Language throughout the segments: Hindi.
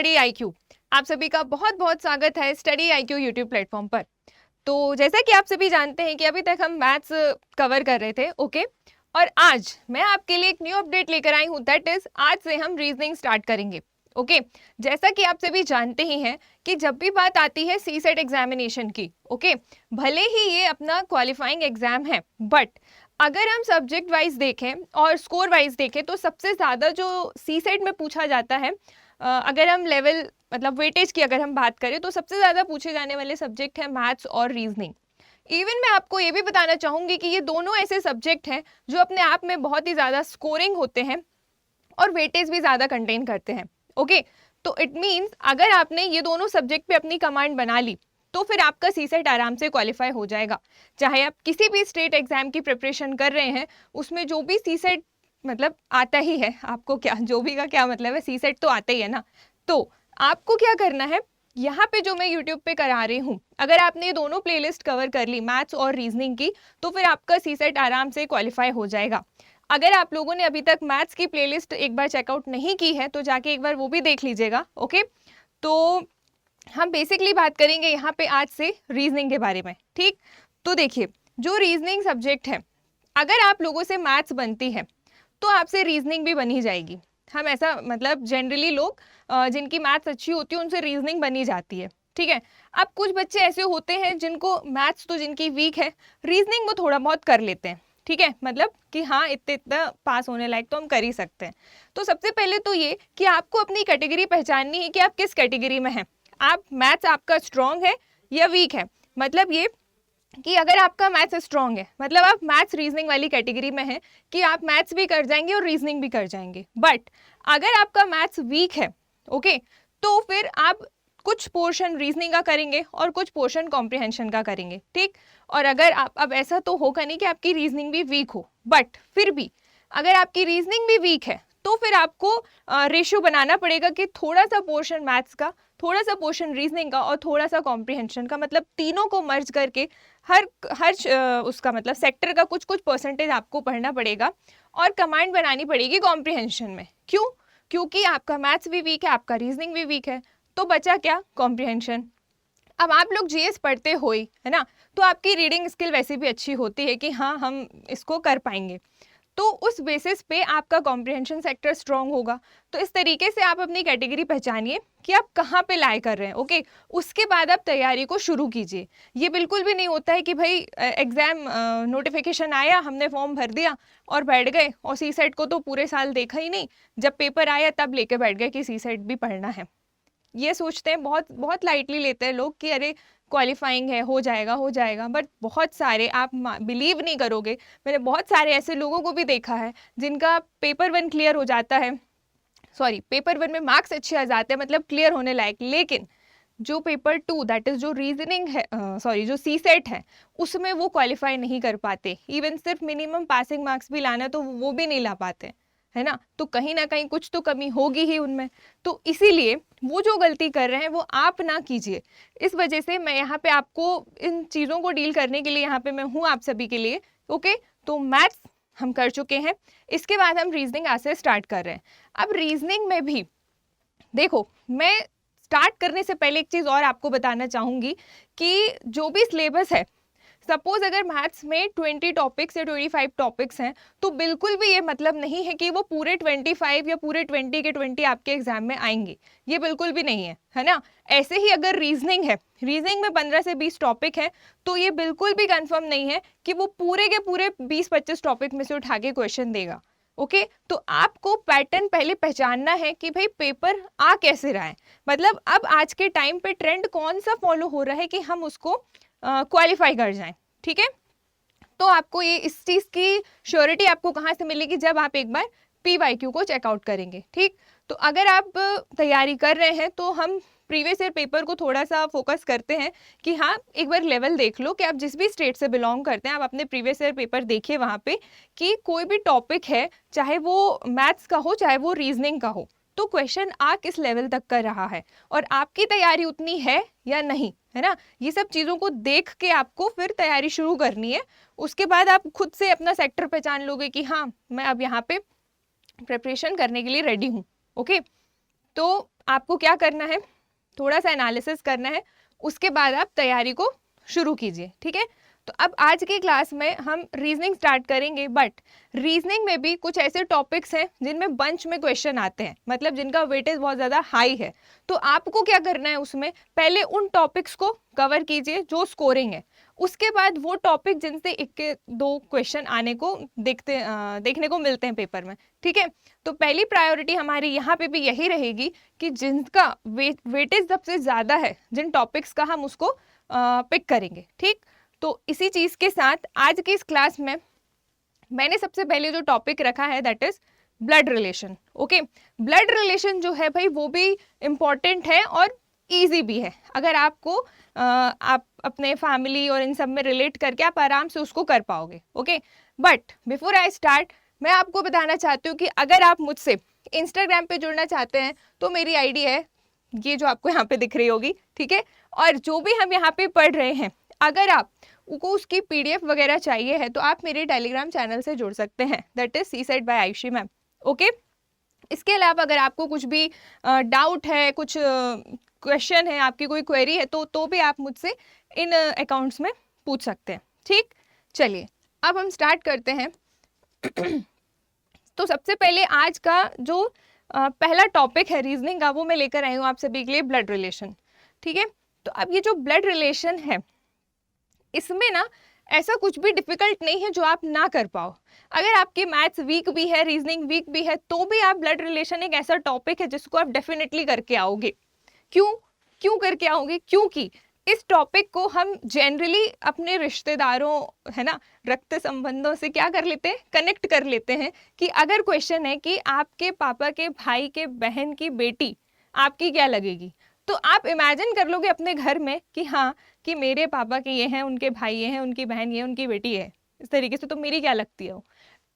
Study IQ. आप सभी का बहुत बहुत स्वागत है स्टडी आईक्यू यूट्यूब प्लेटफॉर्म पर। तो जैसा कि आप सभी जानते हैं कि अभी तक हम मैथ्स कवर कर रहे थे, ओके। और आज मैं आपके लिए एक न्यू अपडेट लेकर आई हूँ, दैट इज आज से हम रीजनिंग स्टार्ट करेंगे, ओके। जैसा कि आप सभी जानते ही हैं कि जब भी बात आती है सी सेट एग्जामिनेशन की, ओके, भले ही ये अपना क्वालिफाइंग एग्जाम है, बट अगर हम सब्जेक्ट वाइज देखें और स्कोर वाइज देखें तो सबसे ज़्यादा जो सी सेट में पूछा जाता है, अगर हम लेवल मतलब वेटेज की अगर हम बात करें तो सबसे ज़्यादा पूछे जाने वाले सब्जेक्ट हैं मैथ्स और रीजनिंग। इवन मैं आपको ये भी बताना चाहूँगी कि ये दोनों ऐसे सब्जेक्ट हैं जो अपने आप में बहुत ही ज़्यादा स्कोरिंग होते हैं और वेटेज भी ज़्यादा कंटेन करते हैं, ओके। तो इट मीन्स अगर आपने ये दोनों सब्जेक्ट पे अपनी कमांड बना ली तो फिर आपका सी सेट आराम से क्वालिफाई हो जाएगा। चाहे आप किसी भी स्टेट एग्जाम की प्रिपरेशन कर रहे हैं, उसमें जो भी सी सेट मतलब आता ही है, आपको क्या जो भी का क्या मतलब है, सी सेट तो आता ही है ना। तो आपको क्या करना है, यहाँ पे जो मैं यूट्यूब पे करा रही हूँ, अगर आपने ये दोनों प्लेलिस्ट कवर कर ली मैथ्स और रीजनिंग की, तो फिर आपका सी सेट आराम से क्वालिफाई हो जाएगा। अगर आप लोगों ने अभी तक मैथ्स की प्लेलिस्ट एक बार चेकआउट नहीं की है तो जाके एक बार वो भी देख लीजिएगा, ओके। तो हम बेसिकली बात करेंगे यहाँ पे आज से रीजनिंग के बारे में, ठीक। तो देखिए, जो रीजनिंग सब्जेक्ट है, अगर आप लोगों से मैथ्स बनती है तो आपसे रीजनिंग भी बनी जाएगी। हम ऐसा मतलब जनरली लोग जिनकी मैथ्स अच्छी होती है उनसे रीजनिंग बनी जाती है, ठीक है। अब कुछ बच्चे ऐसे होते हैं जिनको मैथ्स तो जिनकी वीक है, रीजनिंग वो थोड़ा बहुत कर लेते हैं, ठीक है, मतलब कि हाँ इतना इतना पास होने लायक तो हम कर ही सकते हैं। तो सबसे पहले तो ये कि आपको अपनी कैटेगरी पहचाननी है कि आप किस कैटेगरी में हैं। आप मैथ्स आपका स्ट्रॉन्ग है या वीक है, मतलब ये कि अगर आपका मैथ्स स्ट्रॉन्ग है मतलब आप मैथ्स रीजनिंग वाली कैटेगरी में हैं कि आप मैथ्स भी कर जाएंगे और रीजनिंग भी कर जाएंगे। बट अगर आपका मैथ्स वीक है, ओके, तो फिर आप कुछ पोर्शन रीजनिंग का करेंगे और कुछ पोर्शन कॉम्प्रिहेंशन का करेंगे, ठीक। और अगर आप अब ऐसा तो होगा नहीं कि आपकी रीजनिंग भी वीक हो, बट फिर भी अगर आपकी रीजनिंग भी वीक है तो फिर आपको रेशियो बनाना पड़ेगा कि थोड़ा सा पोर्शन मैथ्स का, थोड़ा सा पोर्शन रीजनिंग का और थोड़ा सा कॉम्प्रिहेंशन का, मतलब तीनों को मर्ज करके हर हर उसका मतलब सेक्टर का कुछ कुछ परसेंटेज आपको पढ़ना पड़ेगा और कमांड बनानी पड़ेगी कॉम्प्रिहेंशन में। क्यों? क्योंकि आपका मैथ्स भी वीक है, आपका रीजनिंग भी वीक है, तो बचा क्या? कॉम्प्रिहेंशन। अब आप लोग जीएस पढ़ते हो ही है ना, तो आपकी रीडिंग स्किल वैसे भी अच्छी होती है कि हाँ हम इसको कर पाएंगे, तो उस बेसिस पे आपका कॉम्प्रिहेंशन सेक्टर स्ट्रांग होगा। तो इस तरीके से आप अपनी कैटेगरी पहचानिए कि आप कहाँ पे लाई कर रहे हैं, ओके। उसके बाद आप तैयारी को शुरू कीजिए। ये बिल्कुल भी नहीं होता है कि भाई एग्जाम नोटिफिकेशन आया, हमने फॉर्म भर दिया और बैठ गए और सी सेट को तो पूरे साल देखा ही नहीं, जब पेपर आया तब लेके बैठ गए कि सी सेट भी पढ़ना है। ये सोचते हैं, बहुत बहुत लाइटली लेते हैं लोग कि अरे क्वालिफाइंग है, हो जाएगा हो जाएगा। बट बहुत सारे, आप बिलीव नहीं करोगे, मैंने बहुत सारे ऐसे लोगों को भी देखा है जिनका पेपर 1 क्लियर हो जाता है, सॉरी पेपर 1 में मार्क्स अच्छे आ जाते हैं मतलब क्लियर होने लायक, लेकिन जो पेपर 2 दैट इज जो रीजनिंग है, सॉरी जो सी सेट है, उसमें वो क्वालिफाई नहीं कर पाते। इवन सिर्फ मिनिमम पासिंग मार्क्स भी लाना तो वो भी नहीं ला पाते, है ना। तो कहीं ना कहीं कुछ तो कमी होगी ही उनमें। तो इसीलिए वो जो गलती कर रहे हैं वो आप ना कीजिए। इस वजह से मैं यहाँ पे आपको इन चीज़ों को डील करने के लिए यहाँ पे मैं हूँ आप सभी के लिए, ओके। तो मैथ्स हम कर चुके हैं, इसके बाद हम रीजनिंग आज से स्टार्ट कर रहे हैं। अब रीजनिंग में भी देखो, मैं स्टार्ट करने से पहले एक चीज़ और आपको बताना चाहूँगी कि जो भी सिलेबस है, सपोज अगर मैथ्स में 20 टॉपिक्स या 25 टॉपिक्स हैं, तो बिल्कुल भी ये मतलब नहीं है कि वो पूरे 25 या पूरे 20 के 20 आपके एग्जाम में आएंगे, ये बिल्कुल भी नहीं है ना। ऐसे ही अगर रीजनिंग है, रीजनिंग में 15 से 20 टॉपिक है, तो ये बिल्कुल भी कंफर्म नहीं है कि वो पूरे के पूरे 20-25 टॉपिक में से उठा के क्वेश्चन देगा, ओके। तो आपको पैटर्न पहले पहचानना है कि भाई पेपर आ कैसे रहा है, मतलब अब आज के टाइम पे ट्रेंड कौन सा फॉलो हो रहा है कि हम उसको क्वालिफाई कर जाएं, ठीक है। तो आपको ये इस चीज़ की श्योरिटी आपको कहाँ से मिलेगी, जब आप एक बार PYQ को चेकआउट करेंगे, ठीक। तो अगर आप तैयारी कर रहे हैं तो हम प्रीवियस ईयर पेपर को थोड़ा सा फोकस करते हैं कि हाँ एक बार लेवल देख लो कि आप जिस भी स्टेट से बिलोंग करते हैं, आप अपने प्रीवियस ईयर पेपर देखिए वहाँ पे कि कोई भी टॉपिक है, चाहे वो मैथ्स का हो चाहे वो रीजनिंग का हो, तो क्वेश्चन आ किस लेवल तक कर रहा है और आपकी तैयारी उतनी है या नहीं, है ना। ये सब चीज़ों को देख के आपको फिर तैयारी शुरू करनी है। उसके बाद आप खुद से अपना सेक्टर पहचान लोगे कि हाँ मैं अब यहाँ पे प्रिपरेशन करने के लिए रेडी हूँ, ओके। तो आपको क्या करना है, थोड़ा सा एनालिसिस करना है, उसके बाद आप तैयारी को शुरू कीजिए, ठीक है। तो अब आज की क्लास में हम रीजनिंग स्टार्ट करेंगे, बट रीजनिंग में भी कुछ ऐसे टॉपिक्स हैं जिनमें बंच में क्वेश्चन आते हैं, मतलब जिनका वेटेज बहुत ज़्यादा हाई है। तो आपको क्या करना है, उसमें पहले उन टॉपिक्स को कवर कीजिए जो स्कोरिंग है, उसके बाद वो टॉपिक जिनसे 1-2 क्वेश्चन आने को देखने को मिलते हैं पेपर में, ठीक है। तो पहली प्रायोरिटी हमारी यहाँ पे भी यही रहेगी कि जिनका वेटेज सबसे ज़्यादा है, जिन टॉपिक्स का हम उसको पिक करेंगे, ठीक। तो इसी चीज़ के साथ आज की इस क्लास में मैंने सबसे पहले जो टॉपिक रखा है that is blood relation. Okay, blood relation जो है भाई वो भी इम्पॉर्टेंट है और इजी भी है। अगर आपको आप अपने फैमिली और इन सब में रिलेट करके आप आराम से उसको कर पाओगे। Okay, but before I start मैं आपको बताना चाहती हूँ कि अगर आप मुझसे इंस्टाग्राम पे जुड़ना चाहते हैं तो मेरी आईडी है ये जो आपको यहाँ पे दिख रही होगी, ठीक है। और जो भी हम यहाँ पे पढ़ रहे हैं, अगर आपको उसकी पीडीएफ वगैरह चाहिए है तो आप मेरे टेलीग्राम चैनल से जुड़ सकते हैं, that is CSAT by Ayushi ma'am. Okay, इसके अलावा अगर आपको कुछ भी डाउट है, कुछ क्वेश्चन है, आपकी कोई क्वेरी है तो भी आप मुझसे इन अकाउंट्स में पूछ सकते हैं, ठीक। चलिए अब हम स्टार्ट करते हैं। तो सबसे पहले आज का जो पहला टॉपिक है रीजनिंग का, वो मैं लेकर आई हूँ आप सभी के लिए, ब्लड रिलेशन, ठीक है। तो अब ये जो ब्लड रिलेशन है, इसमें ना ऐसा कुछ भी डिफिकल्ट नहीं है जो आप ना कर पाओ। अगर आपके मैथ्स वीक भी है, रीजनिंग वीक भी है, तो भी आप ब्लड रिलेशन एक ऐसा टॉपिक है जिसको आप डेफिनेटली करके आओगे। क्यों करके आओगे? क्योंकि इस टॉपिक को हम जनरली अपने रिश्तेदारों, है ना, रक्त संबंधों से क्या कर लेते हैं, कनेक्ट कर लेते हैं। कि अगर क्वेश्चन है कि आपके पापा के भाई के बहन की बेटी आपकी क्या लगेगी, तो आप इमेजिन कर लोगे अपने घर में कि हाँ, कि मेरे पापा के ये हैं, उनके भाई ये हैं, उनकी बहन ये है, उनकी बेटी है, इस तरीके से तो मेरी क्या लगती है वो।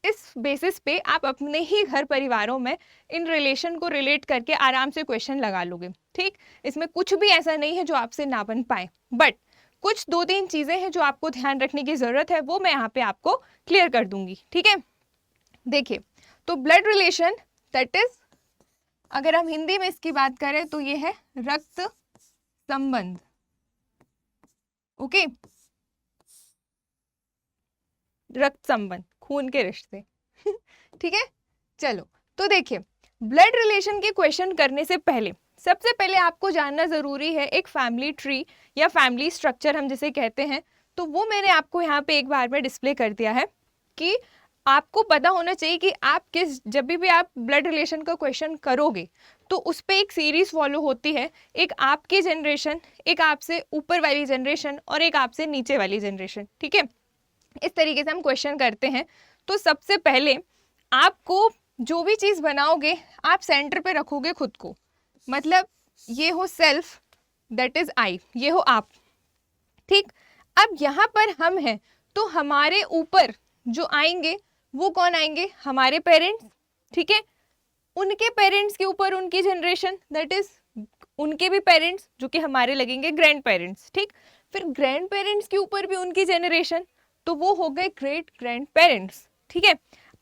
इस बेसिस पे आप अपने ही घर परिवारों में इन रिलेशन को रिलेट करके आराम से क्वेश्चन लगा लोगे, ठीक। इसमें कुछ भी ऐसा नहीं है जो आपसे ना बन पाए, बट कुछ 2-3 चीजें हैं जो आपको ध्यान रखने की जरूरत है, वो मैं यहाँ पे आपको क्लियर कर दूंगी, ठीक है। देखिए, तो ब्लड रिलेशन दैट इज, अगर हम हिंदी में इसकी बात करें तो ये है रक्त संबंध। ओके, रक्त संबंध, खून के रिश्ते। ठीक है, चलो तो देखिए, ब्लड रिलेशन के क्वेश्चन करने से पहले सबसे पहले आपको जानना जरूरी है एक फैमिली ट्री या फैमिली स्ट्रक्चर हम जिसे कहते हैं। तो वो मैंने आपको यहाँ पे एक बार में डिस्प्ले कर दिया है कि आपको पता होना चाहिए कि आप किस, जब भी आप ब्लड रिलेशन का क्वेश्चन करोगे तो उस पर एक सीरीज फॉलो होती है, एक आपकी जनरेशन, एक आपसे ऊपर वाली जनरेशन और एक आपसे नीचे वाली जनरेशन, ठीक है। इस तरीके से हम क्वेश्चन करते हैं। तो सबसे पहले आपको जो भी चीज़ बनाओगे आप सेंटर पे रखोगे खुद को, मतलब ये हो सेल्फ, दैट इज आई, ये हो आप, ठीक। अब यहाँ पर हम हैं तो हमारे ऊपर जो आएंगे वो कौन आएंगे, हमारे पेरेंट्स, ठीक है। उनके पेरेंट्स के ऊपर उनकी जनरेशन, दैट इज उनके भी पेरेंट्स जो कि हमारे लगेंगे ग्रैंड पेरेंट्स, ठीक। फिर ग्रैंड पेरेंट्स के ऊपर भी उनकी जनरेशन, तो वो हो गए ग्रेट ग्रैंड पेरेंट्स, ठीक है।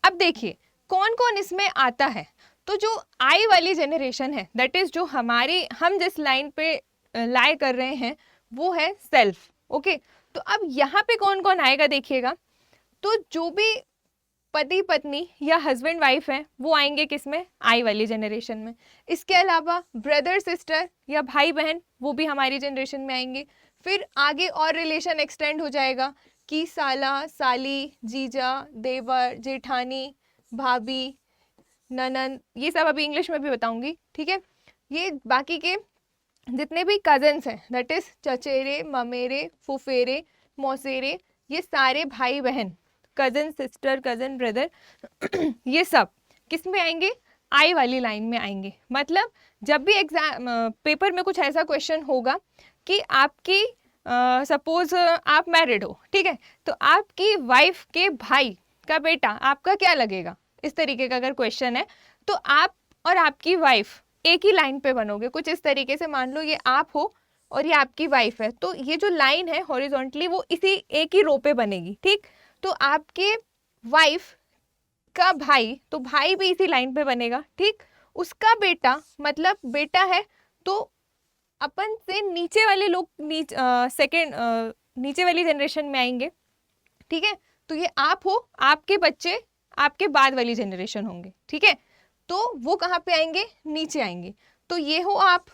अब देखिए कौन कौन इसमें आता है। तो जो आई वाली जनरेशन है, दैट इज जो हमारी, हम जिस लाइन पे लाई कर रहे हैं वो है सेल्फ। ओके, तो अब यहाँ पे कौन कौन आएगा देखिएगा। तो जो भी पति पत्नी या हस्बैंड वाइफ है वो आएंगे किसमें, आई वाली जनरेशन में। इसके अलावा ब्रदर सिस्टर या भाई बहन वो भी हमारी जनरेशन में आएंगे। फिर आगे और रिलेशन एक्सटेंड हो जाएगा कि साला साली, जीजा, देवर, जेठानी, भाभी, ननन, ये सब अभी इंग्लिश में भी बताऊंगी, ठीक है। ये बाकी के जितने भी कजन्स हैं, दैट इज चचेरे, ममेरे, फुफेरे, मौसेरे, ये सारे भाई बहन, कजन सिस्टर, कजन ब्रदर, ये सब किस में आएंगे, आई वाली लाइन में आएंगे। मतलब जब भी एग्जाम पेपर में कुछ ऐसा क्वेश्चन होगा कि आपकी सपोज आप मैरिड हो, ठीक है, तो आपकी वाइफ के भाई का बेटा आपका क्या लगेगा, इस तरीके का अगर क्वेश्चन है तो आप और आपकी वाइफ एक ही लाइन पे बनोगे। कुछ इस तरीके से, मान लो ये आप हो और ये आपकी वाइफ है, तो ये जो लाइन है हॉरिजॉन्टली वो इसी एक ही रो पे बनेगी, ठीक। तो आपके वाइफ का भाई, तो भाई भी इसी लाइन पे बनेगा, ठीक। उसका बेटा मतलब बेटा है, तो अपन से नीचे वाले लोग नीचे वाली जनरेशन में आएंगे, ठीक है। तो ये आप हो, आपके बच्चे आपके बाद वाली जनरेशन होंगे, ठीक है। तो वो कहाँ पे आएंगे, नीचे आएंगे। तो ये हो आप,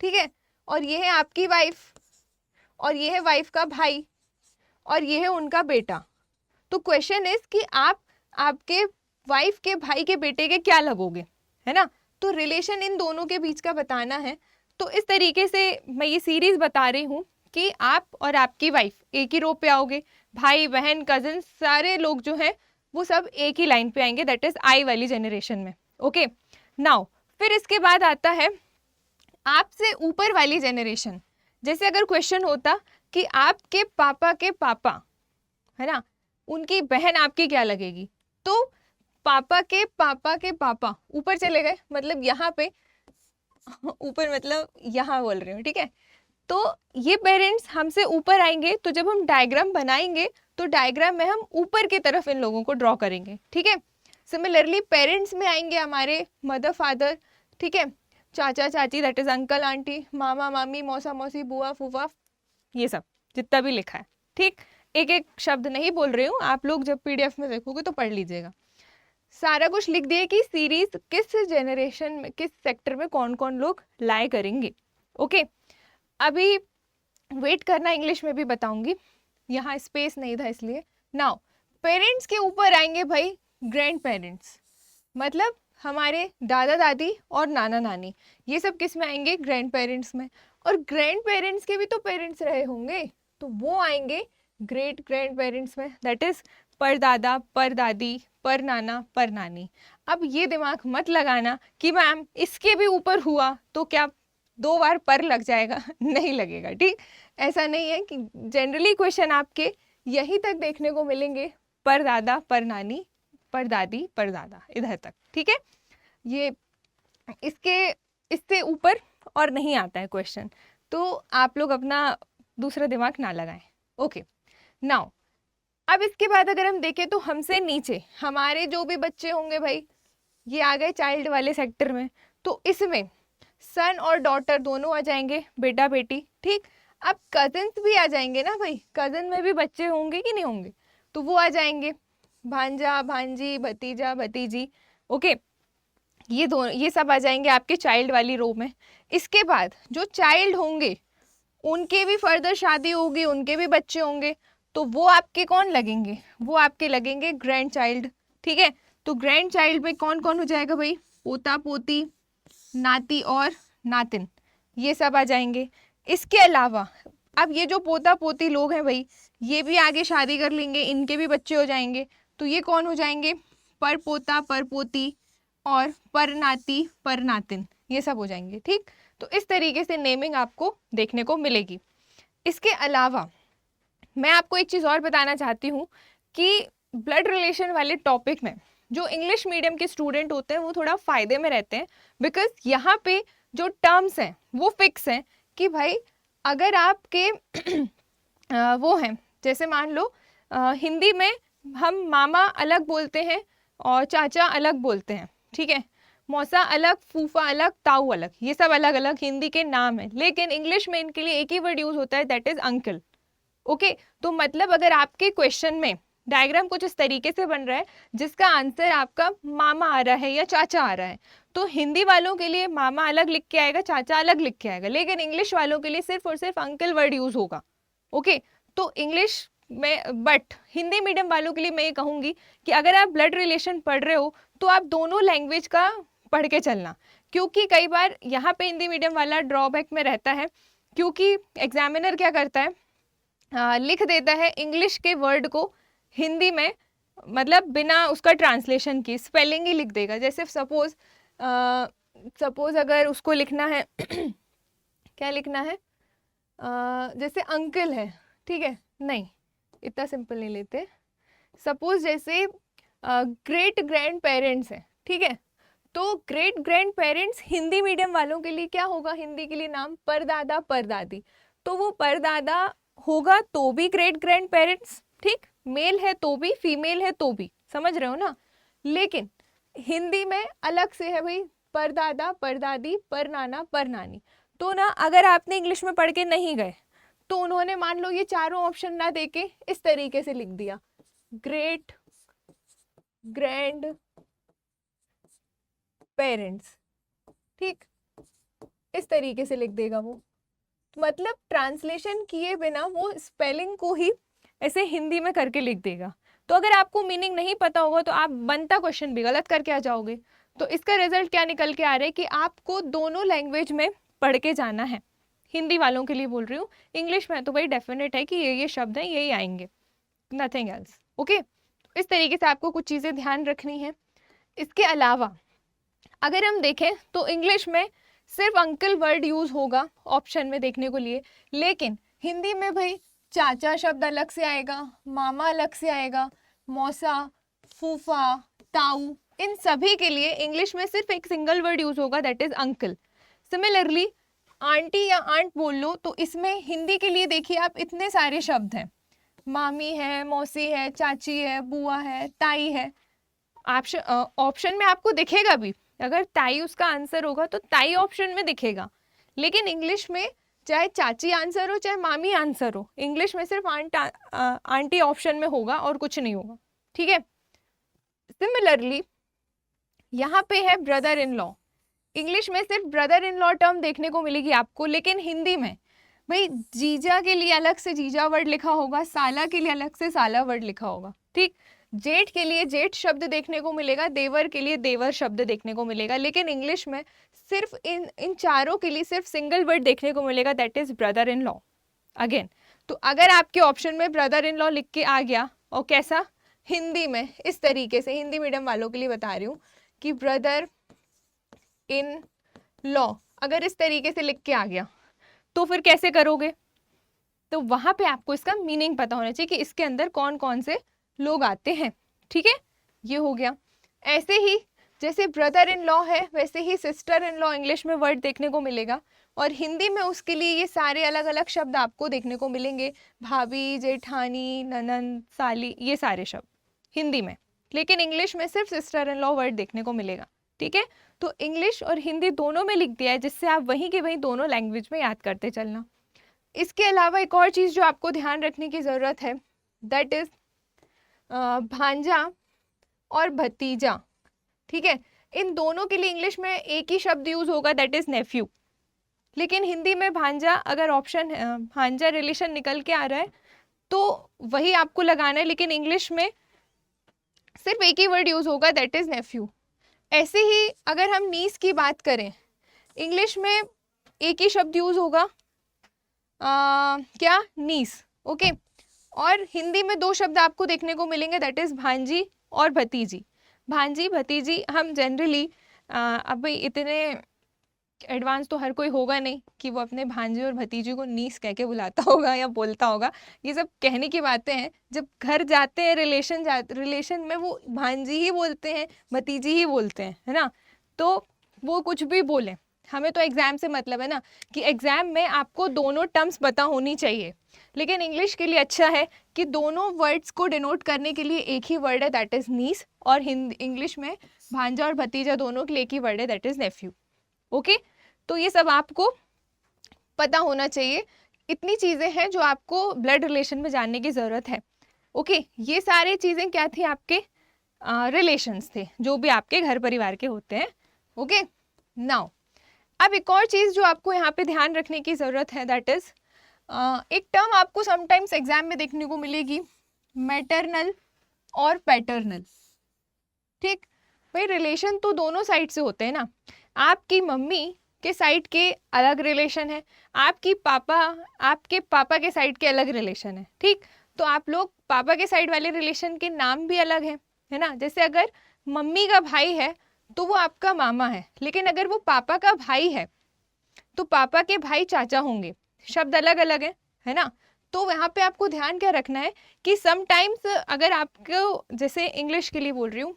ठीक है, और ये है आपकी वाइफ, और ये है वाइफ का भाई, और ये है उनका बेटा। तो क्वेश्चन इज कि आप आपके वाइफ के भाई के बेटे के क्या लगोगे, है ना। तो रिलेशन इन दोनों के बीच का बताना है। तो इस तरीके से मैं ये सीरीज बता रही हूँ कि आप और आपकी वाइफ एक ही रो पे आओगे, भाई बहन कजन सारे लोग जो हैं वो सब एक ही लाइन पे आएंगे, दैट इज आई वाली जनरेशन में। ओके नाउ फिर इसके बाद आता है आपसे ऊपर वाली जनरेशन। जैसे अगर क्वेश्चन होता कि आपके पापा के पापा, है ना, उनकी बहन आपकी क्या लगेगी, तो पापा के पापा के पापा ऊपर चले गए, मतलब यहाँ पे ऊपर मतलब यहाँ बोल रही हूँ, ठीक है। तो ये पेरेंट्स हमसे ऊपर आएंगे, तो जब हम डायग्राम बनाएंगे तो डायग्राम में हम ऊपर की तरफ इन लोगों को ड्रॉ करेंगे, ठीक है। सिमिलरली पेरेंट्स में आएंगे हमारे मदर फादर, ठीक है, चाचा चाची दैट इज अंकल आंटी, मामा मामी, मौसा मौसी, बुआ फूफा, ये सब जितना भी लिखा है, ठीक। एक एक शब्द नहीं बोल रही हूँ, आप लोग जब पीडीएफ में देखोगे तो पढ़ लीजिएगा। सारा कुछ लिख दिए कि सीरीज किस जनरेशन में किस सेक्टर में कौन कौन लोग लाए करेंगे। ओके अभी वेट करना, इंग्लिश में भी बताऊंगी, यहाँ स्पेस नहीं था इसलिए। नाउ पेरेंट्स के ऊपर आएंगे भाई ग्रैंड पेरेंट्स, मतलब हमारे दादा दादी और नाना नानी, ये सब किस में आएंगे, ग्रैंड पेरेंट्स में। और ग्रैंड पेरेंट्स के भी तो पेरेंट्स रहे होंगे, तो वो आएंगे ग्रेट ग्रैंड पेरेंट्स में, दैट इज परदादा परदादी परनाना परनानी। अब ये दिमाग मत लगाना कि मैम इसके भी ऊपर हुआ तो क्या 2 बार पर लग जाएगा नहीं लगेगा, ठीक। ऐसा नहीं है, कि जनरली क्वेश्चन आपके यहीं तक देखने को मिलेंगे, परदादा परनानी परदादी परदादा इधर तक, ठीक है। ये इससे ऊपर और नहीं आता है क्वेश्चन, तो आप लोग अपना दूसरा दिमाग ना लगाएं। ओके नाउ अब इसके बाद अगर हम देखें तो हमसे नीचे हमारे जो भी बच्चे होंगे भाई, ये आ गए चाइल्ड वाले सेक्टर में, तो इसमें सन और डॉटर दोनों आ जाएंगे, बेटा बेटी, ठीक। अब कजन्स भी आ जाएंगे ना भाई, कजन में भी बच्चे होंगे कि नहीं होंगे, तो वो आ जाएंगे, भांजा भांजी भतीजा भतीजी। ओके ये सब आ जाएंगे आपके चाइल्ड वाली रो में। इसके बाद जो चाइल्ड होंगे उनके भी फर्दर शादी होगी, उनके भी बच्चे होंगे, तो वो आपके कौन लगेंगे, वो आपके लगेंगे ग्रैंड चाइल्ड, ठीक है। तो ग्रैंड चाइल्ड में कौन कौन हो जाएगा भाई, पोता पोती नाती और नातिन, ये सब आ जाएंगे। इसके अलावा अब ये जो पोता पोती लोग हैं भाई, ये भी आगे शादी कर लेंगे, इनके भी बच्चे हो जाएंगे, तो ये कौन हो जाएंगे, पर पोता पर पोती और पर नाती पर नातिन, ये सब हो जाएंगे, ठीक। तो इस तरीके से नेमिंग आपको देखने को मिलेगी। इसके अलावा मैं आपको एक चीज़ और बताना चाहती हूँ कि ब्लड रिलेशन वाले टॉपिक में जो इंग्लिश मीडियम के स्टूडेंट होते हैं वो थोड़ा फ़ायदे में रहते हैं, बिकॉज यहाँ पे जो टर्म्स हैं वो फिक्स हैं कि भाई अगर आपके वो हैं, जैसे मान लो हिंदी में हम मामा अलग बोलते हैं और चाचा अलग बोलते हैं, ठीक है, मौसा अलग, फूफा अलग, ताऊ अलग, ये सब अलग अलग हिंदी के नाम हैं, लेकिन इंग्लिश में इनके लिए एक ही वर्ड यूज़ होता है, दैट इज़ अंकल। ओके तो मतलब अगर आपके क्वेश्चन में डायग्राम कुछ इस तरीके से बन रहा है जिसका आंसर आपका मामा आ रहा है या चाचा आ रहा है, तो हिंदी वालों के लिए मामा अलग लिख के आएगा, चाचा अलग लिख के आएगा, लेकिन इंग्लिश वालों के लिए सिर्फ और सिर्फ अंकल वर्ड यूज होगा। ओके तो इंग्लिश में, बट हिंदी मीडियम वालों के लिए मैं ये कहूँगी कि अगर आप ब्लड रिलेशन पढ़ रहे हो तो आप दोनों लैंग्वेज का पढ़ के चलना, क्योंकि कई बार यहाँ पे हिंदी मीडियम वाला ड्रॉबैक में रहता है, क्योंकि एग्जामिनर क्या करता है, लिख देता है इंग्लिश के वर्ड को हिंदी में, मतलब बिना उसका ट्रांसलेशन की स्पेलिंग ही लिख देगा। जैसे सपोज अगर उसको लिखना है क्या लिखना है, जैसे अंकल है, ठीक है, नहीं इतना सिंपल नहीं लेते। सपोज जैसे ग्रेट ग्रैंड पेरेंट्स है, ठीक है, तो great grand parents Hindi medium वालों के लिए क्या होगा, हिंदी के लिए नाम परदादा परदादी, तो वो परदादा होगा तो भी ग्रेट ग्रैंड पेरेंट्स, ठीक, मेल है तो भी, फीमेल है तो भी, समझ रहे हो ना। लेकिन हिंदी में अलग से है भाई, परदादा, परदादी, परनाना, परनानी। तो ना अगर आपने इंग्लिश में पढ़ के नहीं गए तो उन्होंने मान लो ये चारों ऑप्शन ना देके इस तरीके से लिख दिया, ग्रेट ग्रैंड पेरेंट्स, ठीक, इस तरीके से लिख देगा वो। मतलब ट्रांसलेशन किए बिना वो स्पेलिंग को ही ऐसे हिंदी में करके लिख देगा। तो अगर आपको मीनिंग नहीं पता होगा तो आप बनता क्वेश्चन भी गलत करके आ जाओगे। तो इसका रिजल्ट क्या निकल के आ रहा है कि आपको दोनों लैंग्वेज में पढ़ के जाना है। हिंदी वालों के लिए बोल रही हूँ, इंग्लिश में तो भाई डेफिनेट है कि ये शब्द हैं, यही आएंगे, नथिंग एल्स। ओके, इस तरीके से आपको कुछ चीज़ें ध्यान रखनी है। इसके अलावा अगर हम देखें तो इंग्लिश में सिर्फ अंकल वर्ड यूज होगा ऑप्शन में देखने को लिए, लेकिन हिंदी में भाई चाचा शब्द अलग से आएगा, मामा अलग से आएगा, मौसा, फूफा, ताऊ, इन सभी के लिए इंग्लिश में सिर्फ एक सिंगल वर्ड यूज होगा, that is uncle. Similarly aunty या आंट बोल लो तो इसमें हिंदी के लिए देखिए आप इतने सारे शब्द हैं, मामी है, मौसी है, चाची है, बुआ है, ताई है। ऑप्शन में आपको दिखेगा भी, अगर ताई उसका आंसर होगा तो ताई ऑप्शन में दिखेगा, लेकिन इंग्लिश में चाहे चाची आंसर हो चाहे मामी आंसर हो, इंग्लिश में सिर्फ आंटी ऑप्शन में होगा और कुछ नहीं होगा, ठीक है। सिमिलरली यहाँ पे है ब्रदर इन लॉ, इंग्लिश में सिर्फ ब्रदर इन लॉ टर्म देखने को मिलेगी आपको, लेकिन हिंदी में भाई जीजा के लिए अलग से जीजा वर्ड लिखा होगा, साला के लिए अलग से साला वर्ड लिखा होगा, ठीक। जेठ के लिए जेठ शब्द देखने को मिलेगा, देवर के लिए देवर शब्द देखने को मिलेगा, लेकिन इंग्लिश में सिर्फ इन चारों के लिए सिर्फ सिंगल वर्ड देखने को मिलेगा, that is brother in law again. तो अगर आपके ऑप्शन में ब्रदर इन लॉ लिख के आ गया, और कैसा हिंदी में इस तरीके से, हिंदी मीडियम वालों के लिए बता रही हूँ कि ब्रदर इन लॉ अगर इस तरीके से लिख के आ गया तो फिर कैसे करोगे, तो वहां पे आपको इसका मीनिंग पता होना चाहिए कि इसके अंदर कौन कौन से लोग आते हैं, ठीक है, ये हो गया। ऐसे ही जैसे ब्रदर इन लॉ है वैसे ही सिस्टर इन लॉ इंग्लिश में वर्ड देखने को मिलेगा, और हिंदी में उसके लिए ये सारे अलग अलग शब्द आपको देखने को मिलेंगे, भाभी, जेठानी, ननंद, साली, ये सारे शब्द हिंदी में, लेकिन इंग्लिश में सिर्फ सिस्टर इन लॉ वर्ड देखने को मिलेगा, ठीक है। तो इंग्लिश और हिंदी दोनों में लिख दिया है, जिससे आप वहीं के वहीं दोनों लैंग्वेज में याद करते चलना। इसके अलावा एक और चीज़ जो आपको ध्यान रखने की ज़रूरत है, दैट इज़ भांजा और भतीजा, ठीक है। इन दोनों के लिए इंग्लिश में एक ही शब्द यूज होगा, दैट इज नेफ्यू, लेकिन हिंदी में भांजा अगर ऑप्शन भांजा रिलेशन निकल के आ रहा है तो वही आपको लगाना है, लेकिन इंग्लिश में सिर्फ एक ही वर्ड यूज होगा, दैट इज नेफ्यू। ऐसे ही अगर हम नीस की बात करें, इंग्लिश में एक ही शब्द यूज होगा, क्या, नीस, ओके। और हिंदी में दो शब्द आपको देखने को मिलेंगे, दैट इज भांजी और भतीजी। भांजी भतीजी हम जनरली अब भाई इतने एडवांस तो हर कोई होगा नहीं कि वो अपने भांजे और भतीजी को नीस कह के बुलाता होगा या बोलता होगा, ये सब कहने की बातें हैं। जब घर जाते हैं रिलेशन में वो भांजी ही बोलते हैं, भतीजी ही बोलते हैं, है ना। तो वो कुछ भी बोले, हमें तो एग्जाम से मतलब है ना कि एग्जाम में आपको दोनों टर्म्स पता होनी चाहिए, लेकिन इंग्लिश के लिए अच्छा है कि दोनों वर्ड्स को डिनोट करने के लिए एक ही वर्ड है, दैट इज नीस, और हिंदी इंग्लिश में भांजा और भतीजा दोनों के लिए एक ही वर्ड है, दैट इज नेफ्यू, ओके। तो ये सब आपको पता होना चाहिए। इतनी चीज़ें हैं जो आपको ब्लड रिलेशन में जानने की ज़रूरत है, ओके। ये सारी चीज़ें क्या थी, आपके रिलेशंस थे जो भी आपके घर परिवार के होते हैं, ओके। नाउ अब एक और चीज़ जो आपको यहाँ पे ध्यान रखने की ज़रूरत है, दैट इज़ एक टर्म आपको समटाइम्स एग्जाम में देखने को मिलेगी, मैटरनल और पैटर्नल, ठीक। भाई रिलेशन तो दोनों साइड से होते हैं ना, आपकी मम्मी के साइड के अलग रिलेशन है, आपके पापा के साइड के अलग रिलेशन है, ठीक। तो आप लोग पापा के साइड वाले रिलेशन के नाम भी अलग है ना। जैसे अगर मम्मी का भाई है तो वो आपका मामा है, लेकिन अगर वो पापा का भाई है तो पापा के भाई चाचा होंगे, शब्द अलग अलग है ना। तो यहाँ पे आपको ध्यान क्या रखना है कि समटाइम्स अगर आपको, जैसे इंग्लिश के लिए बोल रही हूँ,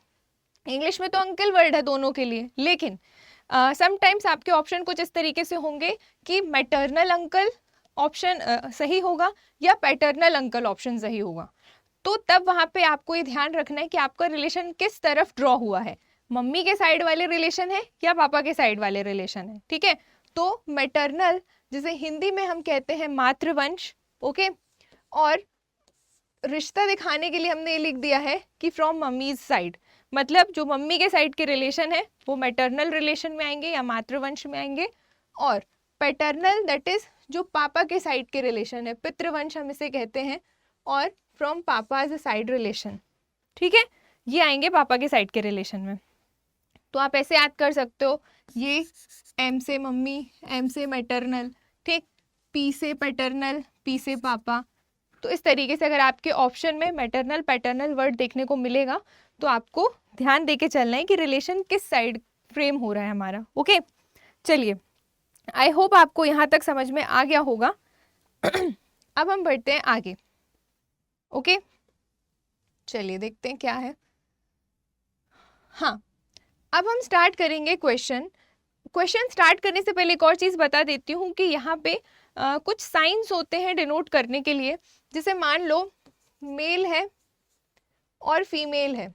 इंग्लिश में तो अंकल वर्ड है दोनों के लिए, लेकिन समटाइम्स आपके ऑप्शन कुछ इस तरीके से होंगे कि मैटरनल अंकल ऑप्शन सही होगा या पैटर्नल अंकल ऑप्शन सही होगा। तो तब वहाँ पे आपको ये ध्यान रखना है कि आपका रिलेशन किस तरफ ड्रॉ हुआ है, मम्मी के साइड वाले रिलेशन है या पापा के साइड वाले रिलेशन है, ठीक है। तो मैटरनल, जिसे हिंदी में हम कहते हैं मातृवंश, ओके। और रिश्ता दिखाने के लिए हमने ये लिख दिया है कि फ्रॉम मम्मीज साइड, मतलब जो मम्मी के साइड के रिलेशन है वो मैटरनल रिलेशन में आएंगे या मातृवंश में आएंगे, और पैटर्नल दैट इज जो पापा के साइड के रिलेशन है, पितृवंश हम इसे कहते हैं, और फ्रॉम पापा एज अ साइड रिलेशन, ठीक है, ये आएंगे पापा के साइड के रिलेशन में। तो आप ऐसे याद कर सकते हो, ये एम से मम्मी, एम से मैटरनल, ठीक, पी से पैटर्नल, पी से पापा। तो इस तरीके से अगर आपके ऑप्शन में मैटरनल पैटर्नल वर्ड देखने को मिलेगा तो आपको ध्यान देके चलना है कि रिलेशन किस साइड फ्रेम हो रहा है हमारा, ओके। चलिए, आई होप आपको यहाँ तक समझ में आ गया होगा। अब हम बढ़ते हैं आगे, ओके। चलिए देखते हैं क्या है। हाँ, अब हम स्टार्ट करेंगे क्वेश्चन स्टार्ट करने से पहले एक और चीज़ बता देती हूँ कि यहाँ पे कुछ साइंस होते हैं डिनोट करने के लिए। जैसे मान लो मेल है और फीमेल है,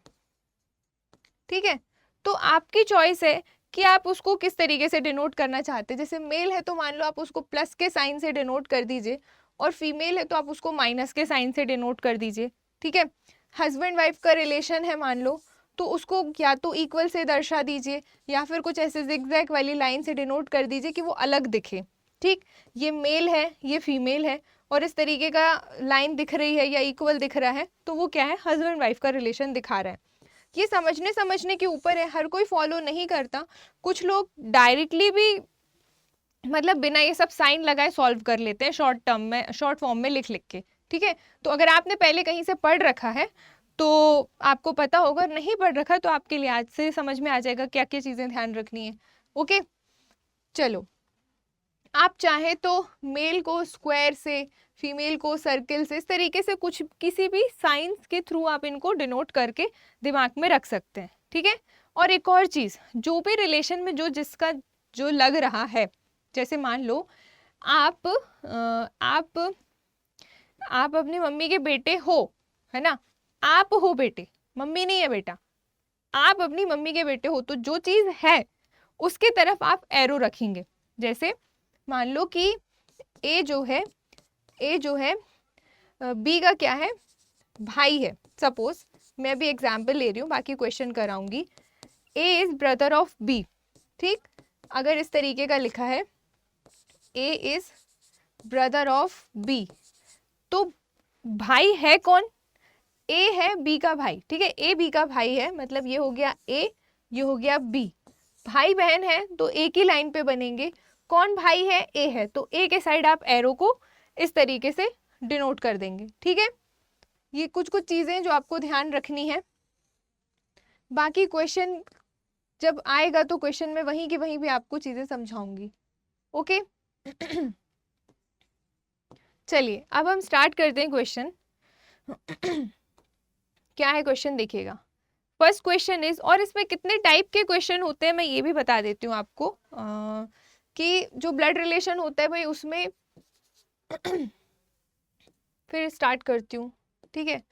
ठीक है, तो आपकी चॉइस है कि आप उसको किस तरीके से डिनोट करना चाहते हैं। जैसे मेल है तो मान लो आप उसको प्लस के साइन से डिनोट कर दीजिए, और फीमेल है तो आप उसको माइनस के साइन से डिनोट कर दीजिए, ठीक है। हस्बैंड वाइफ का रिलेशन है मान लो, तो उसको या तो इक्वल से दर्शा दीजिए या फिर कुछ ऐसे जिगजैग वाली लाइन से डिनोट कर दीजिए कि वो अलग दिखे, ठीक। ये मेल है, ये फीमेल है, और इस तरीके का लाइन दिख रही है या इक्वल दिख रहा है, तो वो क्या है, हस्बैंड वाइफ का रिलेशन दिखा रहा है। ये समझने के ऊपर है, हर कोई फॉलो नहीं करता। कुछ लोग डायरेक्टली भी मतलब बिना ये सब साइन लगाए सॉल्व कर लेते हैं शॉर्ट टर्म में, शॉर्ट फॉर्म में लिख लिख के, ठीक है। तो अगर आपने पहले कहीं से पढ़ रखा है तो आपको पता होगा, नहीं पढ़ रखा तो आपके लिए आज से समझ में आ जाएगा क्या क्या चीज़ें ध्यान रखनी है, ओके। चलो, आप चाहे तो मेल को स्क्वायर से, फीमेल को सर्किल से, इस तरीके से कुछ किसी भी साइंस के थ्रू आप इनको डिनोट करके दिमाग में रख सकते हैं, ठीक है। और एक और चीज़, जो भी रिलेशन में जो जिसका जो लग रहा है, जैसे मान लो आप अपनी मम्मी के बेटे हो, है ना, आप हो बेटे, मम्मी नहीं है बेटा, आप अपनी मम्मी के बेटे हो, तो जो चीज़ है उसके तरफ आप एरो रखेंगे। जैसे मान लो कि ए जो है बी का क्या है, भाई है, सपोज मैं अभी एग्जाम्पल ले रही हूँ, बाकी क्वेश्चन कराऊंगी। A is brother of B, ठीक, अगर इस तरीके का लिखा है A is brother of B, तो भाई है कौन, ए है बी का भाई, ठीक है, ए बी का भाई है, मतलब ये हो गया ए, ये हो गया बी। भाई बहन है तो एक ही लाइन पे बनेंगे, कौन भाई है, ए है, तो ए के साइड आप एरो को इस तरीके से डिनोट कर देंगे, ठीक है। ये कुछ चीजें जो आपको ध्यान रखनी है, बाकी क्वेश्चन जब आएगा तो क्वेश्चन में वहीं की वहीं भी आपको चीजें समझाऊंगी, ओके। चलिए अब हम स्टार्ट करते हैं क्वेश्चन। क्या है क्वेश्चन, देखिएगा। फर्स्ट क्वेश्चन इज, और इसमें कितने टाइप के क्वेश्चन होते हैं मैं ये भी बता देती हूँ आपको, कि जो ब्लड रिलेशन होता है भाई उसमें फिर स्टार्ट करती हूँ, ठीक है।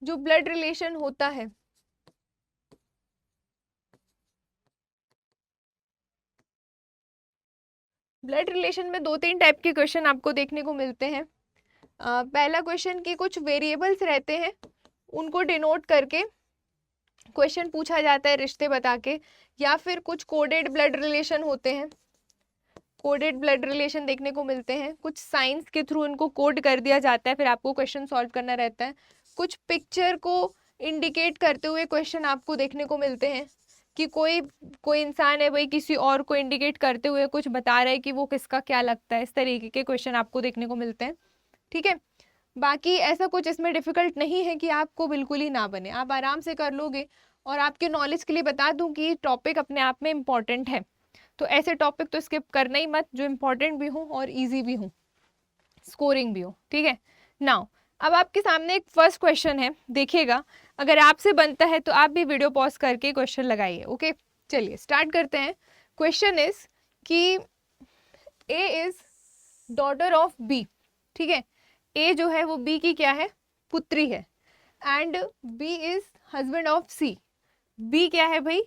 जो ब्लड रिलेशन होता है, ब्लड रिलेशन में 2-3 टाइप के क्वेश्चन आपको देखने को मिलते हैं। पहला क्वेश्चन की कुछ वेरिएबल्स रहते हैं, उनको डिनोट करके क्वेश्चन पूछा जाता है रिश्ते बता के, या फिर कुछ कोडेड ब्लड रिलेशन होते हैं, कोडेड ब्लड रिलेशन देखने को मिलते हैं, कुछ साइंस के थ्रू इनको कोड कर दिया जाता है, फिर आपको क्वेश्चन सॉल्व करना रहता है। कुछ पिक्चर को इंडिकेट करते हुए क्वेश्चन आपको देखने को मिलते हैं कि कोई इंसान है भाई, किसी और को इंडिकेट करते हुए कुछ बता रहा है कि वो किसका क्या लगता है, इस तरीके के क्वेश्चन आपको देखने को मिलते हैं, ठीक है। बाकी ऐसा कुछ इसमें डिफिकल्ट नहीं है कि आपको बिल्कुल ही ना बने, आप आराम से कर लोगे। और आपके नॉलेज के लिए बता दूं कि टॉपिक अपने आप में इम्पॉर्टेंट है, तो ऐसे टॉपिक तो स्किप करना ही मत जो इम्पोर्टेंट भी हो और इजी भी हो, स्कोरिंग भी हो, ठीक है। नाउ अब आपके सामने एक फर्स्ट क्वेश्चन है, देखिएगा, अगर आपसे बनता है तो आप भी वीडियो पॉज करके क्वेश्चन लगाइए, ओके। चलिए स्टार्ट करते हैं। क्वेश्चन इज कि A is daughter of B, ठीक है, ए जो है वो बी की क्या है, पुत्री है, and B is husband of C, B क्या है भाई,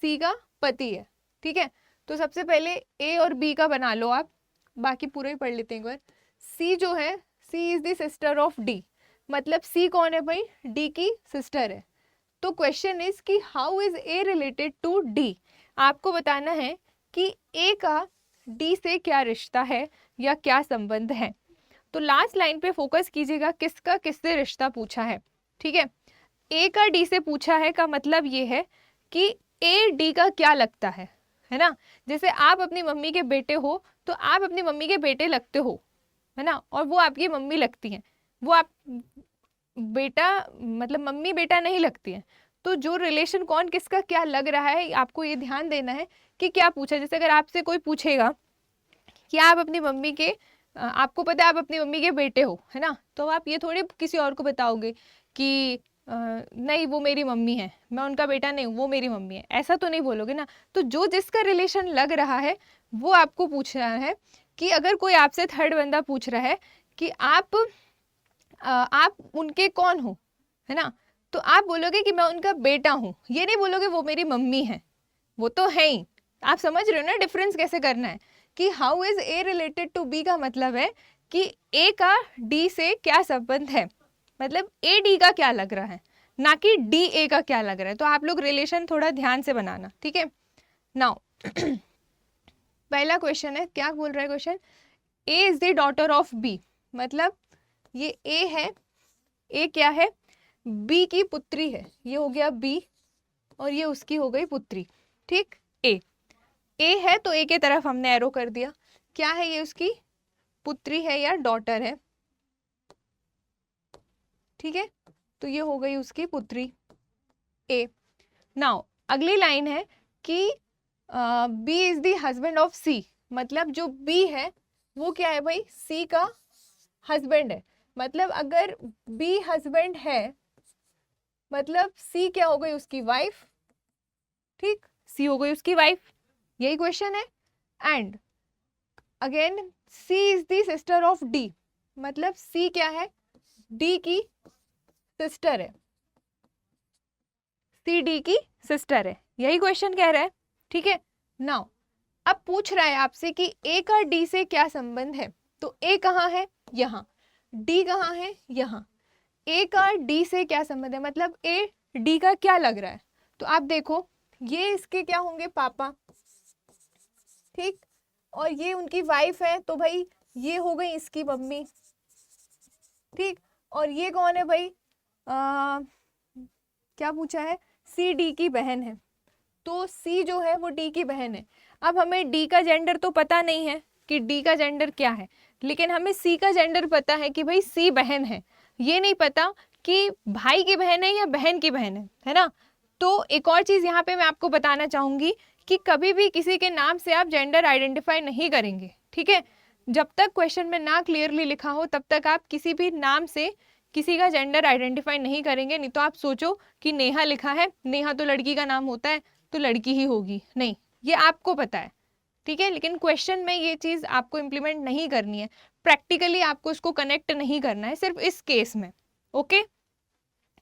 सी का पति है, ठीक है। तो सबसे पहले ए और बी का बना लो आप, बाकी पूरा ही पढ़ लेते हैं एक बार। सी जो है, C is the sister of D, मतलब सी कौन है भाई, डी की सिस्टर है। तो क्वेश्चन इज कि how is A related to D, आपको बताना है कि ए का डी से क्या रिश्ता है या क्या संबंध है। तो लास्ट लाइन पे फोकस कीजिएगा, किसका किससे रिश्ता पूछा है, ठीक है। ए का डी से पूछा है का मतलब ये है कि ए डी का क्या लगता है ना। जैसे आप अपनी मम्मी के बेटे हो तो आप अपनी मम्मी के बेटे लगते हो, है ना, और वो आपकी मम्मी लगती हैं, वो आप बेटा मतलब मम्मी बेटा नहीं लगती हैं। तो जो रिलेशन कौन किसका क्या लग रहा है, आपको ये ध्यान देना है कि क्या पूछा। जैसे अगर आपसे कोई पूछेगा कि आप अपनी मम्मी के, आपको पता है आप अपनी मम्मी के बेटे हो, है ना, तो आप ये थोड़ी किसी और को बताओगे कि नहीं वो मेरी मम्मी है, मैं उनका बेटा नहीं हूँ, वो मेरी मम्मी है, ऐसा तो नहीं बोलोगे ना। तो जो जिसका रिलेशन लग रहा है वो आपको पूछ रहा है कि अगर कोई आपसे थर्ड बंदा पूछ रहा है कि आप उनके कौन हो, है ना, तो आप बोलोगे कि मैं उनका बेटा हूँ, ये नहीं बोलोगे वो मेरी मम्मी है, वो तो है ही। आप समझ रहे हो ना डिफरेंस कैसे करना है कि how is A related to B का मतलब है कि ए का डी से क्या संबंध है, मतलब ए डी का क्या लग रहा है, ना कि डी ए का क्या लग रहा है। तो आप लोग रिलेशन थोड़ा ध्यान से बनाना, ठीक है। नाउ पहला क्वेश्चन है, क्या बोल रहा है question, A is the daughter of B, मतलब ये ए है, ए क्या है, बी की पुत्री है, ये हो गया बी और ये उसकी हो गई पुत्री, ठीक। ए है तो ए के तरफ हमने एरो कर दिया, क्या है ये उसकी पुत्री है या डॉटर है, ठीक है, तो ये हो गई उसकी पुत्री ए। नाउ अगली लाइन है कि B is the husband of C, मतलब जो बी है वो क्या है भाई, सी का हस्बैंड है। मतलब अगर बी हस्बैंड है मतलब सी क्या हो गई, उसकी वाइफ, ठीक, सी हो गई उसकी वाइफ, यही क्वेश्चन है। And again C is the sister of D, मतलब सी क्या है, डी की सिस्टर है, सी डी की सिस्टर है, यही क्वेश्चन कह रहा है, ठीक है। नाउ अब पूछ रहा है आपसे कि ए का डी से क्या संबंध है, तो ए कहाँ है, यहाँ, डी कहाँ है, यहाँ, ए का डी से क्या संबंध है, मतलब ए डी का क्या लग रहा है। तो आप देखो ये इसके क्या होंगे, पापा, ठीक, और ये उनकी वाइफ है तो भाई ये हो गई इसकी मम्मी, ठीक, और ये कौन है भाई, क्या पूछा है, सी डी की बहन है, तो सी जो है वो डी की बहन है। अब हमें डी का जेंडर तो पता नहीं है कि डी का जेंडर क्या है, लेकिन हमें सी का जेंडर पता है कि भाई सी बहन है, ये नहीं पता कि भाई की बहन है या बहन की बहन है ना। तो एक और चीज़ यहाँ पे मैं आपको बताना चाहूँगी कि कभी भी किसी के नाम से आप जेंडर आइडेंटिफाई नहीं करेंगे, ठीक है। जब तक क्वेश्चन में ना क्लियरली लिखा हो तब तक आप किसी भी नाम से किसी का जेंडर आइडेंटिफाई नहीं करेंगे। नहीं तो आप सोचो कि नेहा लिखा है, नेहा तो लड़की का नाम होता है तो लड़की ही होगी, नहीं, ये आपको पता है, ठीक है, लेकिन क्वेश्चन में ये चीज़ आपको इम्प्लीमेंट नहीं करनी है, प्रैक्टिकली आपको इसको कनेक्ट नहीं करना है, सिर्फ इस केस में, ओके।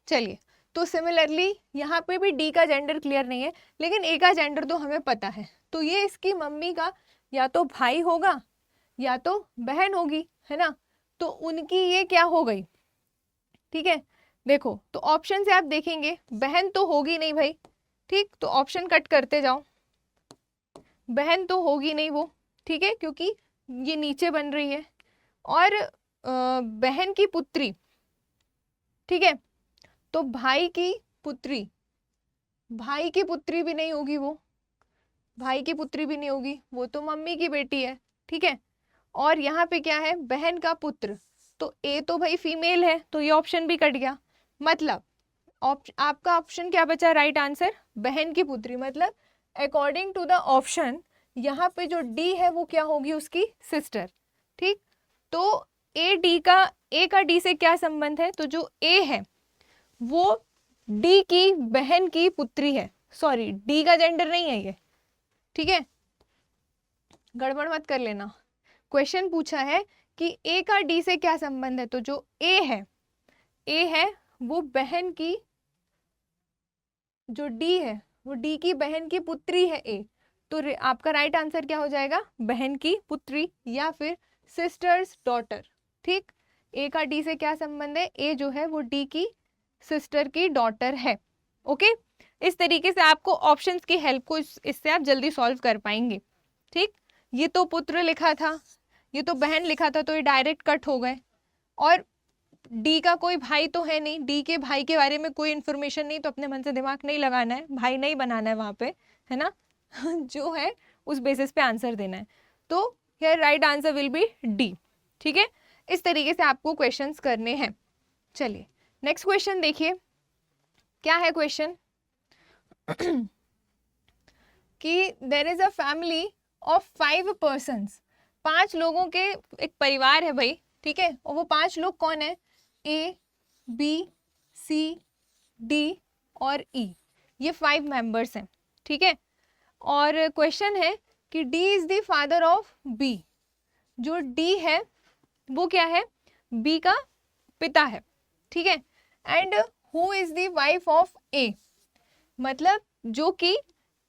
चलिए, तो सिमिलरली यहाँ पे भी डी का जेंडर क्लियर नहीं है, लेकिन ए का जेंडर तो हमें पता है, तो ये इसकी मम्मी का या तो भाई होगा या तो बहन होगी, है ना, तो उनकी ये क्या हो गई, ठीक है। देखो तो ऑप्शन से आप देखेंगे बहन तो होगी नहीं भाई, ठीक, तो ऑप्शन कट करते जाओ, बहन तो होगी नहीं वो, ठीक है, क्योंकि ये नीचे बन रही है, और बहन की पुत्री, ठीक है, तो भाई की पुत्री, भाई की पुत्री भी नहीं होगी वो, भाई की पुत्री भी नहीं होगी, वो तो मम्मी की बेटी है, ठीक है। और यहाँ पे क्या है, बहन का पुत्र, तो ए तो भाई फीमेल है, तो ये ऑप्शन भी कट गया। मतलब आपका ऑप्शन क्या बचा, राइट आंसर, बहन की पुत्री, मतलब अकॉर्डिंग टू द ऑप्शन यहाँ पे जो डी है वो क्या होगी, उसकी सिस्टर, ठीक। तो ए का डी से क्या संबंध है, तो जो ए है वो डी की बहन की पुत्री है, सॉरी डी का जेंडर नहीं है ये, ठीक है, गड़बड़ मत कर लेना। क्वेश्चन पूछा है कि ए का डी से क्या संबंध है, तो जो ए है वो बहन की, जो डी है वो डी की बहन की पुत्री है ए, तो आपका राइट आंसर क्या हो जाएगा, बहन की पुत्री या फिर सिस्टर्स डॉटर। ठीक, ए का डी से क्या संबंध है, ए जो है वो डी की सिस्टर की डॉटर है। ओके, इस तरीके से आपको ऑप्शंस की हेल्प को इससे आप जल्दी सॉल्व कर पाएंगे। ठीक, ये तो पुत्र लिखा था, ये तो बहन लिखा था, तो ये डायरेक्ट कट हो गए। और डी का कोई भाई तो है नहीं, डी के भाई के बारे में कोई इन्फॉर्मेशन नहीं, तो अपने मन से दिमाग नहीं लगाना है, भाई नहीं बनाना है वहां पे, है ना। जो है उस बेसिस पे आंसर देना है। तो here right answer will B D. ठीक है, इस तरीके से आपको क्वेश्चंस करने हैं। चलिए नेक्स्ट क्वेश्चन देखिए, क्या है क्वेश्चन कि there is a family of 5 persons, 5 लोगों के एक परिवार है भाई। ठीक है, और वो 5 लोग कौन है, ए बी सी डी और ई, ये 5 मेंबर्स हैं। ठीक है, और क्वेश्चन है कि D is the father of B, जो डी है वो क्या है, बी का पिता है। ठीक है, and who is the wife of A, मतलब जो कि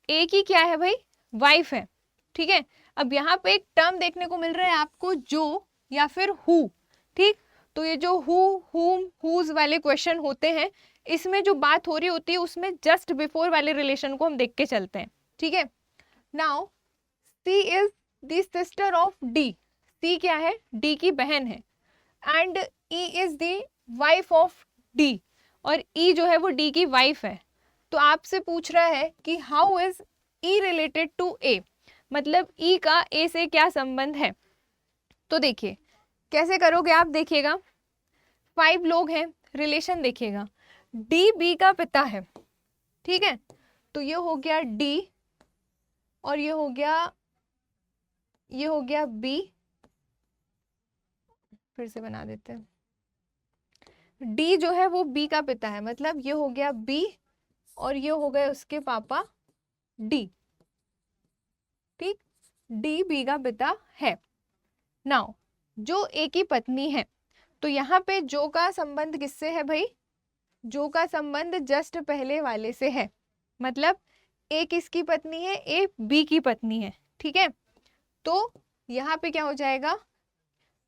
ए की क्या है भाई, वाइफ है। ठीक है, अब यहाँ पे एक टर्म देखने को मिल रहा है आपको, जो या फिर हु। ठीक, तो ये जो हु, हुम, हुज वाले क्वेश्चन होते हैं, इसमें जो बात हो रही होती है उसमें जस्ट बिफोर वाले रिलेशन को हम देख के चलते हैं। ठीक है, now C is the sister of D, C क्या है, डी की बहन है, and E is the wife of D, और ई जो है वो डी की वाइफ है। तो आपसे पूछ रहा है कि how is E related to A, मतलब ई का ए से क्या संबंध है। तो देखिए कैसे करोगे आप, देखिएगा 5 लोग हैं, रिलेशन देखिएगा, डी बी का पिता है। ठीक है, तो ये हो गया डी, और ये हो गया बी, फिर से बना देते हैं, डी जो है वो बी का पिता है, मतलब ये हो गया बी, और ये हो गए उसके पापा डी। ठीक, डी बी का पिता है। नाउ जो ए की पत्नी है, तो यहाँ पे जो का संबंध किससे है भाई, जो का संबंध जस्ट पहले वाले से है, मतलब ए किसकी पत्नी है, ए बी की पत्नी है। ठीक है, तो यहाँ पे क्या हो जाएगा,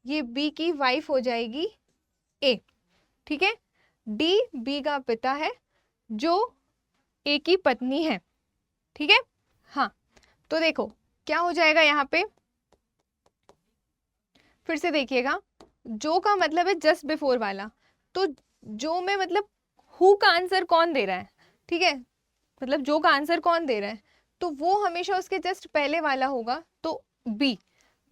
ये बी की वाइफ हो जाएगी ए। ठीक है, डी बी का पिता है, जो ए की पत्नी है। ठीक है, हाँ, तो देखो क्या हो जाएगा यहाँ पे, फिर से देखिएगा, जो का मतलब है जस्ट बिफोर वाला, तो जो में मतलब हु का आंसर कौन दे रहा है। ठीक है, मतलब जो का आंसर कौन दे रहा है, तो वो हमेशा उसके जस्ट पहले वाला होगा, तो बी।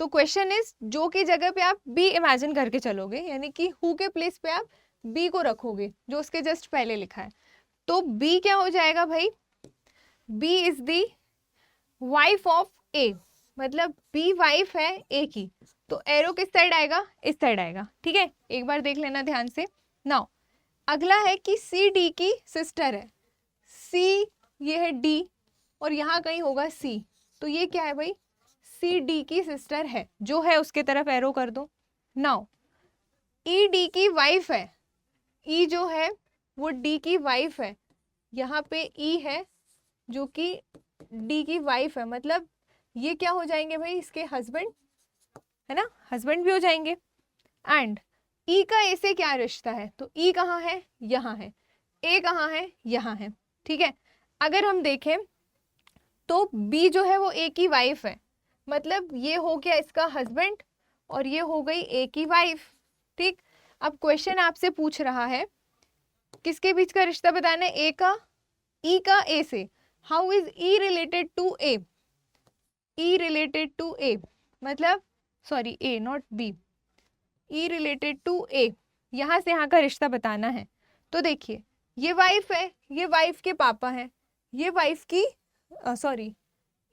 तो क्वेश्चन इज जो की जगह पे आप बी इमेजिन करके चलोगे, यानी कि हु के प्लेस पे आप बी को रखोगे जो उसके जस्ट पहले लिखा है, तो बी क्या हो जाएगा भाई, B is the wife of A, मतलब बी वाइफ है ए की, तो एरो किस साइड आएगा, इस साइड आएगा। ठीक है, एक बार देख लेना ध्यान से। नाउ अगला है कि सी डी की सिस्टर है, सी ये है डी, और यहाँ कहीं होगा सी, तो ये क्या है भाई, सी डी की सिस्टर है, जो है उसके तरफ एरो कर दो। नाउ ई डी की वाइफ है, ई जो है वो डी की वाइफ है, यहाँ पे ई है जो कि डी की वाइफ है, मतलब ये क्या हो जाएंगे भाई, इसके हस्बैंड, है ना, हस्बैंड भी हो जाएंगे। एंड ई का ए से क्या रिश्ता है, तो ई कहाँ है, यहाँ है, ए कहाँ है, यहाँ है। ठीक है, अगर हम देखें तो बी जो है वो ए की वाइफ है, मतलब ये हो गया इसका हस्बैंड, और ये हो गई ए की वाइफ। ठीक, अब क्वेश्चन आपसे पूछ रहा है किसके बीच का रिश्ता बताना है, ए का, ई का ए से, how is E related to A, E related to A, मतलब sorry A not B, E related to A, यहां से यहाँ का रिश्ता बताना है। तो देखिए ये वाइफ है, ये वाइफ के पापा है, ये वाइफ की सॉरी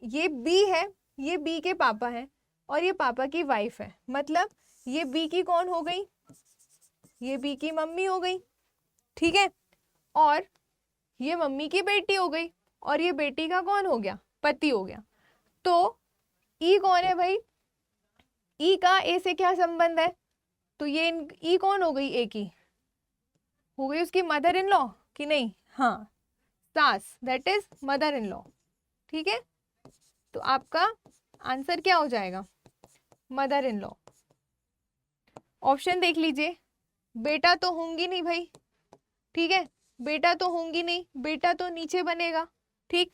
ये बी है, ये बी के पापा है, और ये पापा की वाइफ है, मतलब ये बी की कौन हो गई, ये बी की मम्मी हो गई। ठीक है, और ये मम्मी की बेटी हो गई, और ये बेटी का कौन हो गया, पति हो गया। तो ई कौन है भाई, ई का ए से क्या संबंध है, तो ये ई कौन हो गई, ए की हो गई उसकी मदर इन लॉ कि नहीं, हाँ, सास that is mother in law, ठीक है। तो आपका आंसर क्या हो जाएगा, मदर इन लॉ। ऑप्शन देख लीजिए, बेटा तो होंगी नहीं भाई, ठीक है, बेटा तो होंगी नहीं, बेटा तो नीचे बनेगा, ठीक।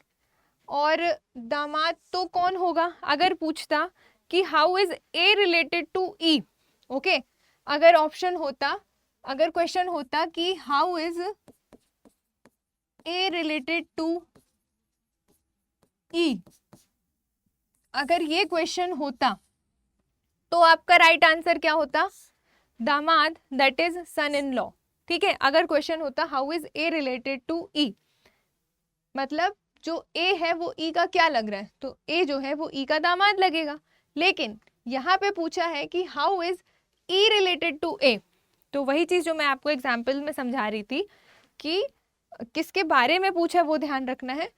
और दामाद तो कौन होगा, अगर पूछता कि how is A related to E, okay, अगर ऑप्शन होता, अगर क्वेश्चन होता कि how is A related to E, अगर ये क्वेश्चन होता तो आपका राइट आंसर क्या होता, दामाद that is son in law, ठीक है। अगर क्वेश्चन होता how is A related to E, मतलब जो ए है वो ई का क्या लग रहा है, तो ए जो है वो ई का दामाद लगेगा। लेकिन यहाँ पे पूछा है कि how is E related to A, तो वही चीज जो मैं आपको एग्जाम्पल में समझा रही थी कि किसके बारे में पूछा वो ध्यान रखना है।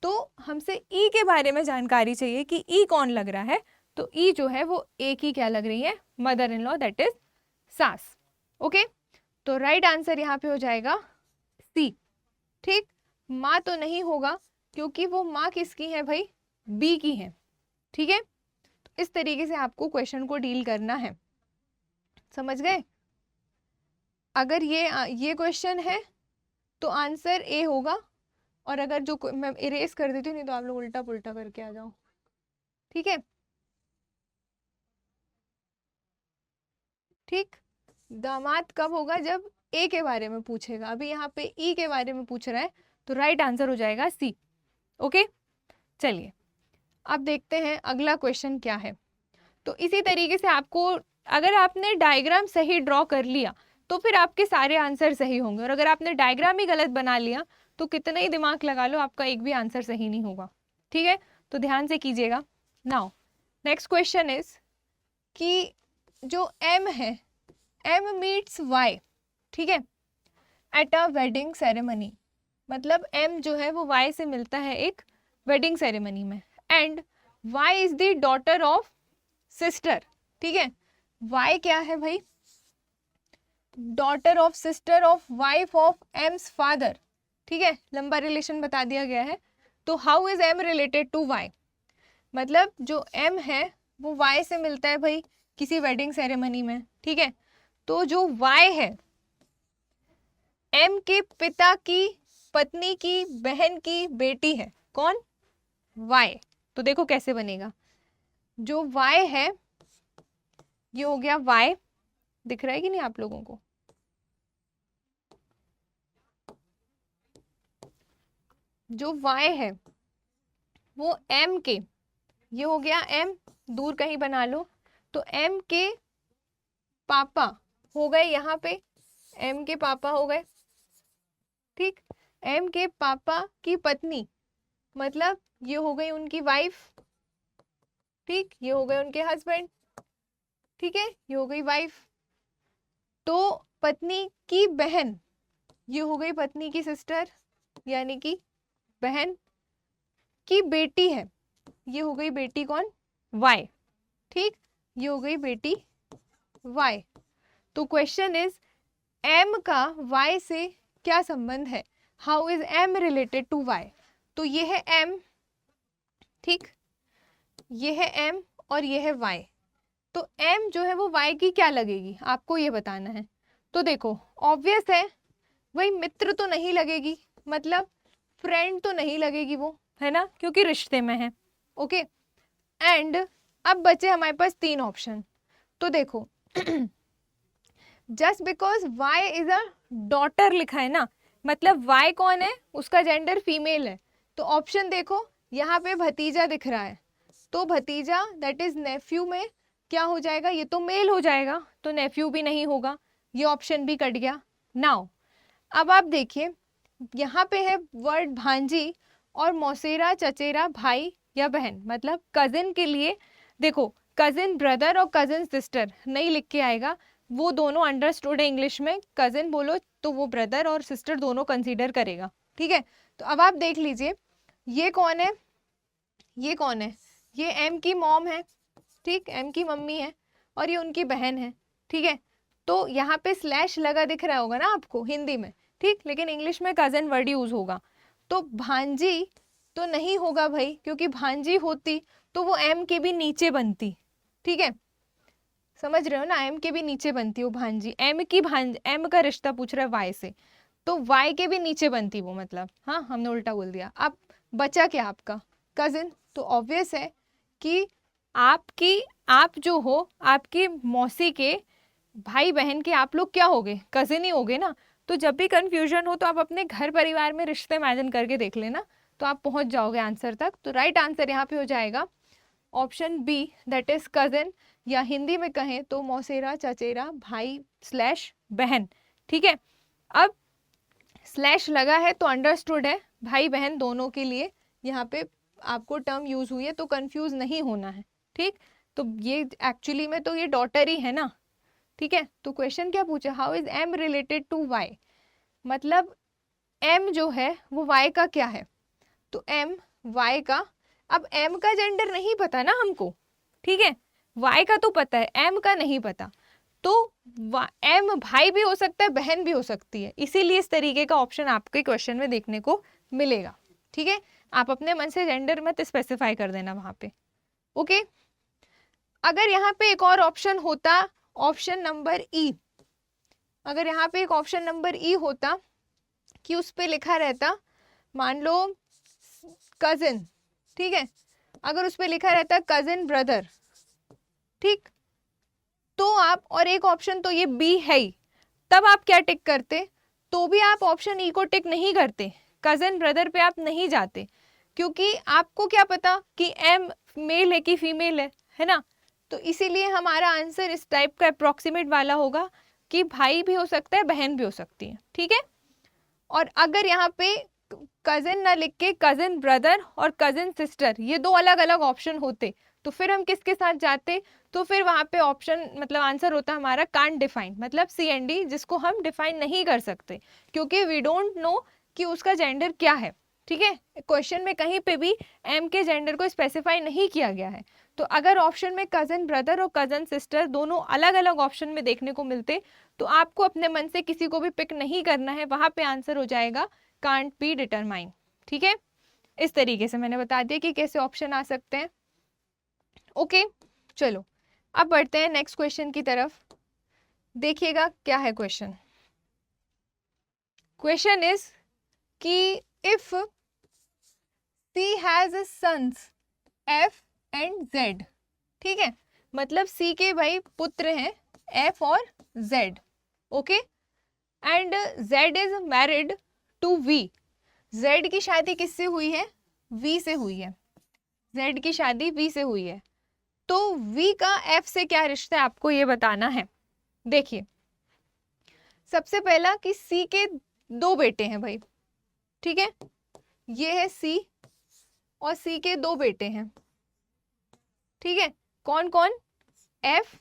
तो हमसे ई के बारे में जानकारी चाहिए कि ई कौन लग रहा है, तो ई जो है वो ए की क्या लग रही है, mother in law that is सास, ओके। तो राइट आंसर यहाँ पे हो जाएगा सी, ठीक। माँ तो नहीं होगा क्योंकि वो माँ किसकी है भाई, बी की है, ठीक है। तो इस तरीके से आपको क्वेश्चन को डील करना है, समझ गए। अगर ये क्वेश्चन है तो आंसर ए होगा, और अगर जो मैं इरेज कर देती हूँ, नहीं तो आप लोग उल्टा पुल्टा करके आ जाओ, ठीक है, ठीक। दामाद कब होगा, जब ए के बारे में पूछेगा, अभी यहाँ पे ई के बारे में पूछ रहा है, तो राइट आंसर हो जाएगा सी, ओके। चलिए अब देखते हैं अगला क्वेश्चन क्या है। तो इसी तरीके से आपको, अगर आपने डायग्राम सही ड्रॉ कर लिया तो फिर आपके सारे आंसर सही होंगे, और अगर आपने डायग्राम ही गलत बना लिया तो कितना ही दिमाग लगा लो आपका एक भी आंसर सही नहीं होगा, ठीक है। तो ध्यान से कीजिएगा। नाउ नेक्स्ट क्वेश्चन इज कि जो एम है, एम मीट्स वाई, ठीक है, एट अ वेडिंग सेरेमनी, मतलब एम जो है वो वाई से मिलता है एक वेडिंग सेरेमनी में, and Y is the daughter of sister, ठीक है। वाई क्या है भाई, daughter of sister of wife of M's father, ठीक है, लंबा रिलेशन बता दिया गया है। तो how is M related to Y, मतलब जो एम है वो वाई से मिलता है भाई किसी वेडिंग सेरेमनी में, ठीक है। तो जो वाई है एम के पिता की पत्नी की बहन की बेटी है, कौन, वाई। तो देखो कैसे बनेगा, जो वाई है ये हो गया वाई, दिख रहा है कि नहीं आप लोगों को, जो वाई है वो एम के, ये हो गया एम, दूर कहीं बना लो, तो एम के पापा हो गए यहाँ पे, एम के पापा हो गए, ठीक। एम के पापा की पत्नी, मतलब ये हो गई उनकी वाइफ, ठीक, ये हो गए उनके हस्बैंड, ठीक है, ये हो गई वाइफ। तो पत्नी की बहन, ये हो गई पत्नी की सिस्टर, यानी कि बहन की बेटी है, ये हो गई बेटी कौन, वाई, ठीक, ये हो गई बेटी वाई। तो क्वेश्चन इज एम का वाई से क्या संबंध है, how is M related to Y. तो ये है एम, ठीक, ये है एम और ये है वाई, तो एम जो है वो वाई की क्या लगेगी आपको ये बताना है। तो देखो ऑब्वियस है वही, मित्र तो नहीं लगेगी, मतलब फ्रेंड तो नहीं लगेगी वो, है ना, क्योंकि रिश्ते में है, ओके। एंड अब बचे हमारे पास तीन ऑप्शन। तो देखो just because Y is a daughter लिखा है ना, मतलब वाई कौन है, उसका जेंडर फीमेल है, तो ऑप्शन देखो यहाँ पे भतीजा दिख रहा है, तो भतीजा दैट इज नेफ्यू में क्या हो जाएगा, ये तो मेल हो जाएगा, तो नेफ्यू भी नहीं होगा, ये ऑप्शन भी कट गया। नाउ अब आप देखिए यहाँ पे है वर्ड भांजी और मौसेरा चचेरा भाई या बहन, मतलब कजिन के लिए देखो कजिन ब्रदर और कजिन सिस्टर नहीं लिख के आएगा, वो दोनों अंडरस्टूड है इंग्लिश में, कजिन बोलो तो वो ब्रदर और सिस्टर दोनों कंसीडर करेगा, ठीक है। तो अब आप देख लीजिए ये कौन है, ये कौन है, ये एम की मॉम है, ठीक, एम की मम्मी है, और ये उनकी बहन है, ठीक है। तो यहाँ पे स्लैश लगा दिख रहा होगा ना आपको हिंदी में, ठीक, लेकिन इंग्लिश में कजिन वर्ड यूज होगा। तो भांजी तो नहीं होगा भाई, क्योंकि भांजी होती तो वो एम के भी नीचे बनती, ठीक है, समझ रहे हो ना, एम के भी नीचे बनती वो भांजी, एम का रिश्ता पूछ रहा है वाई से, तो वाई के भी नीचे बनती वो, मतलब हाँ हमने उल्टा बोल दिया। अब बचा क्या आपका कजिन, तो ऑब्वियस है कि आप जो हो आपकी मौसी के भाई बहन के आप लोग क्या होगे, कजिन ही होगे ना। तो जब भी कंफ्यूजन हो तो आप अपने घर परिवार में रिश्ते इमेजिन करके देख लेना, तो आप पहुंच जाओगे आंसर तक। तो राइट आंसर यहाँ पे हो जाएगा option B, that is cousin, या हिंदी में कहें तो मौसेरा, चचेरा, भाई स्लैश बहन, ठीक है। अब स्लैश लगा है तो अंडरस्टूड है, भाई बहन दोनों के लिए यहाँ पे आपको टर्म यूज हुई है, तो कंफ्यूज नहीं होना है, ठीक। तो ये एक्चुअली में तो ये डॉटर ही है ना, ठीक है। तो क्वेश्चन क्या पूछा, how is M related to Y, मतलब एम जो है वो वाई का क्या है, तो एम वाई का। अब एम का जेंडर नहीं पता ना हमको, ठीक है, वाई का तो पता है, एम का नहीं पता, तो एम भाई भी हो सकता है बहन भी हो सकती है, इसीलिए इस तरीके का ऑप्शन आपके क्वेश्चन में देखने को मिलेगा, ठीक है। आप अपने मन से जेंडर मत स्पेसिफाई कर देना वहां पे, ओके। अगर यहाँ पे एक और ऑप्शन होता, ऑप्शन नंबर ई, अगर यहाँ पे एक ऑप्शन नंबर ई होता कि उस पे लिखा रहता, मान लो कजिन, ठीक है, अगर उस पे लिखा रहता कजिन ब्रदर, ठीक, तो आप, और एक ऑप्शन तो ये बी है ही, तब आप क्या टिक करते, तो भी आप ऑप्शन ई को टिक नहीं करते, कजिन ब्रदर पे आप नहीं जाते, क्योंकि आपको क्या पता कि एम मेल है कि फीमेल है ना। तो इसीलिए हमारा आंसर इस टाइप का अप्रोक्सीमेट वाला होगा कि भाई भी हो सकता है बहन भी हो सकती है, ठीक है। और अगर यहाँ पे कजिन ना लिख के कजिन ब्रदर और कजिन सिस्टर ये दो अलग अलग ऑप्शन होते, तो फिर हम किसके साथ जाते, तो फिर वहां पे ऑप्शन मतलब आंसर होता हमारा कांट डिफाइन, मतलब सी एंड डी, जिसको हम डिफाइन नहीं कर सकते क्योंकि वी डोंट नो कि उसका जेंडर क्या है, ठीक है। क्वेश्चन में कहीं पे भी एम के जेंडर को स्पेसिफाई नहीं किया गया है। तो अगर ऑप्शन में कजिन ब्रदर और कजिन सिस्टर दोनों अलग अलग ऑप्शन में देखने को मिलते, तो आपको अपने मन से किसी को भी पिक नहीं करना है, वहां पे आंसर हो जाएगा कांट बी डिटरमाइन, ठीक है। इस तरीके से मैंने बता दिया कि कैसे ऑप्शन आ सकते हैं, ओके। चलो अब बढ़ते हैं नेक्स्ट क्वेश्चन की तरफ, देखिएगा क्या है क्वेश्चन। क्वेश्चन इज कि if C has sons F and Z, ठीक है, मतलब सी के भाई पुत्र हैं एफ और Z, okay, and Z is married to V, Z की शादी किससे हुई है, वी से हुई है, जेड की शादी वी से हुई है, तो वी का एफ से क्या रिश्ता है आपको ये बताना है। देखिए सबसे पहला कि सी के दो बेटे हैं भाई, ठीक है, ये है सी और सी के दो बेटे हैं, ठीक है, कौन कौन, एफ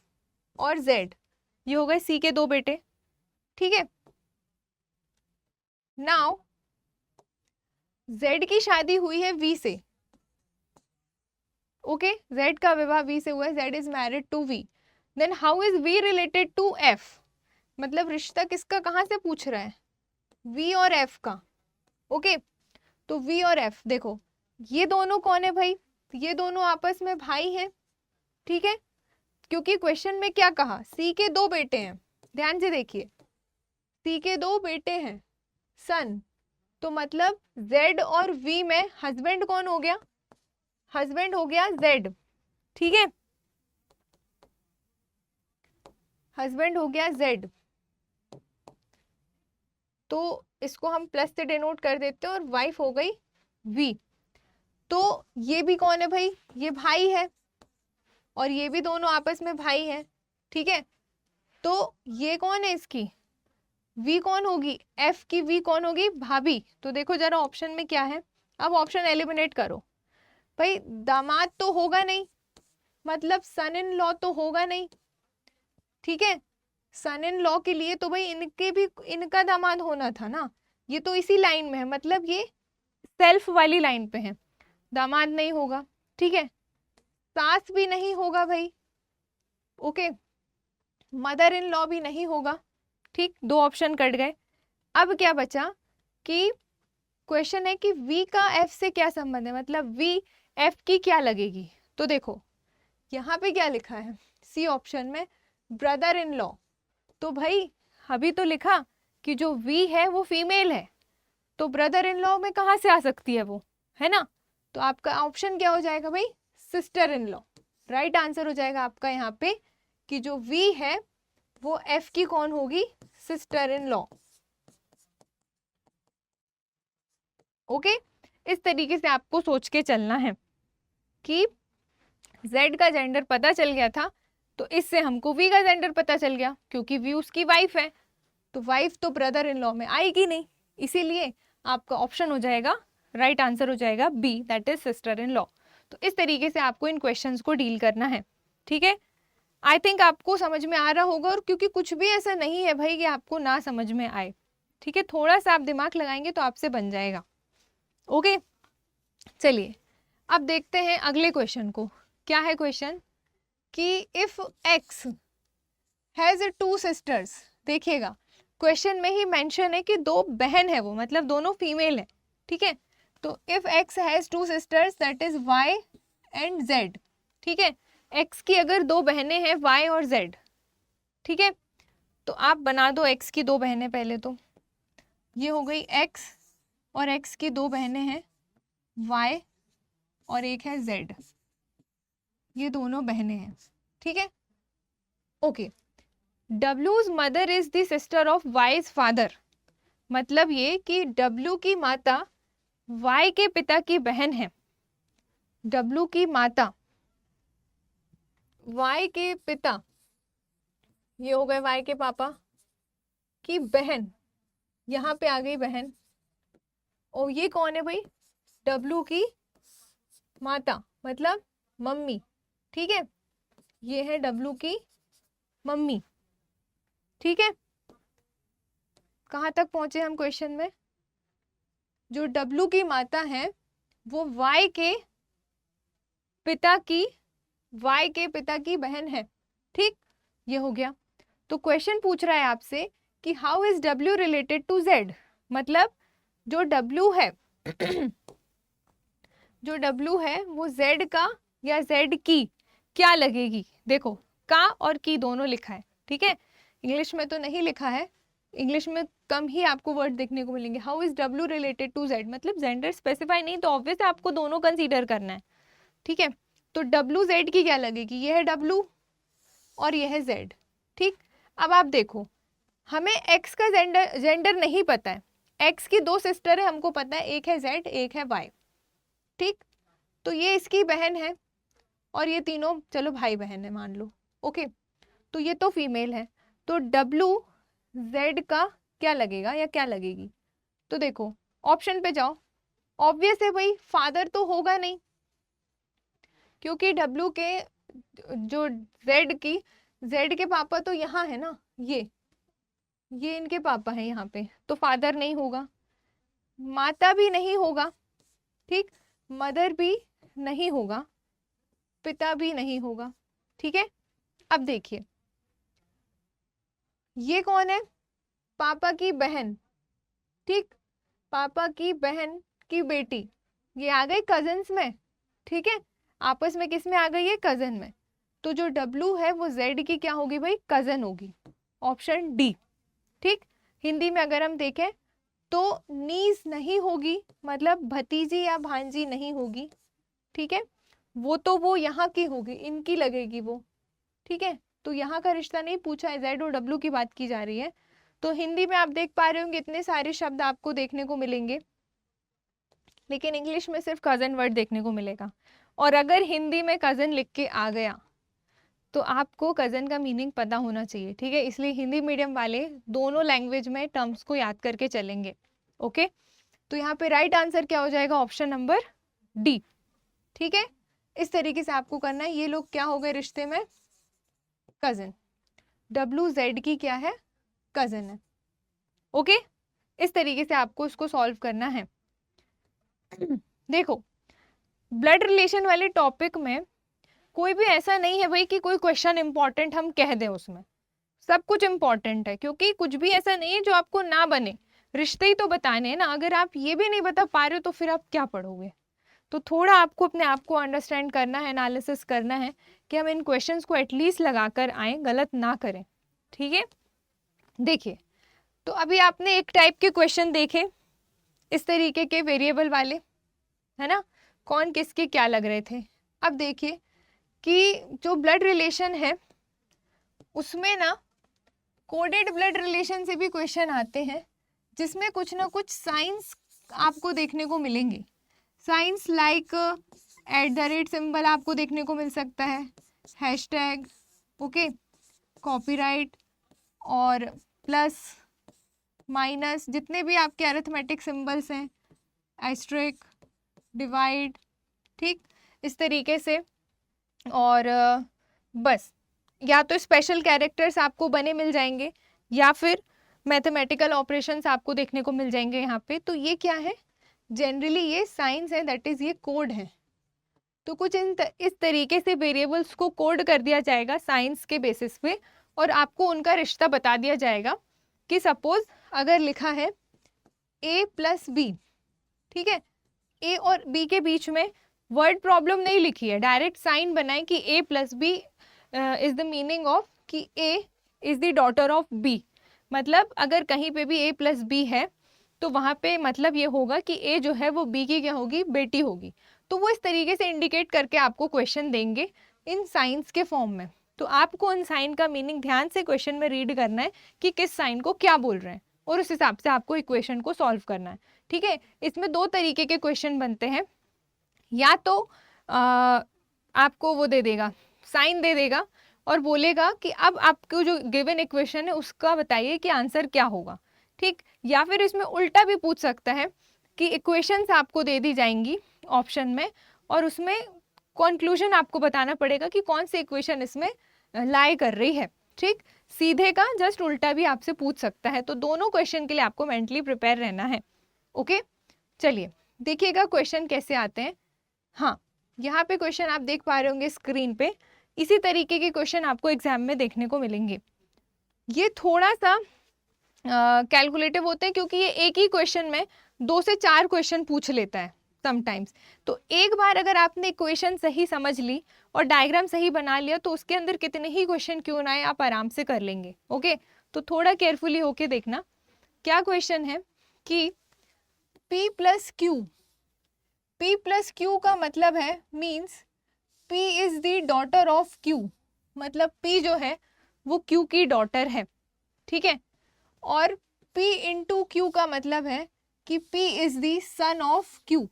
और जेड, ये हो गए सी के दो बेटे, ठीक है। नाउ जेड की शादी हुई है वी से, ओके, जेड का विवाह वी से हुआ है, Z is married to V, then how is V related to F, मतलब रिश्ता किसका कहां से पूछ रहा है, वी और एफ का, ओके। तो वी और एफ देखो ये दोनों कौन है भाई, ये दोनों आपस में भाई हैं, ठीक है, क्योंकि क्वेश्चन में क्या कहा, सी के दो बेटे हैं, ध्यान से देखिए, सी के दो बेटे हैं सन, तो मतलब जेड और वी में हस्बैंड कौन हो गया, हस्बैंड हो गया जेड, ठीक है, हस्बैंड हो गया जेड, तो इसको हम प्लस से डिनोट कर देते हैं और वाइफ हो गई वी। तो ये भी कौन है भाई, ये भाई है और ये भी दोनों आपस में भाई है, ठीक है। तो ये कौन है इसकी वी कौन होगी, एफ की वी कौन होगी, भाभी। तो देखो जरा ऑप्शन में क्या है, अब ऑप्शन एलिमिनेट करो भाई, दामाद तो होगा नहीं, मतलब सन इन लॉ तो होगा नहीं, ठीक है, सन इन लॉ के लिए तो भाई इनके भी इनका दामाद होना था ना, ये तो इसी लाइन में है, मतलब ये सेल्फ वाली लाइन पे है, दामाद नहीं होगा, ठीक है, सास भी नहीं होगा भाई, ओके, मदर इन लॉ भी नहीं होगा, ठीक, दो ऑप्शन कट गए। अब क्या बचा कि क्वेश्चन है कि वी का एफ से क्या संबंध है, मतलब वी एफ की क्या लगेगी। तो देखो यहाँ पे क्या लिखा है सी ऑप्शन में, ब्रदर इन लॉ। तो भाई अभी तो लिखा कि जो वी है वो फीमेल है, तो ब्रदर इन लॉ में कहाँ से आ सकती है वो, है ना। तो आपका ऑप्शन क्या हो जाएगा भाई, sister in law. Right answer हो जाएगा आपका यहाँ पे कि जो वी है वो एफ की कौन होगी, सिस्टर इन लॉ। ओके, इस तरीके से आपको सोच के चलना है कि Z का जेंडर पता चल गया था, तो इससे हमको V का जेंडर पता चल गया, क्योंकि V उसकी वाइफ है, तो वाइफ तो ब्रदर इन लॉ में आएगी नहीं, इसीलिए आपका ऑप्शन हो जाएगा, राइट आंसर हो जाएगा B, that is sister in law. तो इस तरीके से आपको इन क्वेश्चंस को डील करना है, ठीक है। आई थिंक आपको समझ में आ रहा होगा, और क्योंकि कुछ भी ऐसा नहीं है भाई कि आपको ना समझ में आए, ठीक है, थोड़ा सा आप दिमाग लगाएंगे तो आपसे बन जाएगा। ओके, चलिए अब देखते हैं अगले क्वेश्चन को। क्या है क्वेश्चन कि if x has two sisters, देखिएगा क्वेश्चन में ही मेंशन है कि दो बहन है वो, मतलब दोनों फीमेल है, ठीक है। तो if x has two sisters that is y and z, ठीक है। x की अगर दो बहनें हैं y और z, ठीक है, तो आप बना दो x की दो बहनें पहले। तो ये हो गई x, और x की दो बहनें हैं y और एक है z, ये दोनों बहनें हैं, ठीक है। Okay, W's mother is the sister of Y's father, मतलब ये कि W की माता Y के पिता की बहन है। W की माता Y के पिता, ये हो गए Y के पापा की बहन, यहाँ पे आ गई बहन, और ये कौन है भाई, W की माता मतलब मम्मी, ठीक है, ये है W की मम्मी, ठीक है। कहाँ तक पहुंचे हम क्वेश्चन में, जो W की माता है वो Y के पिता की बहन है, ठीक, ये हो गया। तो क्वेश्चन पूछ रहा है आपसे कि how is W related to Z, मतलब जो W है जो W है वो Z का या Z की क्या लगेगी। देखो का और की दोनों लिखा है, ठीक है, इंग्लिश में तो नहीं लिखा है, इंग्लिश में कम ही आपको वर्ड देखने को मिलेंगे। How is W related to Z, मतलब जेंडर स्पेसिफाई नहीं, तो ऑब्वियस आपको दोनों कंसीडर करना है, ठीक है। तो W Z की क्या लगेगी, ये है W और ये है Z, ठीक। अब आप देखो हमें X का जेंडर नहीं पता है, X की दो सिस्टर है हमको पता है, एक है Z एक है Y, ठीक। तो ये इसकी बहन है और ये तीनों चलो भाई बहन है मान लो, ओके। तो ये तो फीमेल है, तो W Z का क्या लगेगा या क्या लगेगी। तो देखो ऑप्शन पे जाओ, ऑब्वियस है भाई फादर तो होगा नहीं, क्योंकि W के जो Z के पापा तो यहाँ है ना, ये इनके पापा है यहाँ पे, तो फादर नहीं होगा, माता भी नहीं होगा, ठीक, मदर भी नहीं होगा, पिता भी नहीं होगा, ठीक है। अब देखिए ये कौन है, पापा की बहन, ठीक, पापा की बहन की बेटी, ये आ गई कजिन्स में, ठीक है, आपस में किस में आ गई है, कजन में। तो जो W है वो Z की क्या होगी भाई, कजन होगी, ऑप्शन डी, ठीक। हिंदी में अगर हम देखें तो नीस नहीं होगी, मतलब भतीजी या भांजी नहीं होगी, ठीक है, वो यहाँ की होगी, इनकी लगेगी वो, ठीक है। तो यहाँ का रिश्ता नहीं पूछा है, Z और W की बात की जा रही है। तो हिंदी में आप देख पा रहे होंगे इतने सारे शब्द आपको देखने को मिलेंगे, लेकिन इंग्लिश में सिर्फ कजन वर्ड देखने को मिलेगा। और अगर हिंदी में कजन लिख के आ गया तो आपको कजन का मीनिंग पता होना चाहिए, ठीक है, इसलिए हिंदी मीडियम वाले दोनों लैंग्वेज में टर्म्स को याद करके चलेंगे, ओके। तो यहाँ पे राइट आंसर क्या हो जाएगा, ऑप्शन नंबर डी, ठीक है। इस तरीके से आपको करना है, ये लोग क्या हो गए रिश्ते में, कजन, W Z की क्या है, कजन है, ओके। इस तरीके से आपको इसको सॉल्व करना है। देखो ब्लड रिलेशन वाले टॉपिक में कोई भी ऐसा नहीं है भाई कि कोई क्वेश्चन इंपॉर्टेंट हम कह दें, उसमें सब कुछ इंपॉर्टेंट है, क्योंकि कुछ भी ऐसा नहीं है जो आपको ना बने। रिश्ते ही तो बताने हैं ना। अगर आप ये भी नहीं बता पा रहे हो तो फिर आप क्या पढ़ोगे? तो थोड़ा आपको अपने आप को अंडरस्टैंड करना है, एनालिसिस करना है कि हम इन क्वेश्चंस को एटलीस्ट लगा कर आएँ, गलत ना करें। ठीक है, देखिए तो अभी आपने एक टाइप के क्वेश्चन देखे इस तरीके के वेरिएबल वाले, है ना, कौन किसके क्या लग रहे थे। अब देखिए कि जो ब्लड रिलेशन है उसमें ना कोडेड ब्लड रिलेशन से भी क्वेश्चन आते हैं, जिसमें कुछ ना कुछ साइंस आपको देखने को मिलेंगे। साइंस लाइक @ सिंबल आपको देखने को मिल सकता है, हैशटैग, ओके, कॉपीराइट और प्लस माइनस, जितने भी आपके अरिथमेटिक सिंबल्स हैं, एस्ट्रिक, डिवाइड, ठीक, इस तरीके से। और बस या तो स्पेशल कैरेक्टर्स आपको बने मिल जाएंगे या फिर मैथमेटिकल ऑपरेशंस आपको देखने को मिल जाएंगे यहाँ पे। तो ये क्या है? जनरली ये साइंस है, दैट इज ये कोड है। तो कुछ इस तरीके से वेरिएबल्स को कोड कर दिया जाएगा साइंस के बेसिस पे, और आपको उनका रिश्ता बता दिया जाएगा कि सपोज अगर लिखा है a + b, ठीक है, a और b के बीच में वर्ड प्रॉब्लम नहीं लिखी है, डायरेक्ट साइन बनाए कि a + b इज द मीनिंग ऑफ कि a is the daughter of b। मतलब अगर कहीं पे भी a + b है तो वहाँ पे मतलब ये होगा कि a जो है वो b की क्या होगी? बेटी होगी। तो वो इस तरीके से इंडिकेट करके आपको क्वेश्चन देंगे इन साइंस के फॉर्म में। तो आपको उन साइन का मीनिंग ध्यान से क्वेश्चन में रीड करना है कि किस साइन को क्या बोल रहे हैं, और उस हिसाब से आपको इक्वेशन को सॉल्व करना है। ठीक है, इसमें दो तरीके के क्वेश्चन बनते हैं, या तो आपको वो दे देगा, साइन दे देगा और बोलेगा कि अब आपको जो गिवन इक्वेशन है उसका बताइए कि आंसर क्या होगा। ठीक, या फिर इसमें उल्टा भी पूछ सकता है कि इक्वेशंस आपको दे दी जाएंगी ऑप्शन में, और उसमें कंक्लूजन आपको बताना पड़ेगा कि कौन सी इक्वेशन इसमें लाई कर रही है। ठीक, सीधे का जस्ट उल्टा भी आपसे पूछ सकता है। तो दोनों क्वेश्चन के लिए आपको मेंटली प्रिपेयर रहना है। ओके, चलिए देखिएगा क्वेश्चन कैसे आते हैं। हाँ, यहाँ पे क्वेश्चन आप देख पा रहे होंगे स्क्रीन पे। इसी तरीके के क्वेश्चन आपको एग्जाम में देखने को मिलेंगे। ये थोड़ा सा कैलकुलेटिव होते हैं क्योंकि ये एक ही क्वेश्चन में 2 से 4 क्वेश्चन पूछ लेता है समटाइम्स। तो एक बार अगर आपने इक्वेशन सही समझ ली और डायग्राम सही बना लिया तो उसके अंदर कितने ही क्वेश्चन क्यों ना आए आप आराम से कर लेंगे। ओके, तो थोड़ा केयरफुली होके देखना। क्या क्वेश्चन है कि P + Q, P + Q का मतलब है means P is the daughter of Q, मतलब P जो है वो Q की डॉटर है। ठीक है, और P × Q का मतलब है कि P is the son of Q।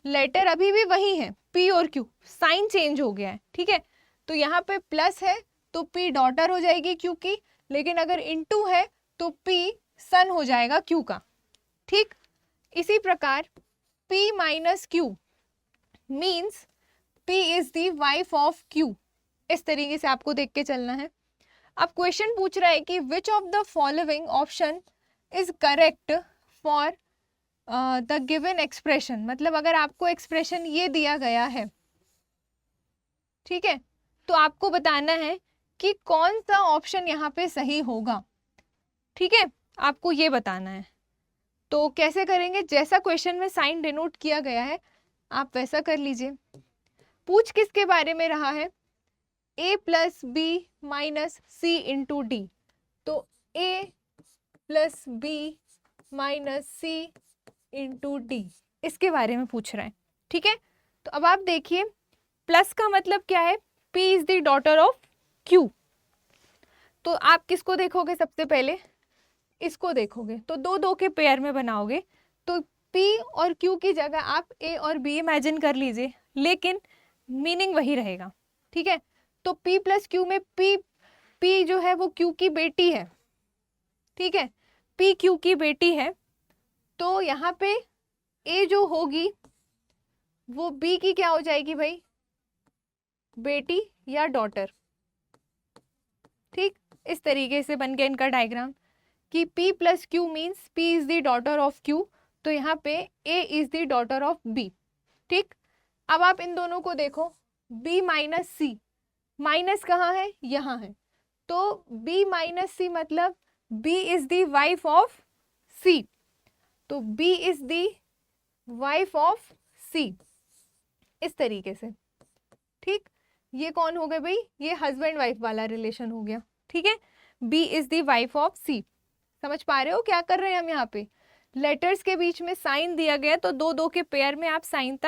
Letter अभी भी वही है, P और Q, साइन चेंज हो गया है। ठीक है, तो यहाँ पे प्लस है तो P डॉटर हो जाएगी Q की, लेकिन अगर इनटू है तो P सन हो जाएगा Q का। ठीक, इसी प्रकार P - Q means P is the wife of Q। इस तरीके से आपको देख के चलना है। अब क्वेश्चन पूछ रहा है कि which of the following option is correct for the given expression. मतलब अगर आपको एक्सप्रेशन ये दिया गया है, ठीक है, तो आपको बताना है कि कौन सा ऑप्शन यहाँ पे सही होगा। ठीक है, आपको ये बताना है। तो कैसे करेंगे? जैसा क्वेश्चन में साइन डिनोट किया गया है आप वैसा कर लीजिए। पूछ किसके बारे में रहा है? a + b - c × d। तो a + b - c × d, इसके बारे में पूछ रहा है। ठीक है, तो अब आप देखिए प्लस का मतलब क्या है? P is the daughter of Q। तो आप किसको देखोगे? सबसे पहले इसको देखोगे, तो 2 के पेयर में बनाओगे। तो P और Q की जगह आप A और B इमेजिन कर लीजिए, लेकिन मीनिंग वही रहेगा। ठीक है, तो P + Q में P जो है वो Q की बेटी है। ठीक है, P Q की बेटी है, तो यहाँ पे A जो होगी वो B की क्या हो जाएगी भाई? बेटी या डॉटर। ठीक, इस तरीके से बन गया इनका डायग्राम कि P + Q means P is the daughter of Q, तो यहाँ पे A is the daughter of B। ठीक, अब आप इन दोनों को देखो, B - C, माइनस कहाँ है? यहाँ है। तो B - C मतलब B इज द वाइफ ऑफ C। तो B is the wife of C, इस तरीके से। ठीक, ये कौन हो गए भाई, ये हस्बैंड वाइफ वाला रिलेशन हो गया। ठीक है, B is the wife of C. समझ पा रहे हो क्या कर रहे हैं हम यहाँ पे? लेटर्स के बीच में साइन दिया गया तो दो दो के पेयर में आप साइन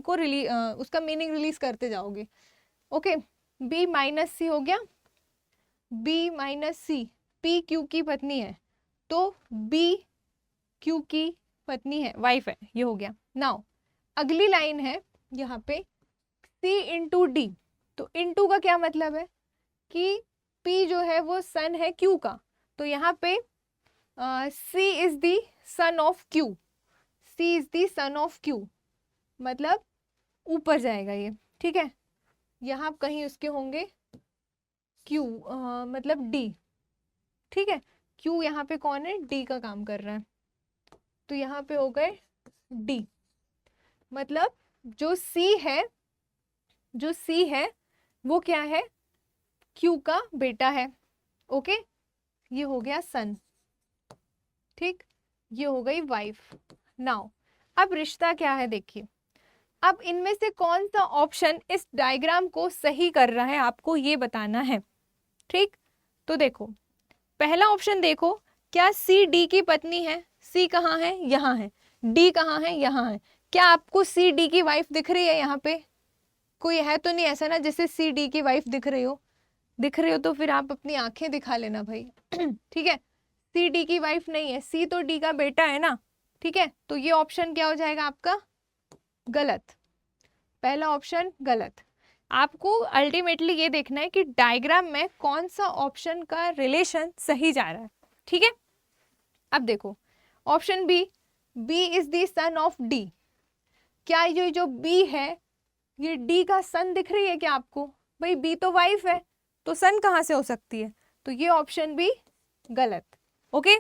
को उसका मीनिंग रिलीज करते जाओगे। ओके, बी माइनस सी हो गया, बी माइनस सी, पी क्यू की पत्नी है तो बी क्यू की पत्नी है, वाइफ है, ये हो गया। नाउ अगली लाइन है यहाँ पे सी इंटू डी। तो इंटू का क्या मतलब है कि P जो है वो सन है Q का, तो यहाँ पे C is the sun of Q, C is the sun of Q, मतलब ऊपर जाएगा ये। ठीक है, यहाँ कहीं उसके होंगे Q, मतलब D। ठीक है, Q यहाँ पे कौन है, D का काम कर रहा है, तो यहाँ पे हो गए D। मतलब जो C है वो क्या है, Q का बेटा है। ओके, ये हो गया सन। ठीक, ये हो गई वाइफ। नाउ अब रिश्ता क्या है देखिए, अब इनमें से कौन सा ऑप्शन इस डायग्राम को सही कर रहा है आपको ये बताना है। ठीक, तो देखो पहला ऑप्शन देखो, क्या सी डी की पत्नी है? सी कहाँ है, यहाँ है। डी कहाँ है, यहाँ है। क्या आपको सी डी की वाइफ दिख रही है यहाँ पे? कोई है तो नहीं ऐसा ना जैसे सी डी की वाइफ दिख रही हो? दिख रहे हो तो फिर आप अपनी आंखें दिखा लेना भाई। ठीक है, सी डी की वाइफ नहीं है, सी तो डी का बेटा है ना। ठीक है, तो ये ऑप्शन क्या हो जाएगा आपका, गलत। पहला ऑप्शन गलत। आपको अल्टीमेटली ये देखना है कि डायग्राम में कौन सा ऑप्शन का रिलेशन सही जा रहा है। ठीक है, अब देखो option B, B is the son of D. क्या ये जो बी है ये डी का सन दिख रही है क्या आपको? भाई बी तो वाइफ है तो सन कहाँ से हो सकती है, तो ये ऑप्शन भी गलत। ओके,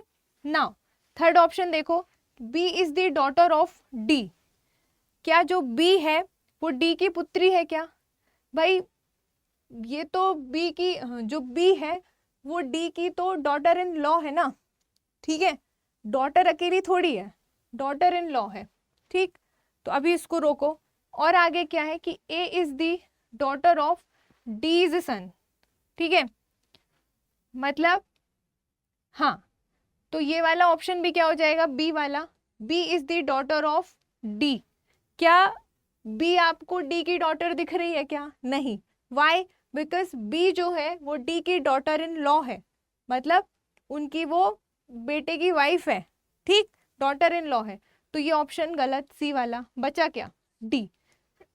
नाउ थर्ड ऑप्शन देखो, B is the daughter of D. क्या जो बी है वो डी की पुत्री है क्या? भाई ये तो बी की, जो बी है वो डी की तो डॉटर इन लॉ है ना। ठीक है, डॉटर अकेली थोड़ी है, डॉटर इन लॉ है। ठीक, तो अभी इसको रोको। और आगे क्या है कि A is the daughter of D is son. ठीक है, मतलब हाँ, तो ये वाला ऑप्शन भी क्या हो जाएगा, बी वाला, B is the daughter of D. क्या बी आपको डी की डॉटर दिख रही है क्या? नहीं। वाई? बिकॉज बी जो है वो डी की डॉटर इन लॉ है, मतलब उनकी वो बेटे की वाइफ है। ठीक, डॉटर इन लॉ है, तो ये ऑप्शन गलत, सी वाला। बचा क्या, डी।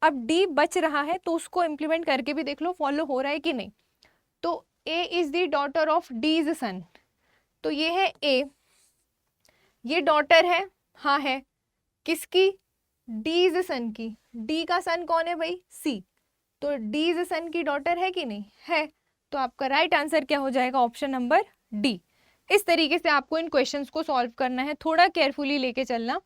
अब डी बच रहा है तो उसको इम्प्लीमेंट करके भी देख लो फॉलो हो रहा है कि नहीं। तो A is the daughter of D is son, तो ये है ए, ये डॉटर है, हाँ है, किसकी, डी इज सन की। डी का सन कौन है भाई, सी, तो डी इज सन की डॉटर है कि नहीं है, तो आपका राइट आंसर क्या हो जाएगा, ऑप्शन नंबर डी। इस तरीके से आपको इन क्वेश्चंस को सॉल्व करना है, थोड़ा केयरफुली लेके चलना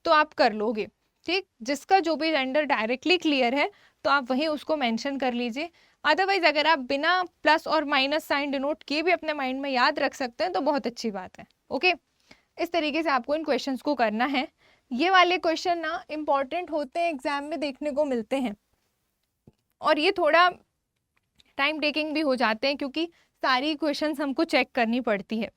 तो आप कर लोगे। ठीक, जिसका जो भी जेंडर डायरेक्टली क्लियर है तो आप वहीं उसको मेंशन कर लीजिए। अदरवाइज अगर आप बिना प्लस और माइनस साइन डिनोट किए भी अपने माइंड में याद रख सकते हैं तो बहुत अच्छी बात है। ओके, इस तरीके से आपको इन क्वेश्चंस को करना है। ये वाले क्वेश्चन ना इंपॉर्टेंट होते हैं, एग्जाम में देखने को मिलते हैं, और ये थोड़ा टाइम टेकिंग भी हो जाते हैं क्योंकि सारी क्वेश्चंस हमको चेक करनी पड़ती है।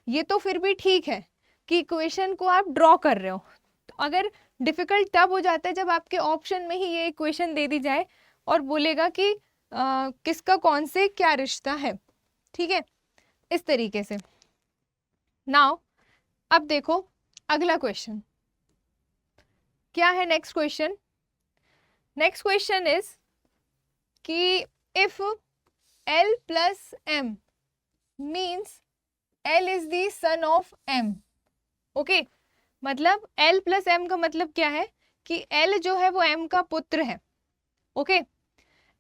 ये तो फिर भी ठीक है कि क्वेश्चन को आप ड्रॉ कर रहे हो, तो अगर डिफिकल्ट तब हो जाता है जब आपके ऑप्शन में ही ये क्वेश्चन दे दी जाए और बोलेगा कि किसका कौन से क्या रिश्ता है। ठीक है, इस तरीके से। नाउ अब देखो अगला क्वेश्चन क्या है। नेक्स्ट क्वेश्चन इज कि if L plus M means L is the son of M। Okay, मतलब L प्लस M का मतलब क्या है कि L जो है वो M का पुत्र है। ओके,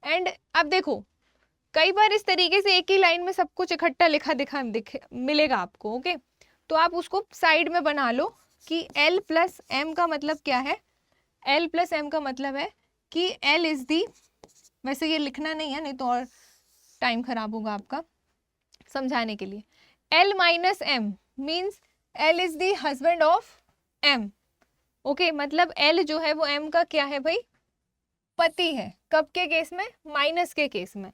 एंड अब देखो कई बार इस तरीके से एक ही लाइन में सब कुछ इकट्ठा लिखा मिलेगा आपको। ओके, तो आप उसको साइड में बना लो कि L प्लस M का मतलब क्या है। L प्लस M का मतलब है कि L इज दी, वैसे ये लिखना नहीं है नहीं तो और टाइम खराब होगा आपका समझाने के लिए। L minus M means L is the husband of M. Okay, मतलब एल जो है वो एम का क्या है भाई, पति है। कब के केस में, माइनस के केस में।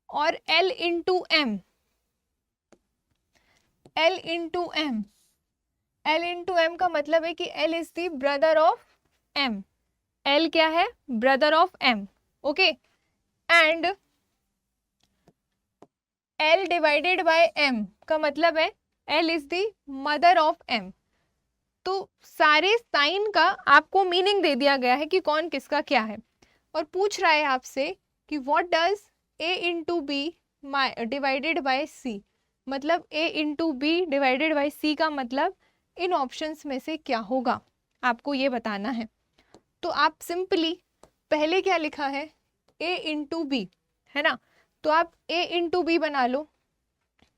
और L into M, L into M, L into M का मतलब है कि L is the brother of M. L क्या है, brother of M. Okay, and L divided by M का मतलब है L is the mother of M. तो सारे साइन का आपको मीनिंग दे दिया गया है कि कौन किसका क्या है। और पूछ रहा है आपसे कि what does A into B divided by C, मतलब A into B divided by C का मतलब इन ऑप्शंस में से क्या होगा, आपको ये बताना है। तो आप सिंपली पहले क्या लिखा है, ए इंटू बी, है ना, तो आप ए इंटू बी बना लो,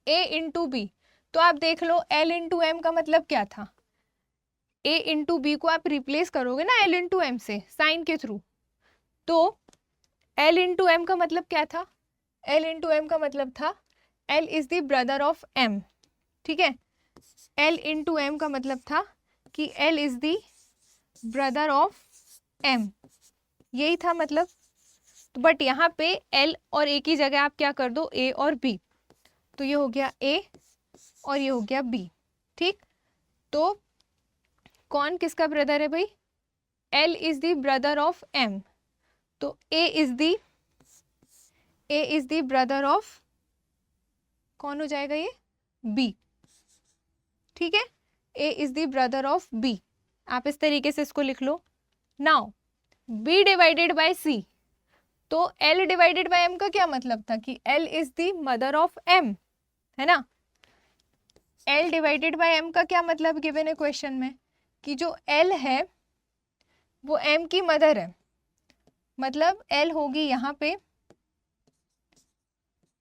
ए इंटू बी। तो आप देख लो एल इंटू एम का मतलब क्या था, ए इंटू बी को आप रिप्लेस करोगे ना एल इंटू एम से साइन के थ्रू, तो एल इंटू एम का मतलब क्या था, एल इंटू एम का मतलब था L is the brother of M. ठीक है, एल इंटू एम का मतलब था कि L is the brother of M, यही था मतलब। बट यहाँ पे एल और ए की जगह आप क्या कर दो, ए और बी, तो ये हो गया ए और ये हो गया बी। ठीक, तो कौन किसका ब्रदर है भाई, L is the brother of M, तो A is the brother of, कौन हो जाएगा ये, बी। ठीक है, A is the brother of B, आप इस तरीके से इसको लिख लो। Now B divided by C, तो एल डिवाइडेड बाय एम का क्या मतलब था कि L is the mother of M, है ना। एल डिवाइडेड बाय एम का क्या मतलब गिवन है क्वेश्चन में, कि जो एल है वो एम की मदर है, मतलब एल होगी यहाँ पे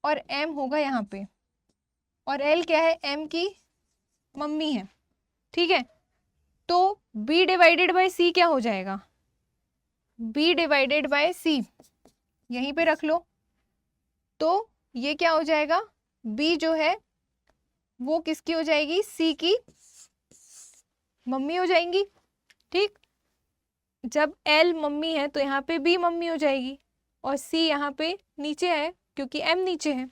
और एम होगा यहाँ पे, और एल क्या है, एम की मम्मी है। ठीक है, तो बी डिवाइडेड बाय सी क्या हो जाएगा, बी डिवाइडेड बाय सी यहीं पे रख लो, तो ये क्या हो जाएगा, बी जो है वो किसकी हो जाएगी, सी की मम्मी हो जाएंगी। ठीक, जब एल मम्मी है तो यहाँ पे बी मम्मी हो जाएगी, और सी यहाँ पे नीचे है क्योंकि एम नीचे है।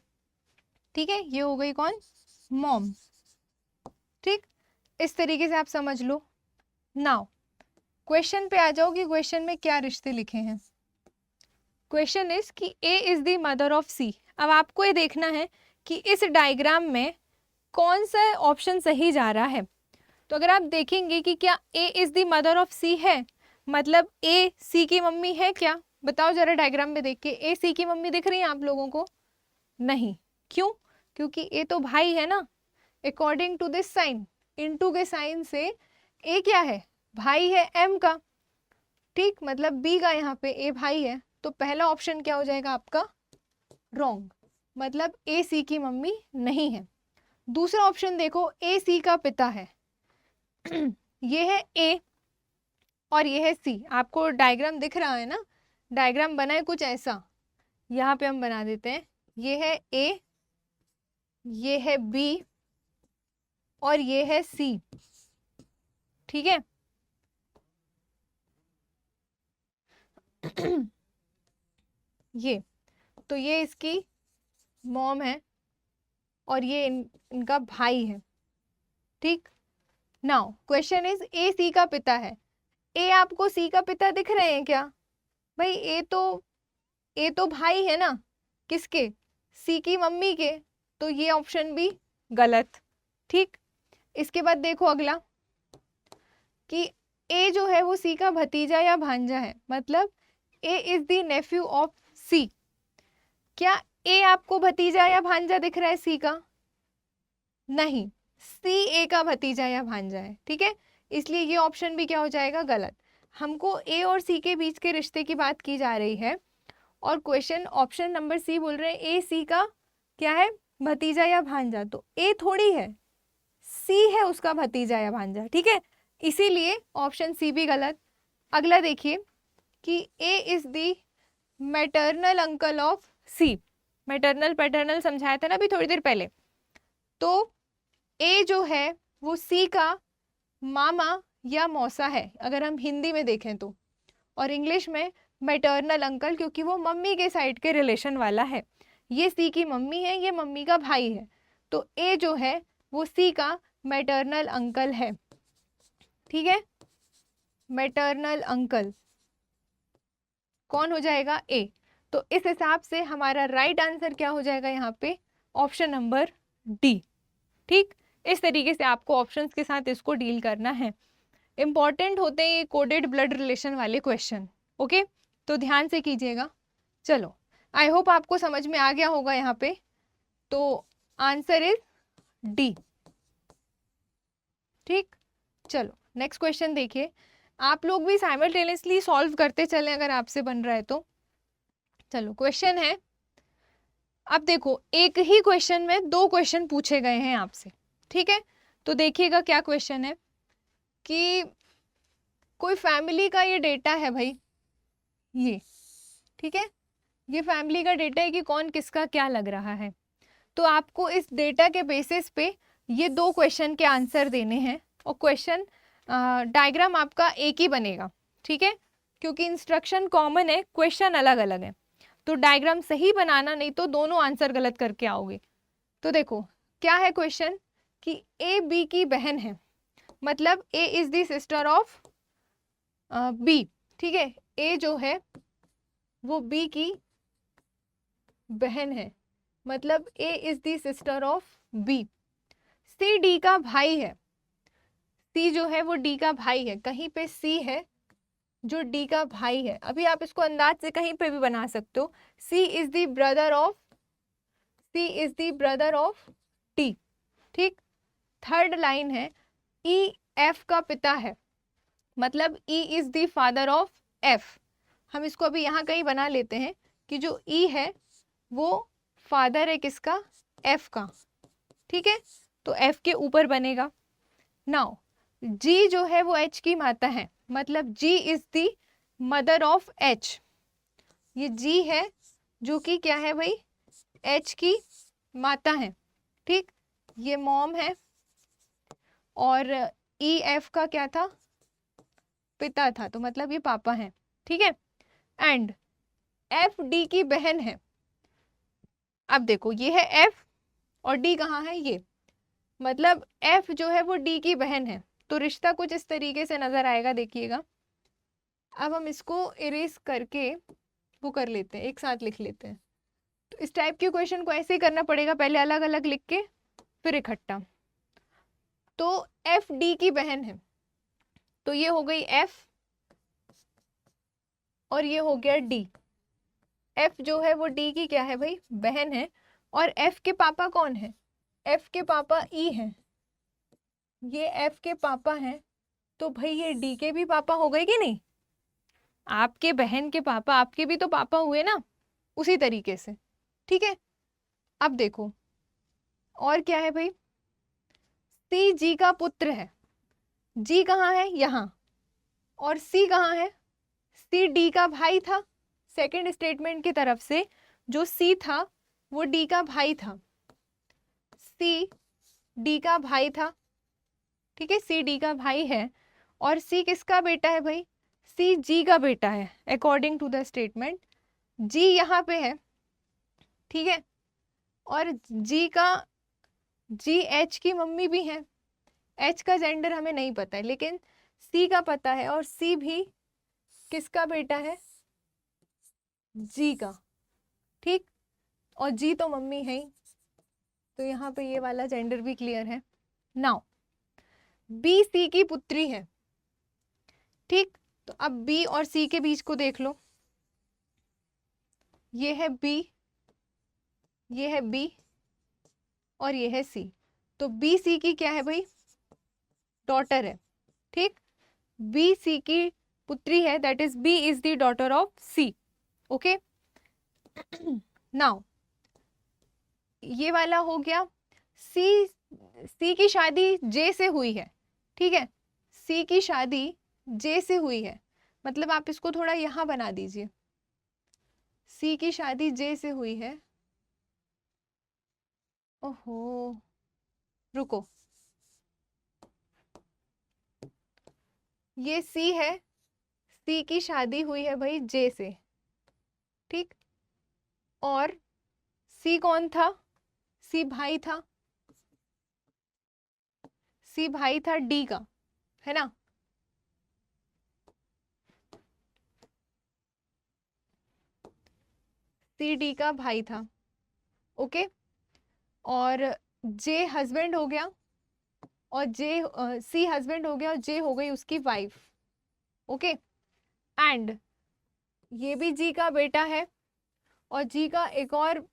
ठीक है, ये हो गई कौन, मॉम। ठीक, इस तरीके से आप समझ लो। नाउ क्वेश्चन पे आ जाओ कि क्वेश्चन में क्या रिश्ते लिखे हैं। क्वेश्चन इज कि A is the mother of सी। अब आपको ये देखना है कि इस डायग्राम में कौन सा ऑप्शन सही जा रहा है। तो अगर आप देखेंगे कि क्या ए इज द मदर ऑफ सी है, मतलब ए सी की मम्मी है क्या, बताओ जरा डायग्राम में देख के, ए सी की मम्मी दिख रही है आप लोगों को, नहीं, क्यों, क्योंकि ए तो भाई है ना, according to this sign, into के साइन से ए क्या है, भाई है एम का। ठीक, मतलब बी का यहाँ पे ए भाई है, तो पहला ऑप्शन क्या हो जाएगा आपका, रॉन्ग, मतलब ए सी की मम्मी नहीं है। दूसरा ऑप्शन देखो, ए सी का पिता है ये है ए और ये है सी। आपको डायग्राम दिख रहा है ना, डायग्राम बना है कुछ ऐसा, यहाँ पे हम बना देते हैं, ये है ए, ये है बी और ये है सी। ठीक है ये, तो ये इसकी मॉम है और ये इनका भाई है। ठीक, नाउ क्वेश्चन इज ए सी का पिता है, ए आपको सी का पिता दिख रहे हैं क्या भाई, ए तो भाई है ना, किसके, सी की मम्मी के, तो ये ऑप्शन भी गलत। ठीक, इसके बाद देखो अगला कि ए जो है वो सी का भतीजा या भांजा है, मतलब A is the Neiphiu of सी। क्या ए आपको भतीजा या भांजा दिख रहा है सी का, नहीं, सी ए का भतीजा या भांजा है। ठीक है, इसलिए ये ऑप्शन भी क्या हो जाएगा, गलत। हमको ए और सी के बीच के रिश्ते की बात की जा रही है और क्वेश्चन ऑप्शन नंबर सी बोल रहे हैं ए सी का क्या है, भतीजा या भांजा, तो ए थोड़ी है, सी है उसका भतीजा या भांजा। ठीक है, इसीलिए ऑप्शन सी भी गलत। अगला देखिए कि A is the maternal uncle of C, maternal paternal समझाया था ना अभी थोड़ी देर पहले, तो ए जो है वो सी का मामा या मौसा है अगर हम हिंदी में देखें तो, और इंग्लिश में मैटरनल अंकल, क्योंकि वो मम्मी के साइड के रिलेशन वाला है। ये सी की मम्मी है, ये मम्मी का भाई है, तो ए जो है वो सी का मैटरनल अंकल है। ठीक है, मैटरनल अंकल कौन हो जाएगा? ए। तो इस हिसाब से हमारा राइट आंसर क्या हो जाएगा यहाँ पे? Option number D. ठीक, इस तरीके से आपको ऑप्शंस के साथ इसको डील करना है। इंपॉर्टेंट होते हैं ये कोडेड ब्लड रिलेशन वाले क्वेश्चन। ओके, तो ध्यान से कीजिएगा। चलो, आई होप आपको समझ में आ गया होगा यहाँ पे। तो आंसर इज डी। ठीक, चलो नेक्स्ट क्वेश्चन देखिए। आप लोग भी साइमल्टेनियसली सॉल्व करते चलें अगर आपसे बन रहा है तो। चलो, क्वेश्चन है, अब देखो एक ही क्वेश्चन में दो क्वेश्चन पूछे गए हैं आपसे। ठीक है, तो देखिएगा क्या क्वेश्चन है कि कोई फैमिली का ये डेटा है भाई, ये ठीक है, ये फैमिली का डेटा है कि कौन किसका क्या लग रहा है। तो आपको इस डेटा के बेसिस पे ये दो क्वेश्चन के आंसर देने हैं, और क्वेश्चन डायग्राम आपका एक ही बनेगा। ठीक है, क्योंकि इंस्ट्रक्शन कॉमन है, क्वेश्चन अलग अलग है, तो डायग्राम सही बनाना, नहीं तो दोनों आंसर गलत करके आओगे। तो देखो क्या है क्वेश्चन कि ए बी की बहन है, मतलब A is the sister of B. ठीक है, ए जो है वो बी की बहन है, मतलब A is the sister of B. C D का भाई है, सी जो है वो डी का भाई है, कहीं पे सी है जो डी का भाई है। अभी आप इसको अंदाज से कहीं पे भी बना सकते हो। C is the brother of, C is the brother of D. ठीक, थर्ड लाइन है ई एफ का पिता है, मतलब E is the father of F. हम इसको अभी यहाँ कहीं बना लेते हैं कि जो ई है वो फादर है किसका? एफ का। ठीक है, तो एफ के ऊपर बनेगा। नाउ जी जो है वो एच की माता है, मतलब G is the mother of H. ये जी है जो कि क्या है भाई? एच की माता है। ठीक, ये मॉम है, और ई एफ का क्या था? पिता था, तो मतलब ये पापा है। ठीक है, एंड एफ डी की बहन है। अब देखो ये है एफ और डी कहाँ है? ये, मतलब एफ जो है वो डी की बहन है, तो रिश्ता कुछ इस तरीके से नजर आएगा, देखिएगा। अब हम इसको इरेज करके वो कर लेते हैं, एक साथ लिख लेते हैं। तो इस टाइप के क्वेश्चन को ऐसे ही करना पड़ेगा, पहले अलग अलग लिख के फिर इकट्ठा। तो एफ डी की बहन है, तो ये हो गई एफ और ये हो गया डी। एफ जो है वो डी की क्या है भाई? बहन है, और एफ के पापा कौन है? एफ के पापा ई हैं, ये एफ के पापा हैं, तो भाई ये डी के भी पापा हो गए कि नहीं? आपके बहन के पापा आपके भी तो पापा हुए ना, उसी तरीके से। ठीक है, अब देखो और क्या है भाई? सी जी का पुत्र है, जी कहाँ है? यहाँ, और सी कहाँ है? सी डी का भाई था। सेकंड स्टेटमेंट की तरफ से जो सी था वो डी का भाई था, सी डी का भाई था। ठीक है, सी डी का भाई है, और सी किसका बेटा है भाई? सी जी का बेटा है, अकॉर्डिंग टू द स्टेटमेंट। जी यहाँ पे है, ठीक है, और जी का, जी एच की मम्मी भी है। एच का जेंडर हमें नहीं पता है, लेकिन सी का पता है, और सी भी किसका बेटा है? जी का। ठीक, और जी तो मम्मी है ही, तो यहाँ पे ये वाला जेंडर भी क्लियर है। नाउ बी सी की पुत्री है। ठीक, तो अब बी और सी के बीच को देख लो, ये है बी, ये है बी, और ये है सी। तो बी सी की क्या है भाई? डॉटर है। ठीक, बी सी की पुत्री है, that is B is the daughter of C. Okay, now ये वाला हो गया। सी, सी की शादी जे से हुई है। ठीक है, सी की शादी जे से हुई है, मतलब आप इसको थोड़ा यहां बना दीजिए, सी की शादी जे से हुई है। ओहो, रुको, ये सी है, सी की शादी हुई है भाई जे से, ठीक। और सी कौन था? सी भाई था, सी भाई था डी का, है ना। सी डी का भाई था, ओके। और जे हस्बैंड हो गया, और जे सी हस्बैंड हो गया और जे हो गई उसकी वाइफ, ओके। एंड ये भी जी का बेटा है, और जी का एक और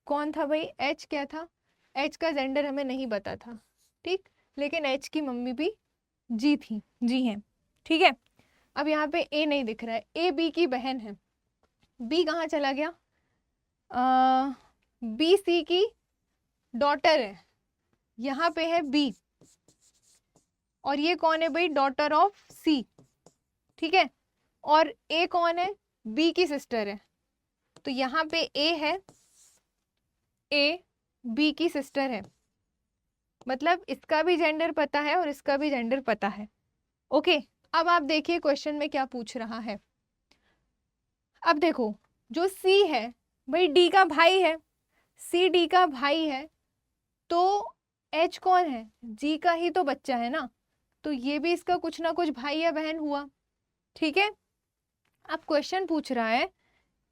कौन था भाई? एच क्या था? एच का जेंडर हमें नहीं पता था, ठीक। लेकिन एच की मम्मी भी जी थी, जी है, ठीक है। अब यहाँ पे ए नहीं दिख रहा है, ए बी की बहन है। बी कहाँ चला गया? बी सी की डॉटर है, यहाँ पे है बी, और ये कौन है भाई? डॉटर ऑफ सी, ठीक है। और ए कौन है? बी की सिस्टर है, तो यहाँ पे ए है, ए बी की सिस्टर है, मतलब इसका भी जेंडर पता है और इसका भी जेंडर पता है, ओके। अब आप देखिए क्वेश्चन में क्या पूछ रहा है। अब देखो, जो सी है भाई डी का भाई है, सी डी का भाई है, तो एच कौन है? जी का ही तो बच्चा है ना, तो ये भी इसका कुछ ना कुछ भाई या बहन हुआ, ठीक है। अब क्वेश्चन पूछ रहा है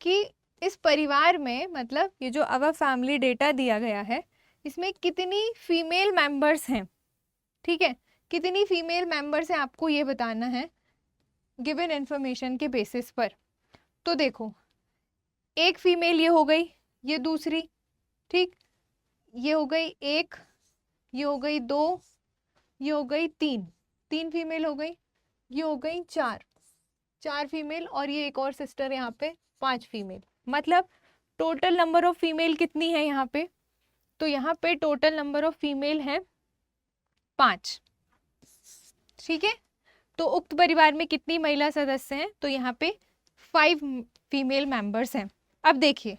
कि इस परिवार में, मतलब ये जो अवर फैमिली डेटा दिया गया है, इसमें कितनी फीमेल मेंबर्स हैं, ठीक है। कितनी फीमेल मेंबर्स हैं आपको ये बताना है गिवन इंफॉर्मेशन के बेसिस पर। तो देखो, एक फीमेल ये हो गई, ये दूसरी, ठीक, ये हो गई एक, ये हो गई दो, ये हो गई तीन, तीन फीमेल हो गई, ये हो गई चार, चार फीमेल, और ये एक और सिस्टर यहाँ पे, पांच फीमेल। मतलब टोटल नंबर ऑफ फीमेल कितनी है यहाँ पे? तो यहाँ पे टोटल नंबर ऑफ फीमेल है 5, ठीक है। तो उक्त परिवार में कितनी महिला सदस्य हैं? तो यहाँ पे 5 फीमेल मेंबर्स हैं। अब देखिए,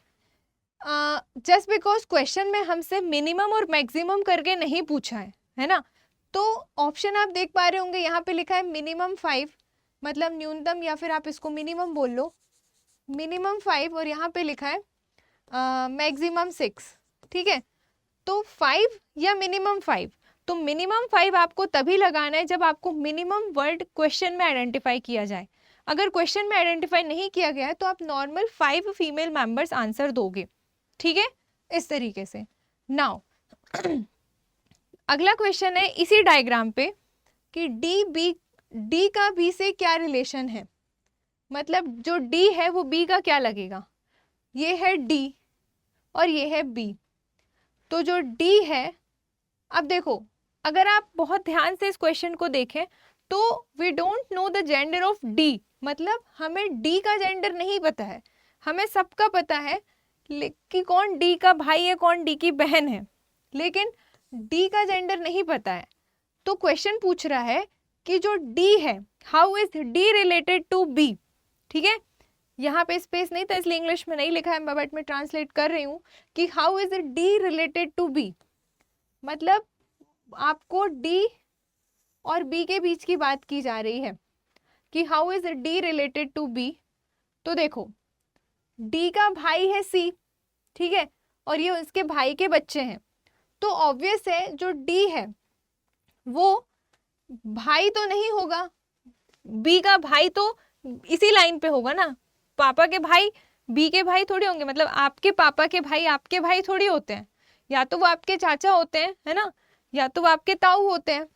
जस्ट बिकॉज क्वेश्चन में हमसे मिनिमम और मैक्सिमम करके नहीं पूछा है ना, तो ऑप्शन आप देख पा रहे होंगे, यहाँ पे लिखा है मिनिमम 5, मतलब न्यूनतम, या फिर आप इसको मिनिमम बोल लो, मिनिमम 5, और यहाँ पे लिखा है मैक्सिमम 6, ठीक है। तो 5 या मिनिमम 5, तो मिनिमम 5 आपको तभी लगाना है जब आपको मिनिमम वर्ड क्वेश्चन में आइडेंटिफाई किया जाए। अगर क्वेश्चन में आइडेंटिफाई नहीं किया गया है तो आप नॉर्मल 5 फीमेल मेंबर्स आंसर दोगे, ठीक है, इस तरीके से। नाउ अगला क्वेश्चन है इसी डायग्राम पे कि डी का बी से क्या रिलेशन है, मतलब जो डी है वो बी का क्या लगेगा। ये है डी और ये है बी, तो जो डी है, अब देखो, अगर आप बहुत ध्यान से इस क्वेश्चन को देखें तो we don't know the gender of D, मतलब हमें डी का जेंडर नहीं पता है। हमें सबका पता है कि कौन डी का भाई है, कौन डी की बहन है, लेकिन डी का जेंडर नहीं पता है। तो क्वेश्चन पूछ रहा है कि जो डी है, how is D related to B, ठीक है। यहाँ पे स्पेस नहीं था इसलिए इंग्लिश में नहीं लिखा है, बट मैं ट्रांसलेट कर रही हूँ कि how is D related to B, मतलब आपको डी और बी के बीच की बात की जा रही है कि how is D related to B. तो देखो, डी का भाई है सी, ठीक है, और ये उसके भाई के बच्चे हैं, तो ऑब्वियस है जो डी है वो भाई तो नहीं होगा, बी का भाई तो इसी लाइन पे होगा ना, पापा के भाई बी के भाई थोड़ी होंगे, मतलब आपके पापा के भाई आपके भाई थोड़ी होते हैं, या तो वो आपके चाचा होते हैं, है ना, या तो वो आपके ताऊ होते हैं।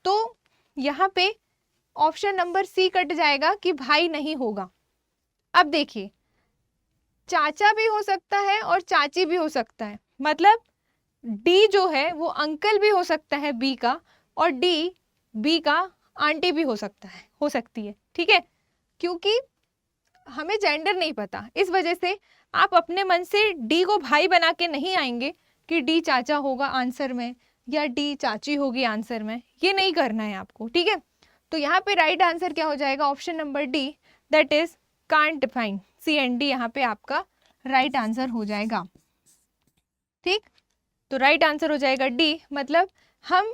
तो यहाँ पे ऑप्शन नंबर सी कट जाएगा कि भाई नहीं होगा। अब देखिए, चाचा भी हो सकता है और चाची भी हो सकता है, मतलब डी जो है वो अंकल भी हो सकता है बी का, और डी बी का आंटी भी हो सकता है, हो सकती है, ठीक है। क्योंकि हमें जेंडर नहीं पता, इस वजह से आप अपने मन से डी को भाई बना के नहीं आएंगे कि डी चाचा होगा आंसर में या डी चाची होगी आंसर में, ये नहीं करना है आपको, ठीक है। तो यहाँ पे राइट आंसर क्या हो जाएगा? Option number D, that is can't define, C and D यहाँ पे आपका राइट आंसर हो जाएगा, ठीक। तो राइट आंसर हो जाएगा डी, मतलब हम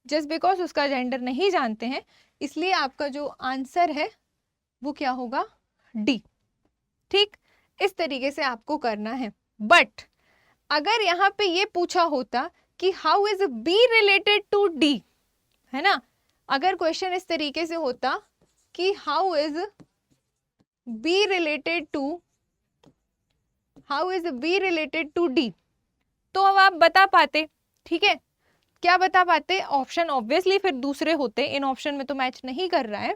जस्ट बिकॉज उसका जेंडर नहीं जानते हैं इसलिए आपका जो आंसर है वो क्या होगा, डी। ठीक, इस तरीके से आपको करना है। बट अगर यहाँ पे ये पूछा होता कि how is B related to D, है ना, अगर क्वेश्चन इस तरीके से होता कि how is B related to D, तो अब आप बता पाते। ठीक है, क्या बता पाते, ऑप्शन ऑब्वियसली फिर दूसरे होते, इन ऑप्शन में तो मैच नहीं कर रहा है।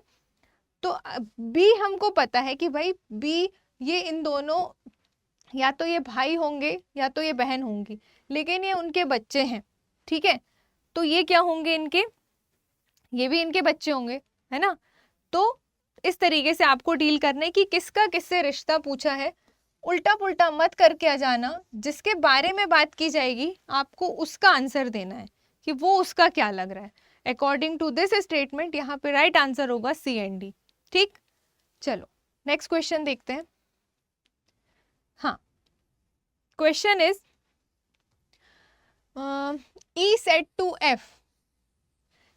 तो बी हमको पता है कि भाई बी ये इन दोनों, या तो ये भाई होंगे या तो ये बहन होंगी, लेकिन ये उनके बच्चे हैं। ठीक है, तो ये क्या होंगे, इनके, ये भी इनके बच्चे होंगे, है ना। तो इस तरीके से आपको डील करने की, किसका किससे रिश्ता पूछा है, उल्टा पुल्टा मत करके आ जाना। जिसके बारे में बात की जाएगी आपको उसका आंसर देना है कि वो उसका क्या लग रहा है। अकॉर्डिंग टू दिस स्टेटमेंट यहाँ पे राइट आंसर होगा सी एंड डी। ठीक, चलो नेक्स्ट क्वेश्चन देखते हैं। हाँ, question is E said to F.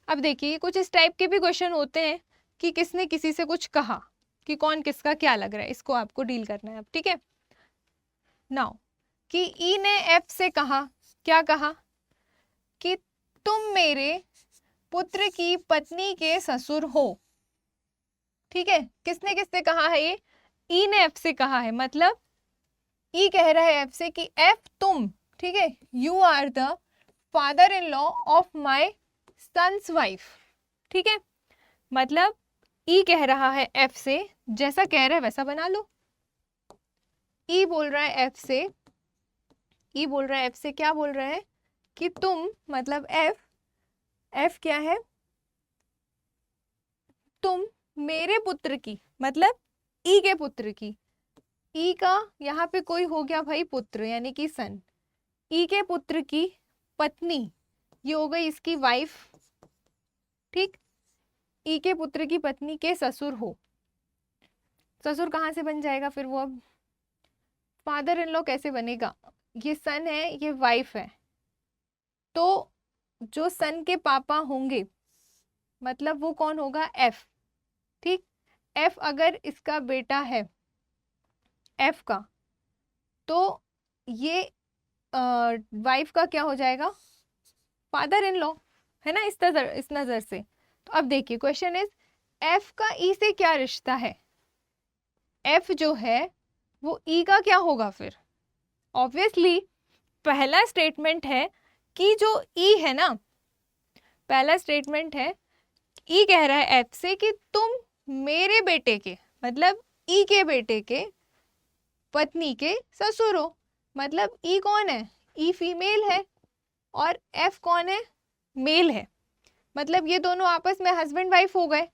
अब देखिए कुछ इस टाइप के भी क्वेश्चन होते हैं कि किसने किसी से कुछ कहा, कि कौन किसका क्या लग रहा है, इसको आपको डील करना है अब। ठीक है, नाउ कि ई ने एफ से कहा, क्या कहा, कि तुम मेरे पुत्र की पत्नी के ससुर हो। ठीक है, किसने किससे कहा है ये, ई ने एफ से कहा है, मतलब ई कह रहा है एफ से कि एफ तुम, ठीक है, you are the father in law of my son's wife. ठीक है, मतलब ई कह रहा है एफ से, जैसा कह रहा है वैसा बना लो। ई बोल रहा है एफ से, ई बोल रहा है एफ से, क्या बोल रहा है कि तुम, मतलब एफ क्या है, तुम मेरे पुत्र की, मतलब ई के पुत्र की, ई का यहाँ पे कोई हो गया भाई पुत्र यानी कि सन, ई के पुत्र की पत्नी, ये हो गई इसकी वाइफ। ठीक, ई के पुत्र की पत्नी के ससुर हो। ससुर कहाँ से बन जाएगा फिर वो, अब फादर इन लॉ कैसे बनेगा, ये सन है ये वाइफ है, तो जो सन के पापा होंगे मतलब वो कौन होगा, एफ। ठीक, एफ अगर इसका बेटा है एफ का, तो ये वाइफ का क्या हो जाएगा, फादर इन लॉ, है ना, इस नजर से। तो अब देखिए क्वेश्चन इज एफ का ई से क्या रिश्ता है, एफ जो है वो ई का क्या होगा फिर। ऑब्वियसली पहला स्टेटमेंट है कि जो ई है ना, पहला स्टेटमेंट है, ई कह रहा है एफ से कि तुम मेरे बेटे के, मतलब ई के बेटे के पत्नी के ससुर हो। मतलब ई कौन है, ई फीमेल है और एफ कौन है, मेल है। मतलब ये दोनों आपस में हस्बैंड वाइफ हो गए।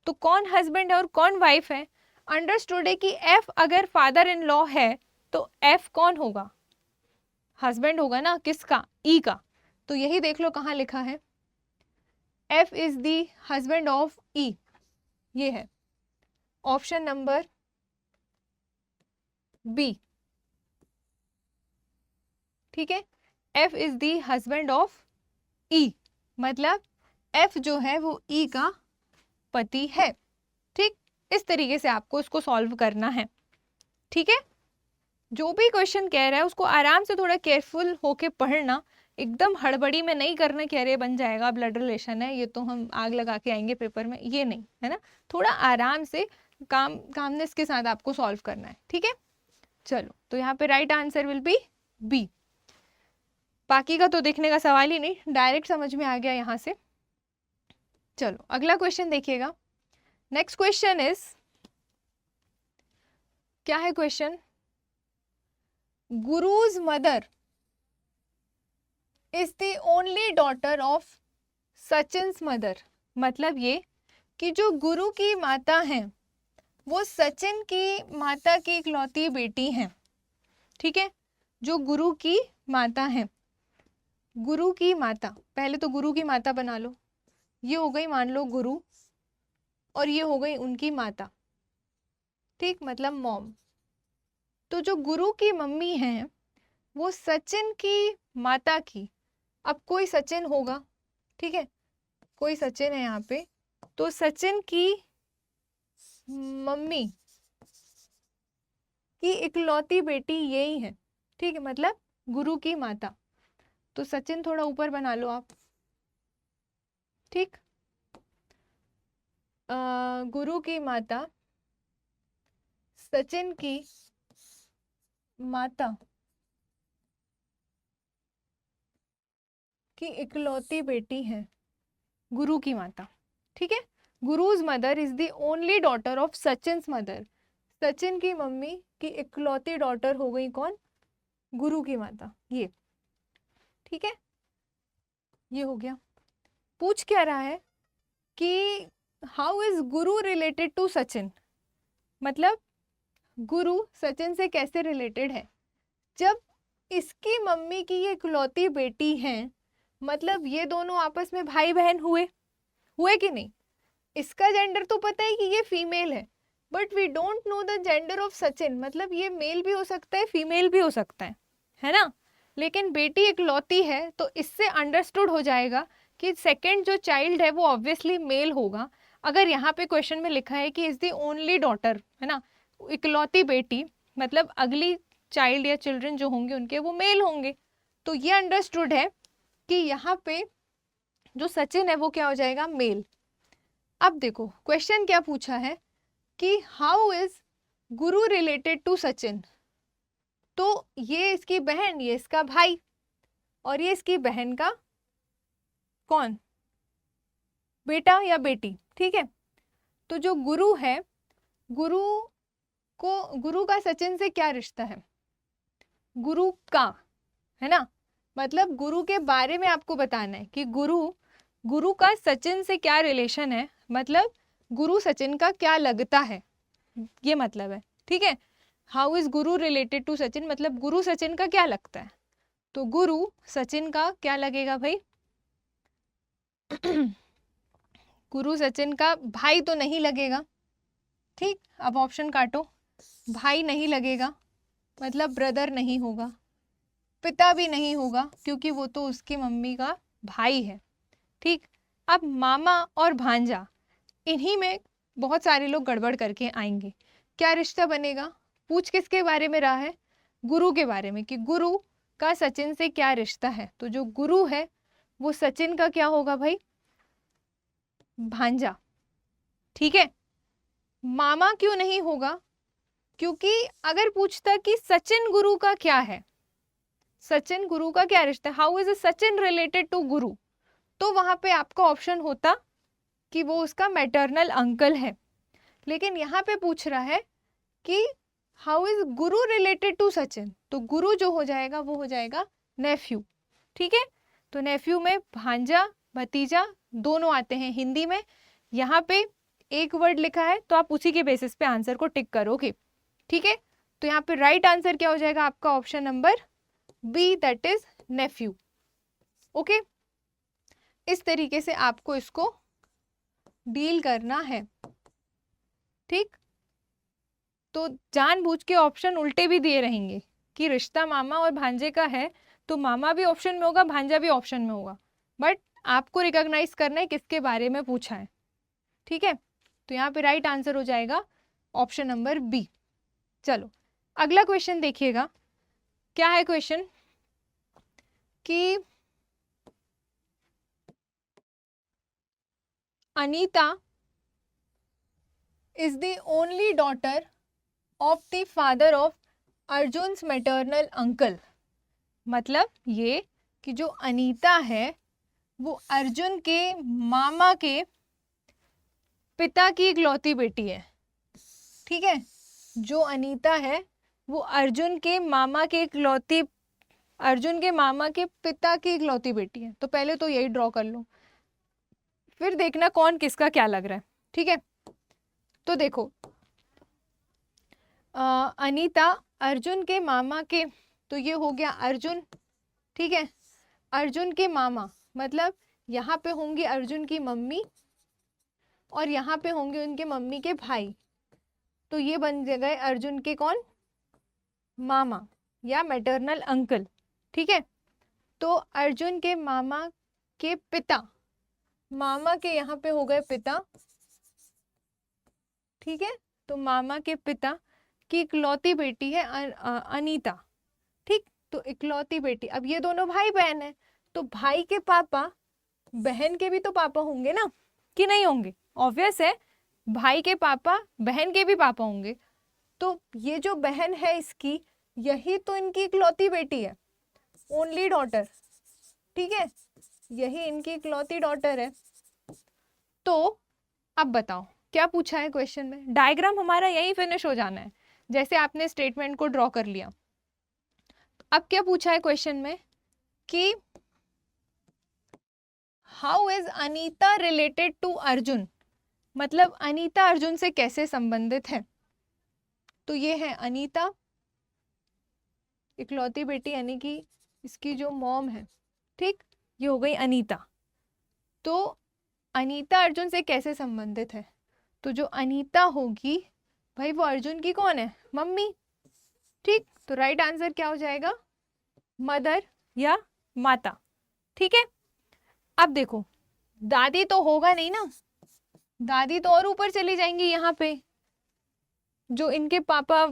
तो कौन हस्बैंड है और कौन वाइफ है, अंडरस्टूड है कि एफ अगर फादर इन लॉ है तो एफ कौन होगा, हस्बैंड होगा ना, किसका, ई का। तो यही देख लो कहाँ लिखा है, F is the husband of E, ये है ऑप्शन नंबर बी। ठीक है, F is the husband of E, मतलब एफ जो है वो ई का पति है। ठीक, इस तरीके से आपको इसको सॉल्व करना है। ठीक है, जो भी क्वेश्चन कह रहा है उसको आराम से थोड़ा केयरफुल होके पढ़ना, एकदम हड़बड़ी में नहीं करना कि अरे बन जाएगा ब्लड रिलेशन है ये तो हम आग लगा के आएंगे पेपर में, ये नहीं, है ना। थोड़ा आराम से कामनेस के साथ आपको सॉल्व करना है। ठीक है, चलो तो यहाँ पे right answer will be B. बाकी का तो देखने का सवाल ही नहीं, डायरेक्ट समझ में आ गया यहाँ से। चलो अगला क्वेश्चन देखिएगा। नेक्स्ट क्वेश्चन इज, क्या है question, Guru's mother is the only daughter of Sachin's mother. मतलब ये कि जो गुरु की माता हैं वो सचिन की माता की इकलौती बेटी हैं। ठीक है, जो गुरु की माता हैं, गुरु की माता, पहले तो गुरु की माता बना लो, ये हो गई मान लो गुरु और ये हो गई उनकी माता। ठीक, मतलब मॉम। तो जो गुरु की मम्मी हैं वो सचिन की माता की, अब कोई सचिन होगा, ठीक है, कोई सचिन है यहाँ पे, तो सचिन की मम्मी की इकलौती बेटी यही है, ठीक है, मतलब गुरु की माता। तो सचिन थोड़ा ऊपर बना लो आप, ठीक। गुरु की माता, सचिन की माता की इकलौती बेटी है गुरु की माता, ठीक है। Guru's mother is the only daughter of Sachin's mother. Sachin की मम्मी की इकलौती डॉटर हो गई कौन? गुरु की माता, ये, ठीक है। ये हो गया। पूछ क्या रहा है कि how is Guru related to Sachin, मतलब गुरु सचिन से कैसे रिलेटेड है। जब इसकी मम्मी की ये इकलौती बेटी है, मतलब ये दोनों आपस में भाई बहन हुए कि नहीं। इसका जेंडर तो पता है कि ये फीमेल है, but we don't know the gender of Sachin, मतलब ये मेल भी हो सकता है फीमेल भी हो सकता है ना। लेकिन बेटी इकलौती है तो इससे अंडरस्टूड हो जाएगा कि सेकंड जो चाइल्ड है वो ऑब्वियसली मेल होगा। अगर यहाँ पे क्वेश्चन में लिखा है कि इज द ओनली डॉटर, है ना, इकलौती बेटी, मतलब अगली चाइल्ड या चिल्ड्रन जो होंगे उनके वो मेल होंगे, तो ये अंडरस्टूड है कि यहाँ पे जो सचिन है वो क्या हो जाएगा? मेल। अब देखो क्वेश्चन क्या पूछा है कि how is Guru related to Sachin. तो ये इसकी बहन, ये इसका भाई, और ये इसकी बहन का कौन? बेटा या बेटी, ठीक है। तो जो गुरु है, गुरु का सचिन से क्या रिश्ता है? गुरु का, है ना, मतलब गुरु के बारे में आपको बताना है कि गुरु का सचिन से क्या रिलेशन है, मतलब गुरु सचिन का क्या लगता है, ये मतलब है, ठीक है। How is Guru related to Sachin, मतलब गुरु सचिन का क्या लगता है। तो गुरु सचिन का क्या लगेगा भाई? गुरु सचिन का भाई तो नहीं लगेगा, ठीक। अब ऑप्शन काटो। भाई नहीं लगेगा, मतलब ब्रदर नहीं होगा, पिता भी नहीं होगा क्योंकि वो तो उसकी मम्मी का भाई है, ठीक। अब मामा और भांजा, इन्हीं में बहुत सारे लोग गड़बड़ करके आएंगे। क्या रिश्ता बनेगा? पूछ किसके बारे में रहा है? गुरु के बारे में, कि गुरु का सचिन से क्या रिश्ता है। तो जो गुरु है वो सचिन का क्या होगा भाई? भांजा, ठीक है। मामा क्यों नहीं होगा? क्योंकि अगर पूछता कि सचिन गुरु का क्या है, सचिन गुरु का क्या रिश्ता है, how is a Sachin related to Guru, तो वहां पे आपका ऑप्शन होता कि वो उसका मैटरनल अंकल है। लेकिन यहाँ पे पूछ रहा है कि how is Guru related to Sachin, तो गुरु जो हो जाएगा वो हो जाएगा नेफ्यू, ठीक है। तो नेफ्यू में भांजा भतीजा दोनों आते हैं हिंदी में। यहाँ पे एक वर्ड लिखा है तो आप उसी के बेसिस पे आंसर को टिक करोगे, ठीक है। तो यहाँ पे राइट आंसर क्या हो जाएगा आपका? Option number B, that is nephew, okay. इस तरीके से आपको इसको डील करना है, ठीक। तो जानबूझ के ऑप्शन उल्टे भी दिए रहेंगे कि रिश्ता मामा और भांजे का है, तो मामा भी ऑप्शन में होगा, भांजा भी ऑप्शन में होगा, बट आपको रिकॉग्नाइज करना है किसके बारे में पूछा है, ठीक है। तो यहाँ पे राइट आंसर हो जाएगा ऑप्शन नंबर बी। चलो अगला क्वेश्चन देखिएगा। क्या है क्वेश्चन कि Anita is the only daughter of the father of Arjun's maternal uncle. मतलब ये कि जो अनीता है वो अर्जुन के मामा के पिता की इकलौती बेटी है, ठीक है। जो अनीता है वो अर्जुन के मामा के पिता की इकलौती बेटी है। तो पहले तो यही ड्रॉ कर लो, फिर देखना कौन किसका क्या लग रहा है, ठीक है। तो देखो अनीता अर्जुन के मामा के, तो ये हो गया अर्जुन, ठीक है। अर्जुन के मामा मतलब यहाँ पे होंगे अर्जुन की मम्मी और यहाँ पे होंगे उनके मम्मी के भाई, तो ये बन गए अर्जुन के कौन? मामा या मैटरनल अंकल, ठीक है। तो अर्जुन के मामा के पिता मामा के यहाँ पे हो गए पिता, ठीक है। तो मामा के पिता की इकलौती बेटी है अनीता, ठीक। तो इकलौती बेटी, अब ये दोनों भाई बहन है, तो भाई के पापा बहन के भी तो पापा होंगे ना, कि नहीं होंगे? ऑब्वियस है, भाई के पापा बहन के भी पापा होंगे। तो ये जो बहन है इसकी, यही तो इनकी इकलौती बेटी है, ओनली डॉटर, ठीक है। यही इनकी इकलौती डॉटर है। तो अब बताओ क्या पूछा है क्वेश्चन में। डायग्राम हमारा यही फिनिश हो जाना है, जैसे आपने स्टेटमेंट को ड्रॉ कर लिया। अब क्या पूछा है क्वेश्चन में कि how is Anita related to Arjun, मतलब अनीता अर्जुन से कैसे संबंधित है। तो ये है अनीता, इकलौती बेटी यानी कि इसकी जो मॉम है, ठीक। ये हो गई अनीता। तो अनीता अर्जुन से कैसे संबंधित है, तो जो अनीता होगी भाई वो अर्जुन की कौन है, मम्मी, ठीक। तो राइट आंसर क्या हो जाएगा, मदर या माता, ठीक है। अब देखो दादी तो होगा नहीं ना, दादी तो और ऊपर चली जाएंगी यहाँ पे, जो इनके पापा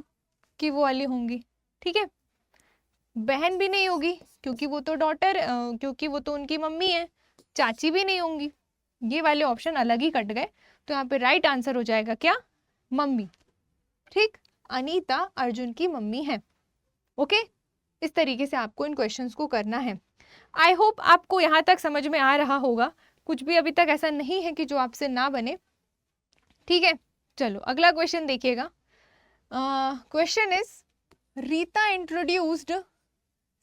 की वो वाली होंगी, ठीक है। बहन भी नहीं होगी क्योंकि वो तो डॉटर, क्योंकि वो तो उनकी मम्मी है। चाची भी नहीं होंगी, ये वाले ऑप्शन अलग ही कट गए। तो यहाँ पे राइट आंसर हो जाएगा क्या, मम्मी, ठीक। अनीता अर्जुन की मम्मी है, ओके। इस तरीके से आपको इन क्वेश्चंस को करना है। आई होप आपको यहाँ तक समझ में आ रहा होगा, कुछ भी अभी तक ऐसा नहीं है कि जो आपसे ना बने, ठीक है। चलो अगला क्वेश्चन देखिएगा। क्वेश्चन इज रीता इंट्रोड्यूस्ड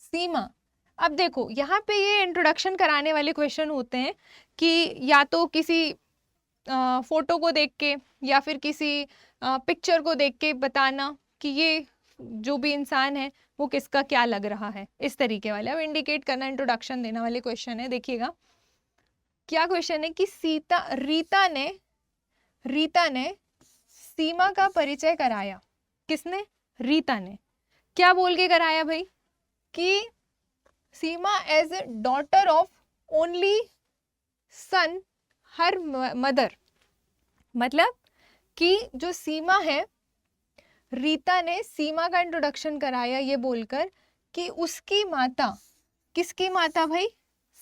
सीमा। अब देखो यहाँ पे ये इंट्रोडक्शन कराने वाले क्वेश्चन होते हैं कि या तो किसी फोटो को देख के या फिर किसी पिक्चर को देख के बताना कि ये जो भी इंसान है वो किसका क्या लग रहा है, इस तरीके वाले अब इंडिकेट करना, इंट्रोडक्शन देने वाले क्वेश्चन है। देखिएगा क्या क्वेश्चन है कि रीता ने सीमा का परिचय कराया। किसने, रीता ने। क्या बोल के कराया भाई कि Seema as a daughter of only son her mother, मतलब कि जो सीमा है, रीता ने सीमा का इंट्रोडक्शन कराया ये बोलकर कि उसकी माता, किसकी माता भाई,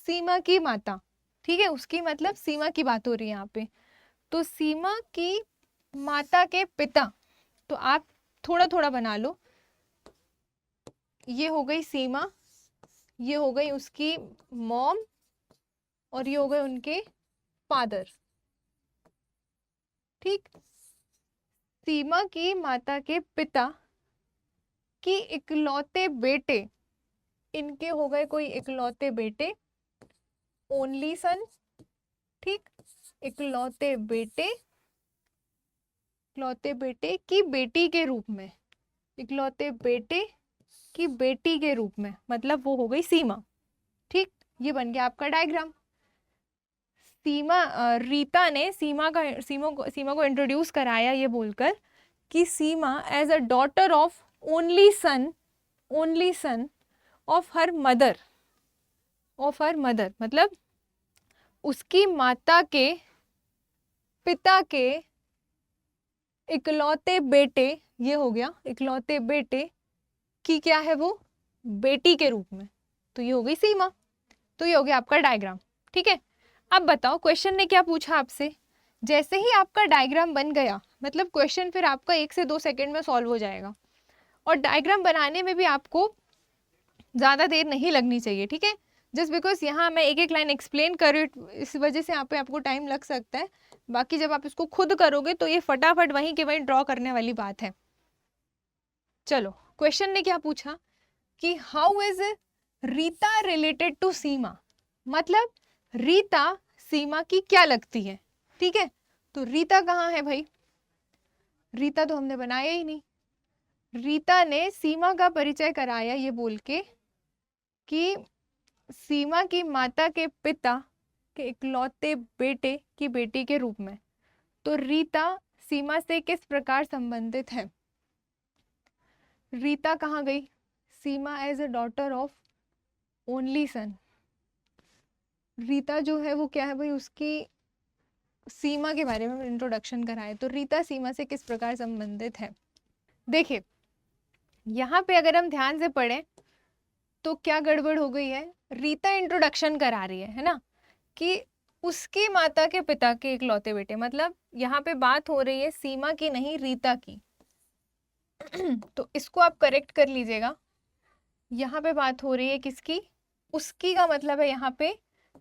सीमा की माता, ठीक है। उसकी मतलब सीमा की बात हो रही है यहाँ पे। तो सीमा की माता के पिता, तो आप थोड़ा थोड़ा बना लो, ये हो गई सीमा, ये हो गई उसकी मॉम, और ये हो गए उनके फादर, ठीक। सीमा की माता के पिता की इकलौते बेटे, इनके हो गए कोई इकलौते बेटे, ओनली सन, ठीक। इकलौते बेटे, इकलौते बेटे की बेटी के रूप में, इकलौते बेटे की बेटी के रूप में, मतलब वो हो गई सीमा, ठीक। ये बन गया आपका डायग्राम। रीता ने सीमा को इंट्रोड्यूस कराया ये बोलकर कि Seema as a daughter of only son of her mother, मतलब उसकी माता के पिता के इकलौते बेटे, ये हो गया इकलौते बेटे की क्या है वो, बेटी के रूप में। तो ये हो गई सीमा। तो ये हो गया आपका डायग्राम, ठीक है। अब बताओ क्वेश्चन ने क्या पूछा आपसे। जैसे ही आपका डायग्राम बन गया, मतलब क्वेश्चन फिर आपका 1 से 2 सेकंड में सॉल्व हो जाएगा, और डायग्राम बनाने में भी आपको ज़्यादा देर नहीं लगनी चाहिए, ठीक है। जस्ट बिकॉज यहाँ मैं एक एक लाइन एक्सप्लेन कर रही, इस वजह से यहाँ पे आपको टाइम लग सकता है। बाकी जब आप इसको खुद करोगे तो ये फटाफट वहीं के वहीं ड्रॉ करने वाली बात है। चलो क्वेश्चन ने क्या पूछा कि how is Rita related to Seema, मतलब रीता सीमा की क्या लगती है, ठीक है। तो रीता कहाँ है भाई, रीता तो हमने बनाया ही नहीं। रीता ने सीमा का परिचय कराया ये बोल के कि सीमा की माता के पिता के इकलौते बेटे की बेटी के रूप में। तो रीता सीमा से किस प्रकार संबंधित है, रीता कहाँ गई, Seema as a daughter of only son, Rita जो है वो क्या है भाई, उसकी सीमा के बारे में इंट्रोडक्शन कराए। तो रीता सीमा से किस प्रकार संबंधित है। देखिए यहाँ पे अगर हम ध्यान से पढ़ें तो क्या गड़बड़ हो गई है, रीता इंट्रोडक्शन करा रही है ना, कि उसकी माता के पिता के इकलौते बेटे, मतलब यहाँ पे बात हो रही है सीमा की नहीं रीता की। तो इसको आप करेक्ट कर लीजिएगा, यहाँ पे बात हो रही है किसकी, उसकी का मतलब है यहाँ पे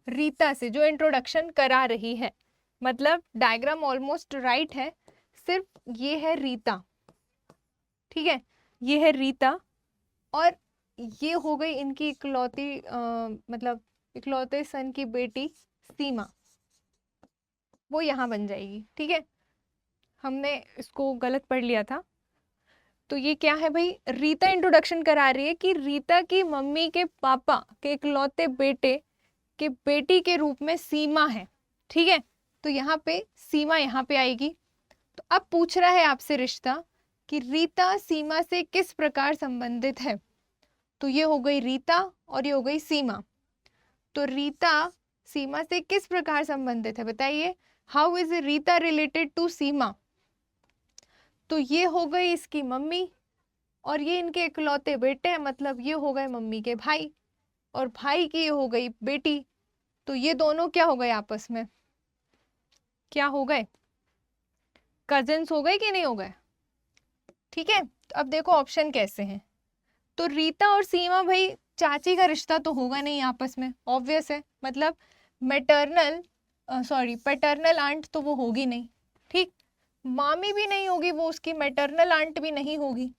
रीता से, जो इंट्रोडक्शन करा रही है। मतलब डायग्राम ऑलमोस्ट राइट है, सिर्फ ये है रीता, ठीक है, ये है रीता, और ये हो गई इनकी इकलौती मतलब इकलौते सन की बेटी सीमा, वो यहाँ बन जाएगी। ठीक है, हमने इसको गलत पढ़ लिया था। तो ये क्या है भाई, रीता इंट्रोडक्शन करा रही है कि रीता की मम्मी के पापा के इकलौते बेटे के बेटी के रूप में सीमा है। ठीक है, तो यहाँ पे सीमा यहाँ पे आएगी। तो अब पूछ रहा है आपसे रिश्ता कि रीता सीमा से किस प्रकार संबंधित है। तो ये हो गई रीता और ये हो गई सीमा। तो रीता सीमा से किस प्रकार संबंधित है, बताइए, how is Rita related to Seema. तो ये हो गई इसकी मम्मी और ये इनके इकलौते बेटे हैं, मतलब ये हो गए मम्मी के भाई, और भाई की ये हो गई बेटी। तो ये दोनों क्या हो गए आपस में, क्या हो गए, कजिन्स हो गए कि नहीं हो गए। ठीक है, तो अब देखो ऑप्शन कैसे हैं। तो रीता और सीमा भाई चाची का रिश्ता तो होगा नहीं आपस में, ऑब्वियस है, मतलब मैटरनल पैटर्नल आंट तो वो होगी नहीं। ठीक, मामी भी नहीं होगी वो, उसकी मैटरनल आंट भी नहीं होगी,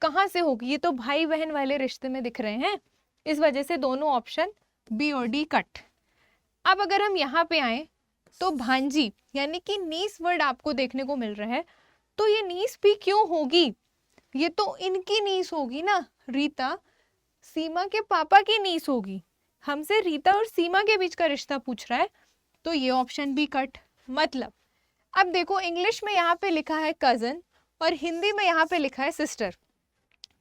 कहाँ से होगी, ये तो भाई बहन वाले रिश्ते में दिख रहे हैं। इस वजह से दोनों ऑप्शन बी और डी कट। अब अगर हम यहाँ पे आए तो भांजी यानी कि नीस वर्ड आपको देखने को मिल रहा है। तो ये नीस भी क्यों होगी, ये तो इनकी नीस होगी ना, रीता सीमा के पापा की नीस होगी। हमसे रीता और सीमा के बीच का रिश्ता पूछ रहा है, तो ये ऑप्शन भी कट। मतलब अब देखो इंग्लिश में यहाँ पे लिखा है कजन और हिंदी में यहाँ पे लिखा है सिस्टर,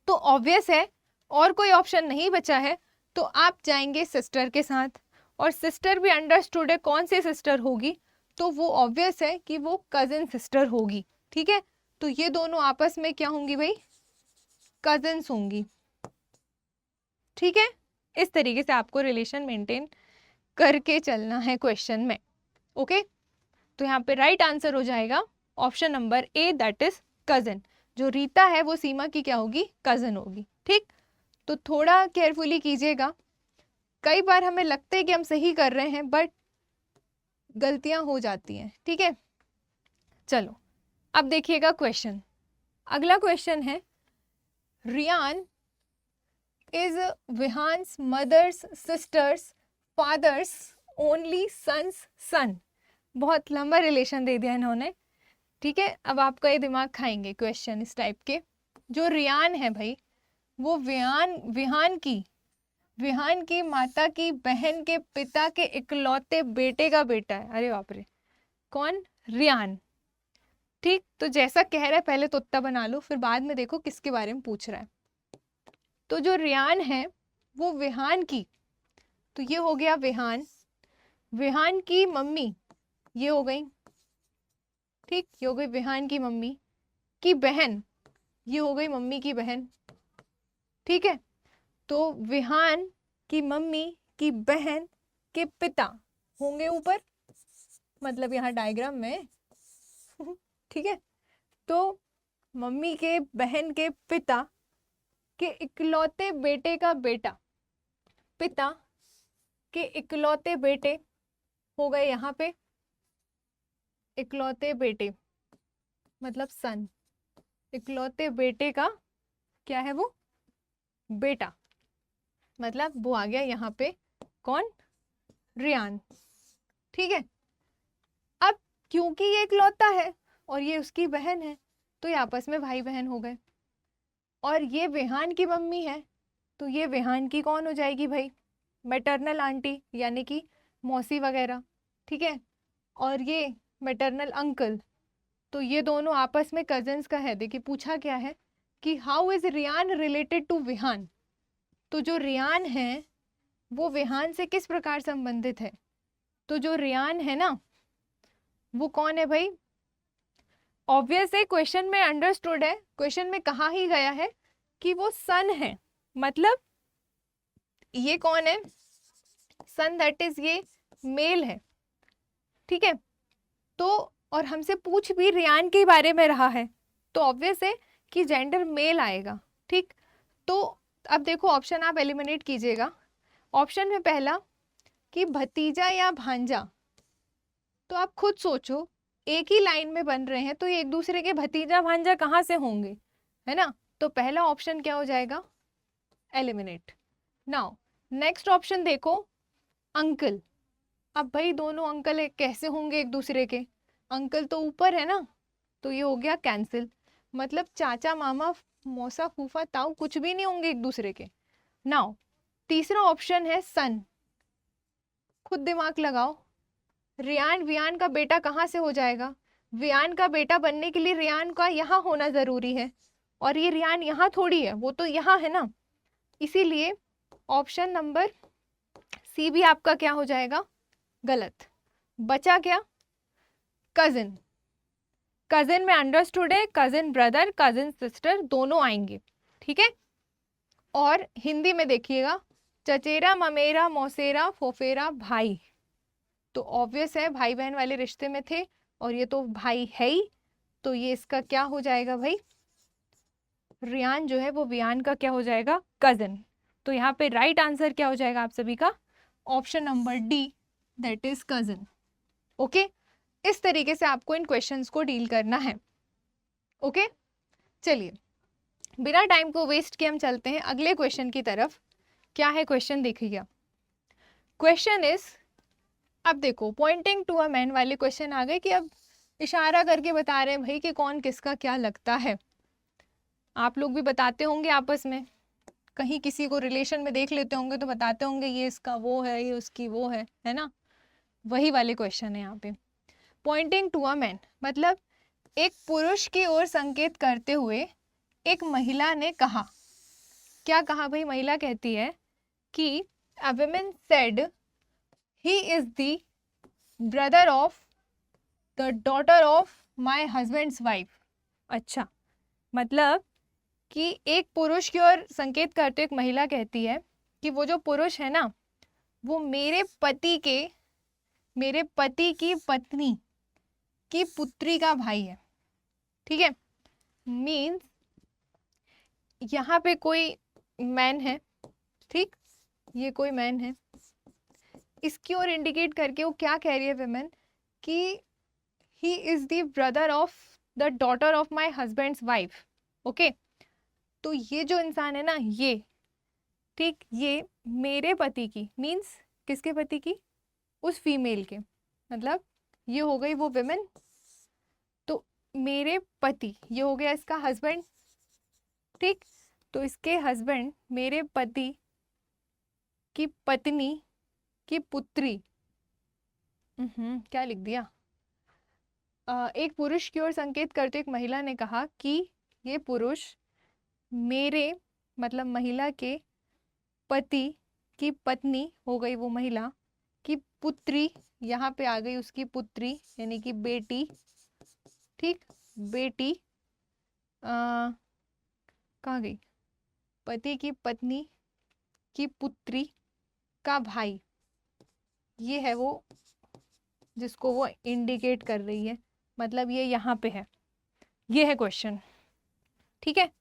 तो ऑब्वियस है और कोई ऑप्शन नहीं बचा है, तो आप जाएंगे सिस्टर के साथ। और सिस्टर भी अंडरस्टूड है, कौन सी सिस्टर होगी, तो वो ऑब्वियस है कि वो कजिन सिस्टर होगी। ठीक है, तो ये दोनों आपस में क्या होंगी भाई, कजिन्स होंगी। ठीक है, इस तरीके से आपको रिलेशन मेंटेन करके चलना है क्वेश्चन में। ओके, तो यहाँ पे राइट आंसर हो जाएगा option number A, that is cousin. जो रीता है वो सीमा की क्या होगी, कजन होगी। ठीक, तो थोड़ा केयरफुली कीजिएगा, कई बार हमें लगता है कि हम सही कर रहे हैं बट गलतियां हो जाती हैं। ठीक है, चलो अब देखिएगा क्वेश्चन। अगला क्वेश्चन है, Riyan is Vihan's mother's sister's father's only son's son। बहुत लंबा रिलेशन दे दिया इन्होंने। ठीक है, अब आपका ये दिमाग खाएंगे क्वेश्चन इस टाइप के। जो रियान है भाई वो विहान की माता की बहन के पिता के इकलौते बेटे का बेटा है। अरे बाप रे, कौन, रियान। ठीक, तो जैसा कह रहा है पहले तो उत्ता बना लो, फिर बाद में देखो किसके बारे में पूछ रहा है। तो जो रियान है वो विहान की, तो ये हो गया विहान की मम्मी, ये हो गई। ठीक, ये हो गई विहान की मम्मी की बहन, ये हो गई मम्मी की बहन। ठीक है, तो विहान की मम्मी की बहन के पिता होंगे ऊपर, मतलब यहाँ डायग्राम में। ठीक है, तो मम्मी के बहन के पिता के इकलौते बेटे का बेटा, पिता के इकलौते बेटे हो गए यहाँ पे, इकलौते बेटे मतलब सन, इकलौते बेटे का क्या है वो, बेटा, मतलब वो आ गया यहाँ पे कौन, रियान। ठीक है, अब क्योंकि ये इकलौता है और ये उसकी बहन है, तो ये आपस में भाई बहन हो गए। और ये विहान की मम्मी है, तो ये विहान की कौन हो जाएगी भाई, मैटरनल आंटी यानी कि मौसी वगैरह। ठीक है, और ये मैटरनल अंकल, तो ये दोनों आपस में कजिन्स का है। देखिए पूछा क्या है कि how is Riyan related to Vihaan. तो जो रियान है वो विहान से किस प्रकार संबंधित है, तो जो रियान है ना वो कौन है भाई? ऑब्वियस है, क्वेश्चन में अंडरस्टूड है, क्वेश्चन में कहा ही गया है कि वो सन है, मतलब ये कौन है? सन, दैट इज ये मेल है, ठीक है। तो और हमसे पूछ भी रियान के बारे में रहा है, तो ऑब्वियस है कि जेंडर मेल आएगा, ठीक। तो अब देखो ऑप्शन आप एलिमिनेट कीजिएगा। ऑप्शन में पहला कि भतीजा या भांजा, तो आप खुद सोचो, एक ही लाइन में बन रहे हैं तो ये एक दूसरे के भतीजा भांजा कहाँ से होंगे, है ना। तो पहला ऑप्शन क्या हो जाएगा? एलिमिनेट। नाउ नेक्स्ट ऑप्शन देखो, अंकल। अब भाई दोनों अंकल है, कैसे होंगे एक दूसरे के? अंकल तो ऊपर है ना, तो ये हो गया कैंसिल। मतलब चाचा मामा मौसा फूफा ताऊ कुछ भी नहीं होंगे एक दूसरे के। नाउ तीसरा ऑप्शन है सन। खुद दिमाग लगाओ, रियान वियान का बेटा कहाँ से हो जाएगा? वियान का बेटा बनने के लिए रियान का यहाँ होना जरूरी है, और ये रियान यहाँ थोड़ी है, वो तो यहाँ है ना। इसीलिए ऑप्शन नंबर सी भी आपका क्या हो जाएगा? गलत। बचा क्या? कजिन। कजिन में अंडरस्टूड है, कजिन ब्रदर कजिन सिस्टर दोनों आएंगे, ठीक है। और हिंदी में देखिएगा, चचेरा ममेरा मौसेरा फोफेरा भाई, तो ऑब्वियस है भाई बहन वाले रिश्ते में थे, और ये तो भाई है ही, तो ये इसका क्या हो जाएगा भाई? रियान जो है वो वियान का क्या हो जाएगा? कजिन। तो यहाँ पे राइट आंसर क्या हो जाएगा आप सभी का? Option number D, that is cousin. Okay, इस तरीके से आपको इन क्वेश्चंस को डील करना है। ओके, चलिए बिना टाइम को वेस्ट किए हम चलते हैं अगले क्वेश्चन की तरफ। क्या है क्वेश्चन देखिएगा। क्वेश्चन इज, अब देखो पॉइंटिंग टू अ मैन वाले क्वेश्चन आ गए कि अब इशारा करके बता रहे हैं भाई कि कौन किसका क्या लगता है। आप लोग भी बताते होंगे आपस में, कहीं किसी को रिलेशन में देख लेते होंगे तो बताते होंगे ये इसका वो है, ये उसकी वो है ना। वही वाले क्वेश्चन है यहाँ पे। पॉइंटिंग टू अ मैन मतलब एक पुरुष की ओर संकेत करते हुए एक महिला ने कहा। क्या कहा भाई? महिला कहती है कि a woman said he is the brother of the daughter of my husbands wife. अच्छा, मतलब कि एक पुरुष की ओर संकेत करते एक महिला कहती है कि वो जो पुरुष है ना वो मेरे पति की पत्नी की पुत्री का भाई है, ठीक है। मीन्स यहाँ पे कोई मैन है, ठीक, ये कोई मैन है, इसकी ओर इंडिकेट करके वो क्या कह रही है विमेन कि ही is the brother of the daughter of my husbands wife. Okay, तो ये जो इंसान है ना ये, ठीक, ये मेरे पति की, मीन्स किसके पति की? उस फीमेल के, मतलब ये हो गई वो विमेन। तो मेरे पति, ये हो गया इसका हस्बैंड, ठीक। तो इसके हस्बैंड मेरे पति की पत्नी की पुत्री, क्या लिख दिया? एक पुरुष की ओर संकेत करते एक महिला ने कहा कि ये पुरुष मेरे, मतलब महिला के पति की पत्नी हो गई वो महिला की पुत्री, यहाँ पे आ गई उसकी पुत्री यानी कि बेटी, ठीक, बेटी कहाँ गई? पति की पत्नी की पुत्री का भाई, ये है वो जिसको वो इंडिकेट कर रही है, मतलब ये यहाँ पे है, ये है क्वेश्चन, ठीक है।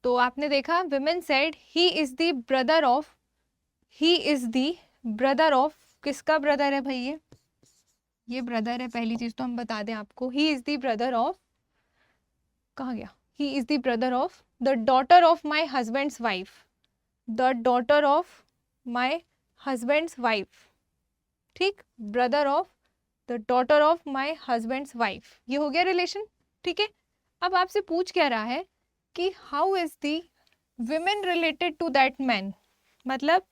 तो आपने देखा women said he is the brother of, he is the brother of, किसका ब्रदर है भाई? ये ब्रदर है, पहली चीज तो हम बता दें आपको, he is the brother of, कहाँ गया? He is the brother of the daughter of my husband's wife, the daughter of my husband's wife, ठीक, brother of the daughter of my husband's wife, ये हो गया रिलेशन, ठीक है। अब आपसे पूछ क्या रहा है कि how is the women related to that man, मतलब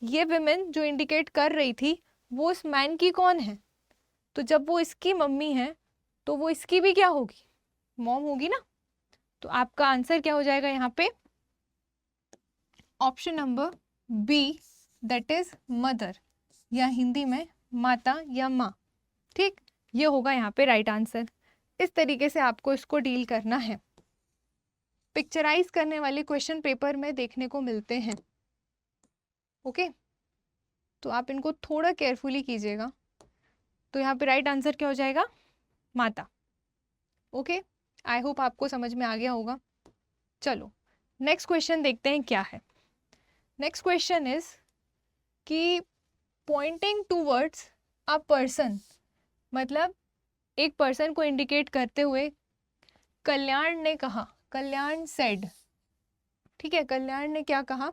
ये विमेन जो इंडिकेट कर रही थी वो उस मैन की कौन है? तो जब वो इसकी मम्मी है तो वो इसकी भी क्या होगी? मॉम होगी ना। तो आपका आंसर क्या हो जाएगा यहाँ पे? Option number B, that is mother, या हिंदी में माता या माँ। ठीक, ये होगा यहाँ पे राइट आंसर। इस तरीके से आपको इसको डील करना है। पिक्चराइज करने वाले क्वेश्चन पेपर में देखने को मिलते हैं। ओके, तो आप इनको थोड़ा केयरफुली कीजिएगा। तो यहाँ पे राइट आंसर क्या हो जाएगा? माता। ओके, आई होप आपको समझ में आ गया होगा। चलो नेक्स्ट क्वेश्चन देखते हैं क्या है। नेक्स्ट क्वेश्चन इज कि पॉइंटिंग टूवर्ड्स अ पर्सन, मतलब एक पर्सन को इंडिकेट करते हुए कल्याण ने कहा, कल्याण सेड, ठीक है, कल्याण ने क्या कहा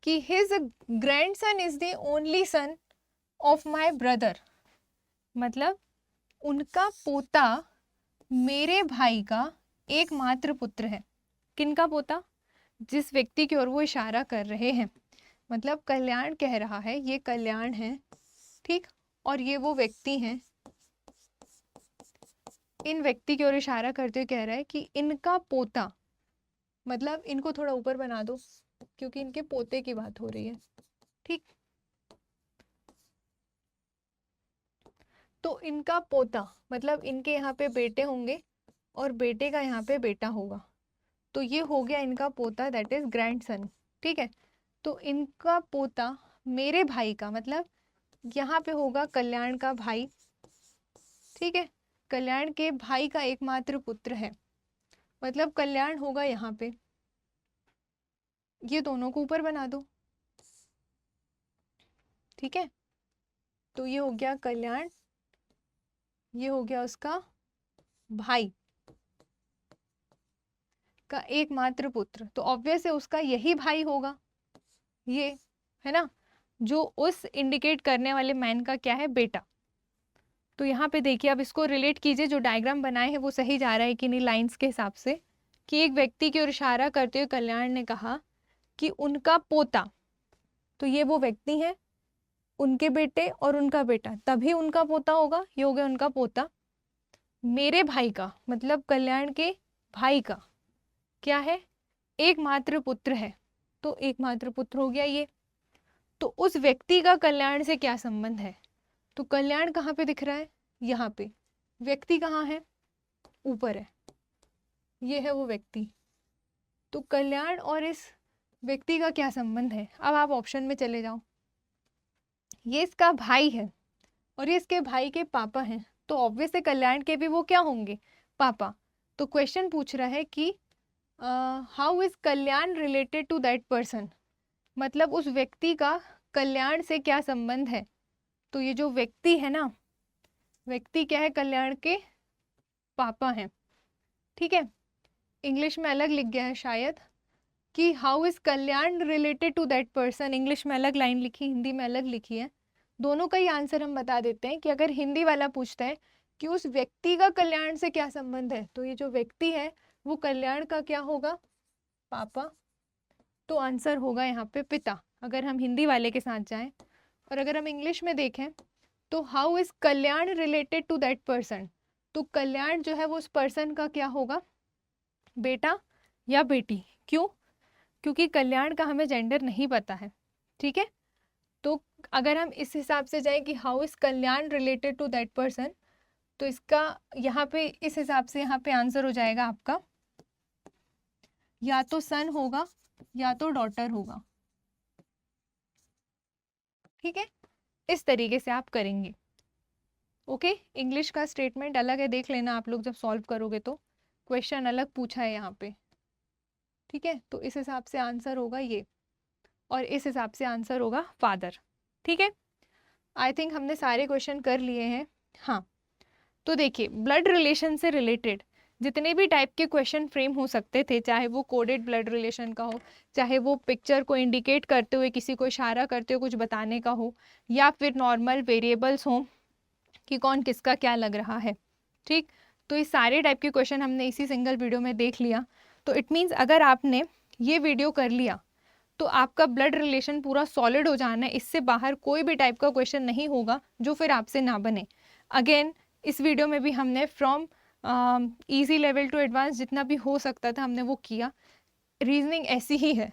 कि his grandson is the only son of my brother, मतलब उनका पोता मेरे भाई का एकमात्र पुत्र है। किनका पोता? जिस व्यक्ति की ओर वो इशारा कर रहे हैं, मतलब कल्याण कह रहा है, ये कल्याण है, ठीक, और ये वो व्यक्ति हैं। इन व्यक्ति की ओर इशारा करते हुए कह रहा है कि इनका पोता, मतलब इनको थोड़ा ऊपर बना दो क्योंकि इनके पोते की बात हो रही है। ठीक, तो इनका पोता मतलब इनके यहाँ पे बेटे होंगे और बेटे का यहाँ पे बेटा होगा, तो ये हो गया इनका पोता, दैट इज ग्रैंडसन। ठीक है, तो इनका पोता मेरे भाई का, मतलब यहाँ पे होगा कल्याण का भाई। ठीक है, कल्याण के भाई का एकमात्र पुत्र है, मतलब कल्याण होगा यहाँ पे। ये दोनों को ऊपर बना दो। ठीक है, तो ये हो गया कल्याण, ये हो गया उसका भाई का एकमात्र पुत्र, तो ऑब्वियस है उसका यही भाई होगा, ये है ना, जो उस इंडिकेट करने वाले मैन का क्या है? बेटा। तो यहाँ पे देखिए, अब इसको रिलेट कीजिए, जो डायग्राम बनाए हैं वो सही जा रहा है कि नहीं लाइंस के हिसाब से, कि एक व्यक्ति की ओर इशारा करते हुए कल्याण ने कहा कि उनका पोता, तो ये वो व्यक्ति है, उनके बेटे और उनका बेटा, तभी उनका पोता होगा, ये हो गया उनका पोता। मेरे भाई का, मतलब कल्याण के भाई का क्या है? एकमात्र पुत्र है, तो एकमात्र पुत्र हो गया ये। तो उस व्यक्ति का कल्याण से क्या संबंध है? तो कल्याण कहाँ पे दिख रहा है? यहाँ पे। व्यक्ति कहाँ है? ऊपर है, ये है वो व्यक्ति। तो कल्याण और इस व्यक्ति का क्या संबंध है? अब आप ऑप्शन में चले जाओ। ये इसका भाई है और ये इसके भाई के पापा हैं, तो ऑब्वियस है कल्याण के भी वो क्या होंगे? पापा। तो क्वेश्चन पूछ रहा है कि how is Kalyan related to that person, मतलब उस व्यक्ति का कल्याण से क्या संबंध है? तो ये जो व्यक्ति है ना, व्यक्ति क्या है? कल्याण के पापा हैं। ठीक है, इंग्लिश में अलग लिख गया है शायद कि how is Kalyan related to that person, English में अलग लाइन लिखी, हिंदी में अलग लिखी है। दोनों का ही आंसर हम बता देते हैं कि अगर हिंदी वाला पूछता है कि उस व्यक्ति का कल्याण से क्या संबंध है, तो ये जो व्यक्ति है वो कल्याण का क्या होगा? पापा। तो आंसर होगा यहाँ पे पिता, अगर हम हिंदी वाले के साथ जाएं। और अगर हम इंग्लिश में देखें तो how is Kalyan related to that person, तो कल्याण जो है वो उस पर्सन का क्या होगा? बेटा या बेटी। क्यों? क्योंकि कल्याण का हमें जेंडर नहीं पता है। ठीक है, तो अगर हम इस हिसाब से जाएं कि how is Kalyan related to that person, तो इसका यहाँ पे इस हिसाब से यहाँ पे आंसर हो जाएगा आपका या तो सन होगा या तो डॉटर होगा। ठीक है, इस तरीके से आप करेंगे। ओके, इंग्लिश का स्टेटमेंट अलग है, देख लेना आप लोग जब सॉल्व करोगे तो क्वेश्चन अलग पूछा है यहाँ पे। ठीक है, तो इस हिसाब से आंसर होगा ये, और इस हिसाब से आंसर होगा फादर। ठीक है, आई थिंक हमने सारे क्वेश्चन कर लिए हैं। हाँ, तो देखिए ब्लड रिलेशन से रिलेटेड जितने भी टाइप के क्वेश्चन फ्रेम हो सकते थे, चाहे वो कोडेड ब्लड रिलेशन का हो, चाहे वो पिक्चर को इंडिकेट करते हुए किसी को इशारा करते हुए कुछ बताने का हो, या फिर नॉर्मल वेरिएबल्स हो कि कौन किसका क्या लग रहा है। ठीक, तो ये सारे टाइप के क्वेश्चन हमने इसी सिंगल वीडियो में देख लिया। तो इट मीन्स अगर आपने ये वीडियो कर लिया तो आपका ब्लड रिलेशन पूरा सॉलिड हो जाना है, इससे बाहर कोई भी टाइप का क्वेश्चन नहीं होगा जो फिर आपसे ना बने। अगेन इस वीडियो में भी हमने from easy level to advance जितना भी हो सकता था हमने वो किया। रीजनिंग ऐसी ही है,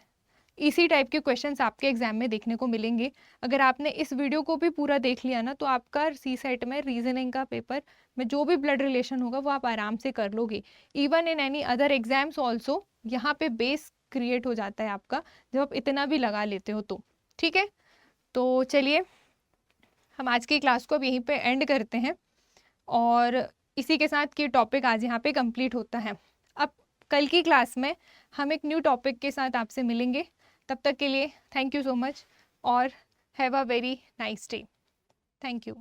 इसी टाइप के क्वेश्चंस आपके एग्जाम में देखने को मिलेंगे। अगर आपने इस वीडियो को भी पूरा देख लिया ना, तो आपका सी सेट में रीजनिंग का पेपर में जो भी ब्लड रिलेशन होगा वो आप आराम से कर लोगे। Even in any other exams also यहाँ पे बेस क्रिएट हो जाता है आपका, जब आप इतना भी लगा लेते हो तो। ठीक है, तो चलिए हम आज की क्लास को अब यहीं पे एंड करते हैं, और इसी के साथ ये टॉपिक आज यहाँ पे कंप्लीट होता है। अब कल की क्लास में हम एक न्यू टॉपिक के साथ आपसे मिलेंगे। तब तक के लिए थैंक यू सो मच और have a very nice day. Thank you.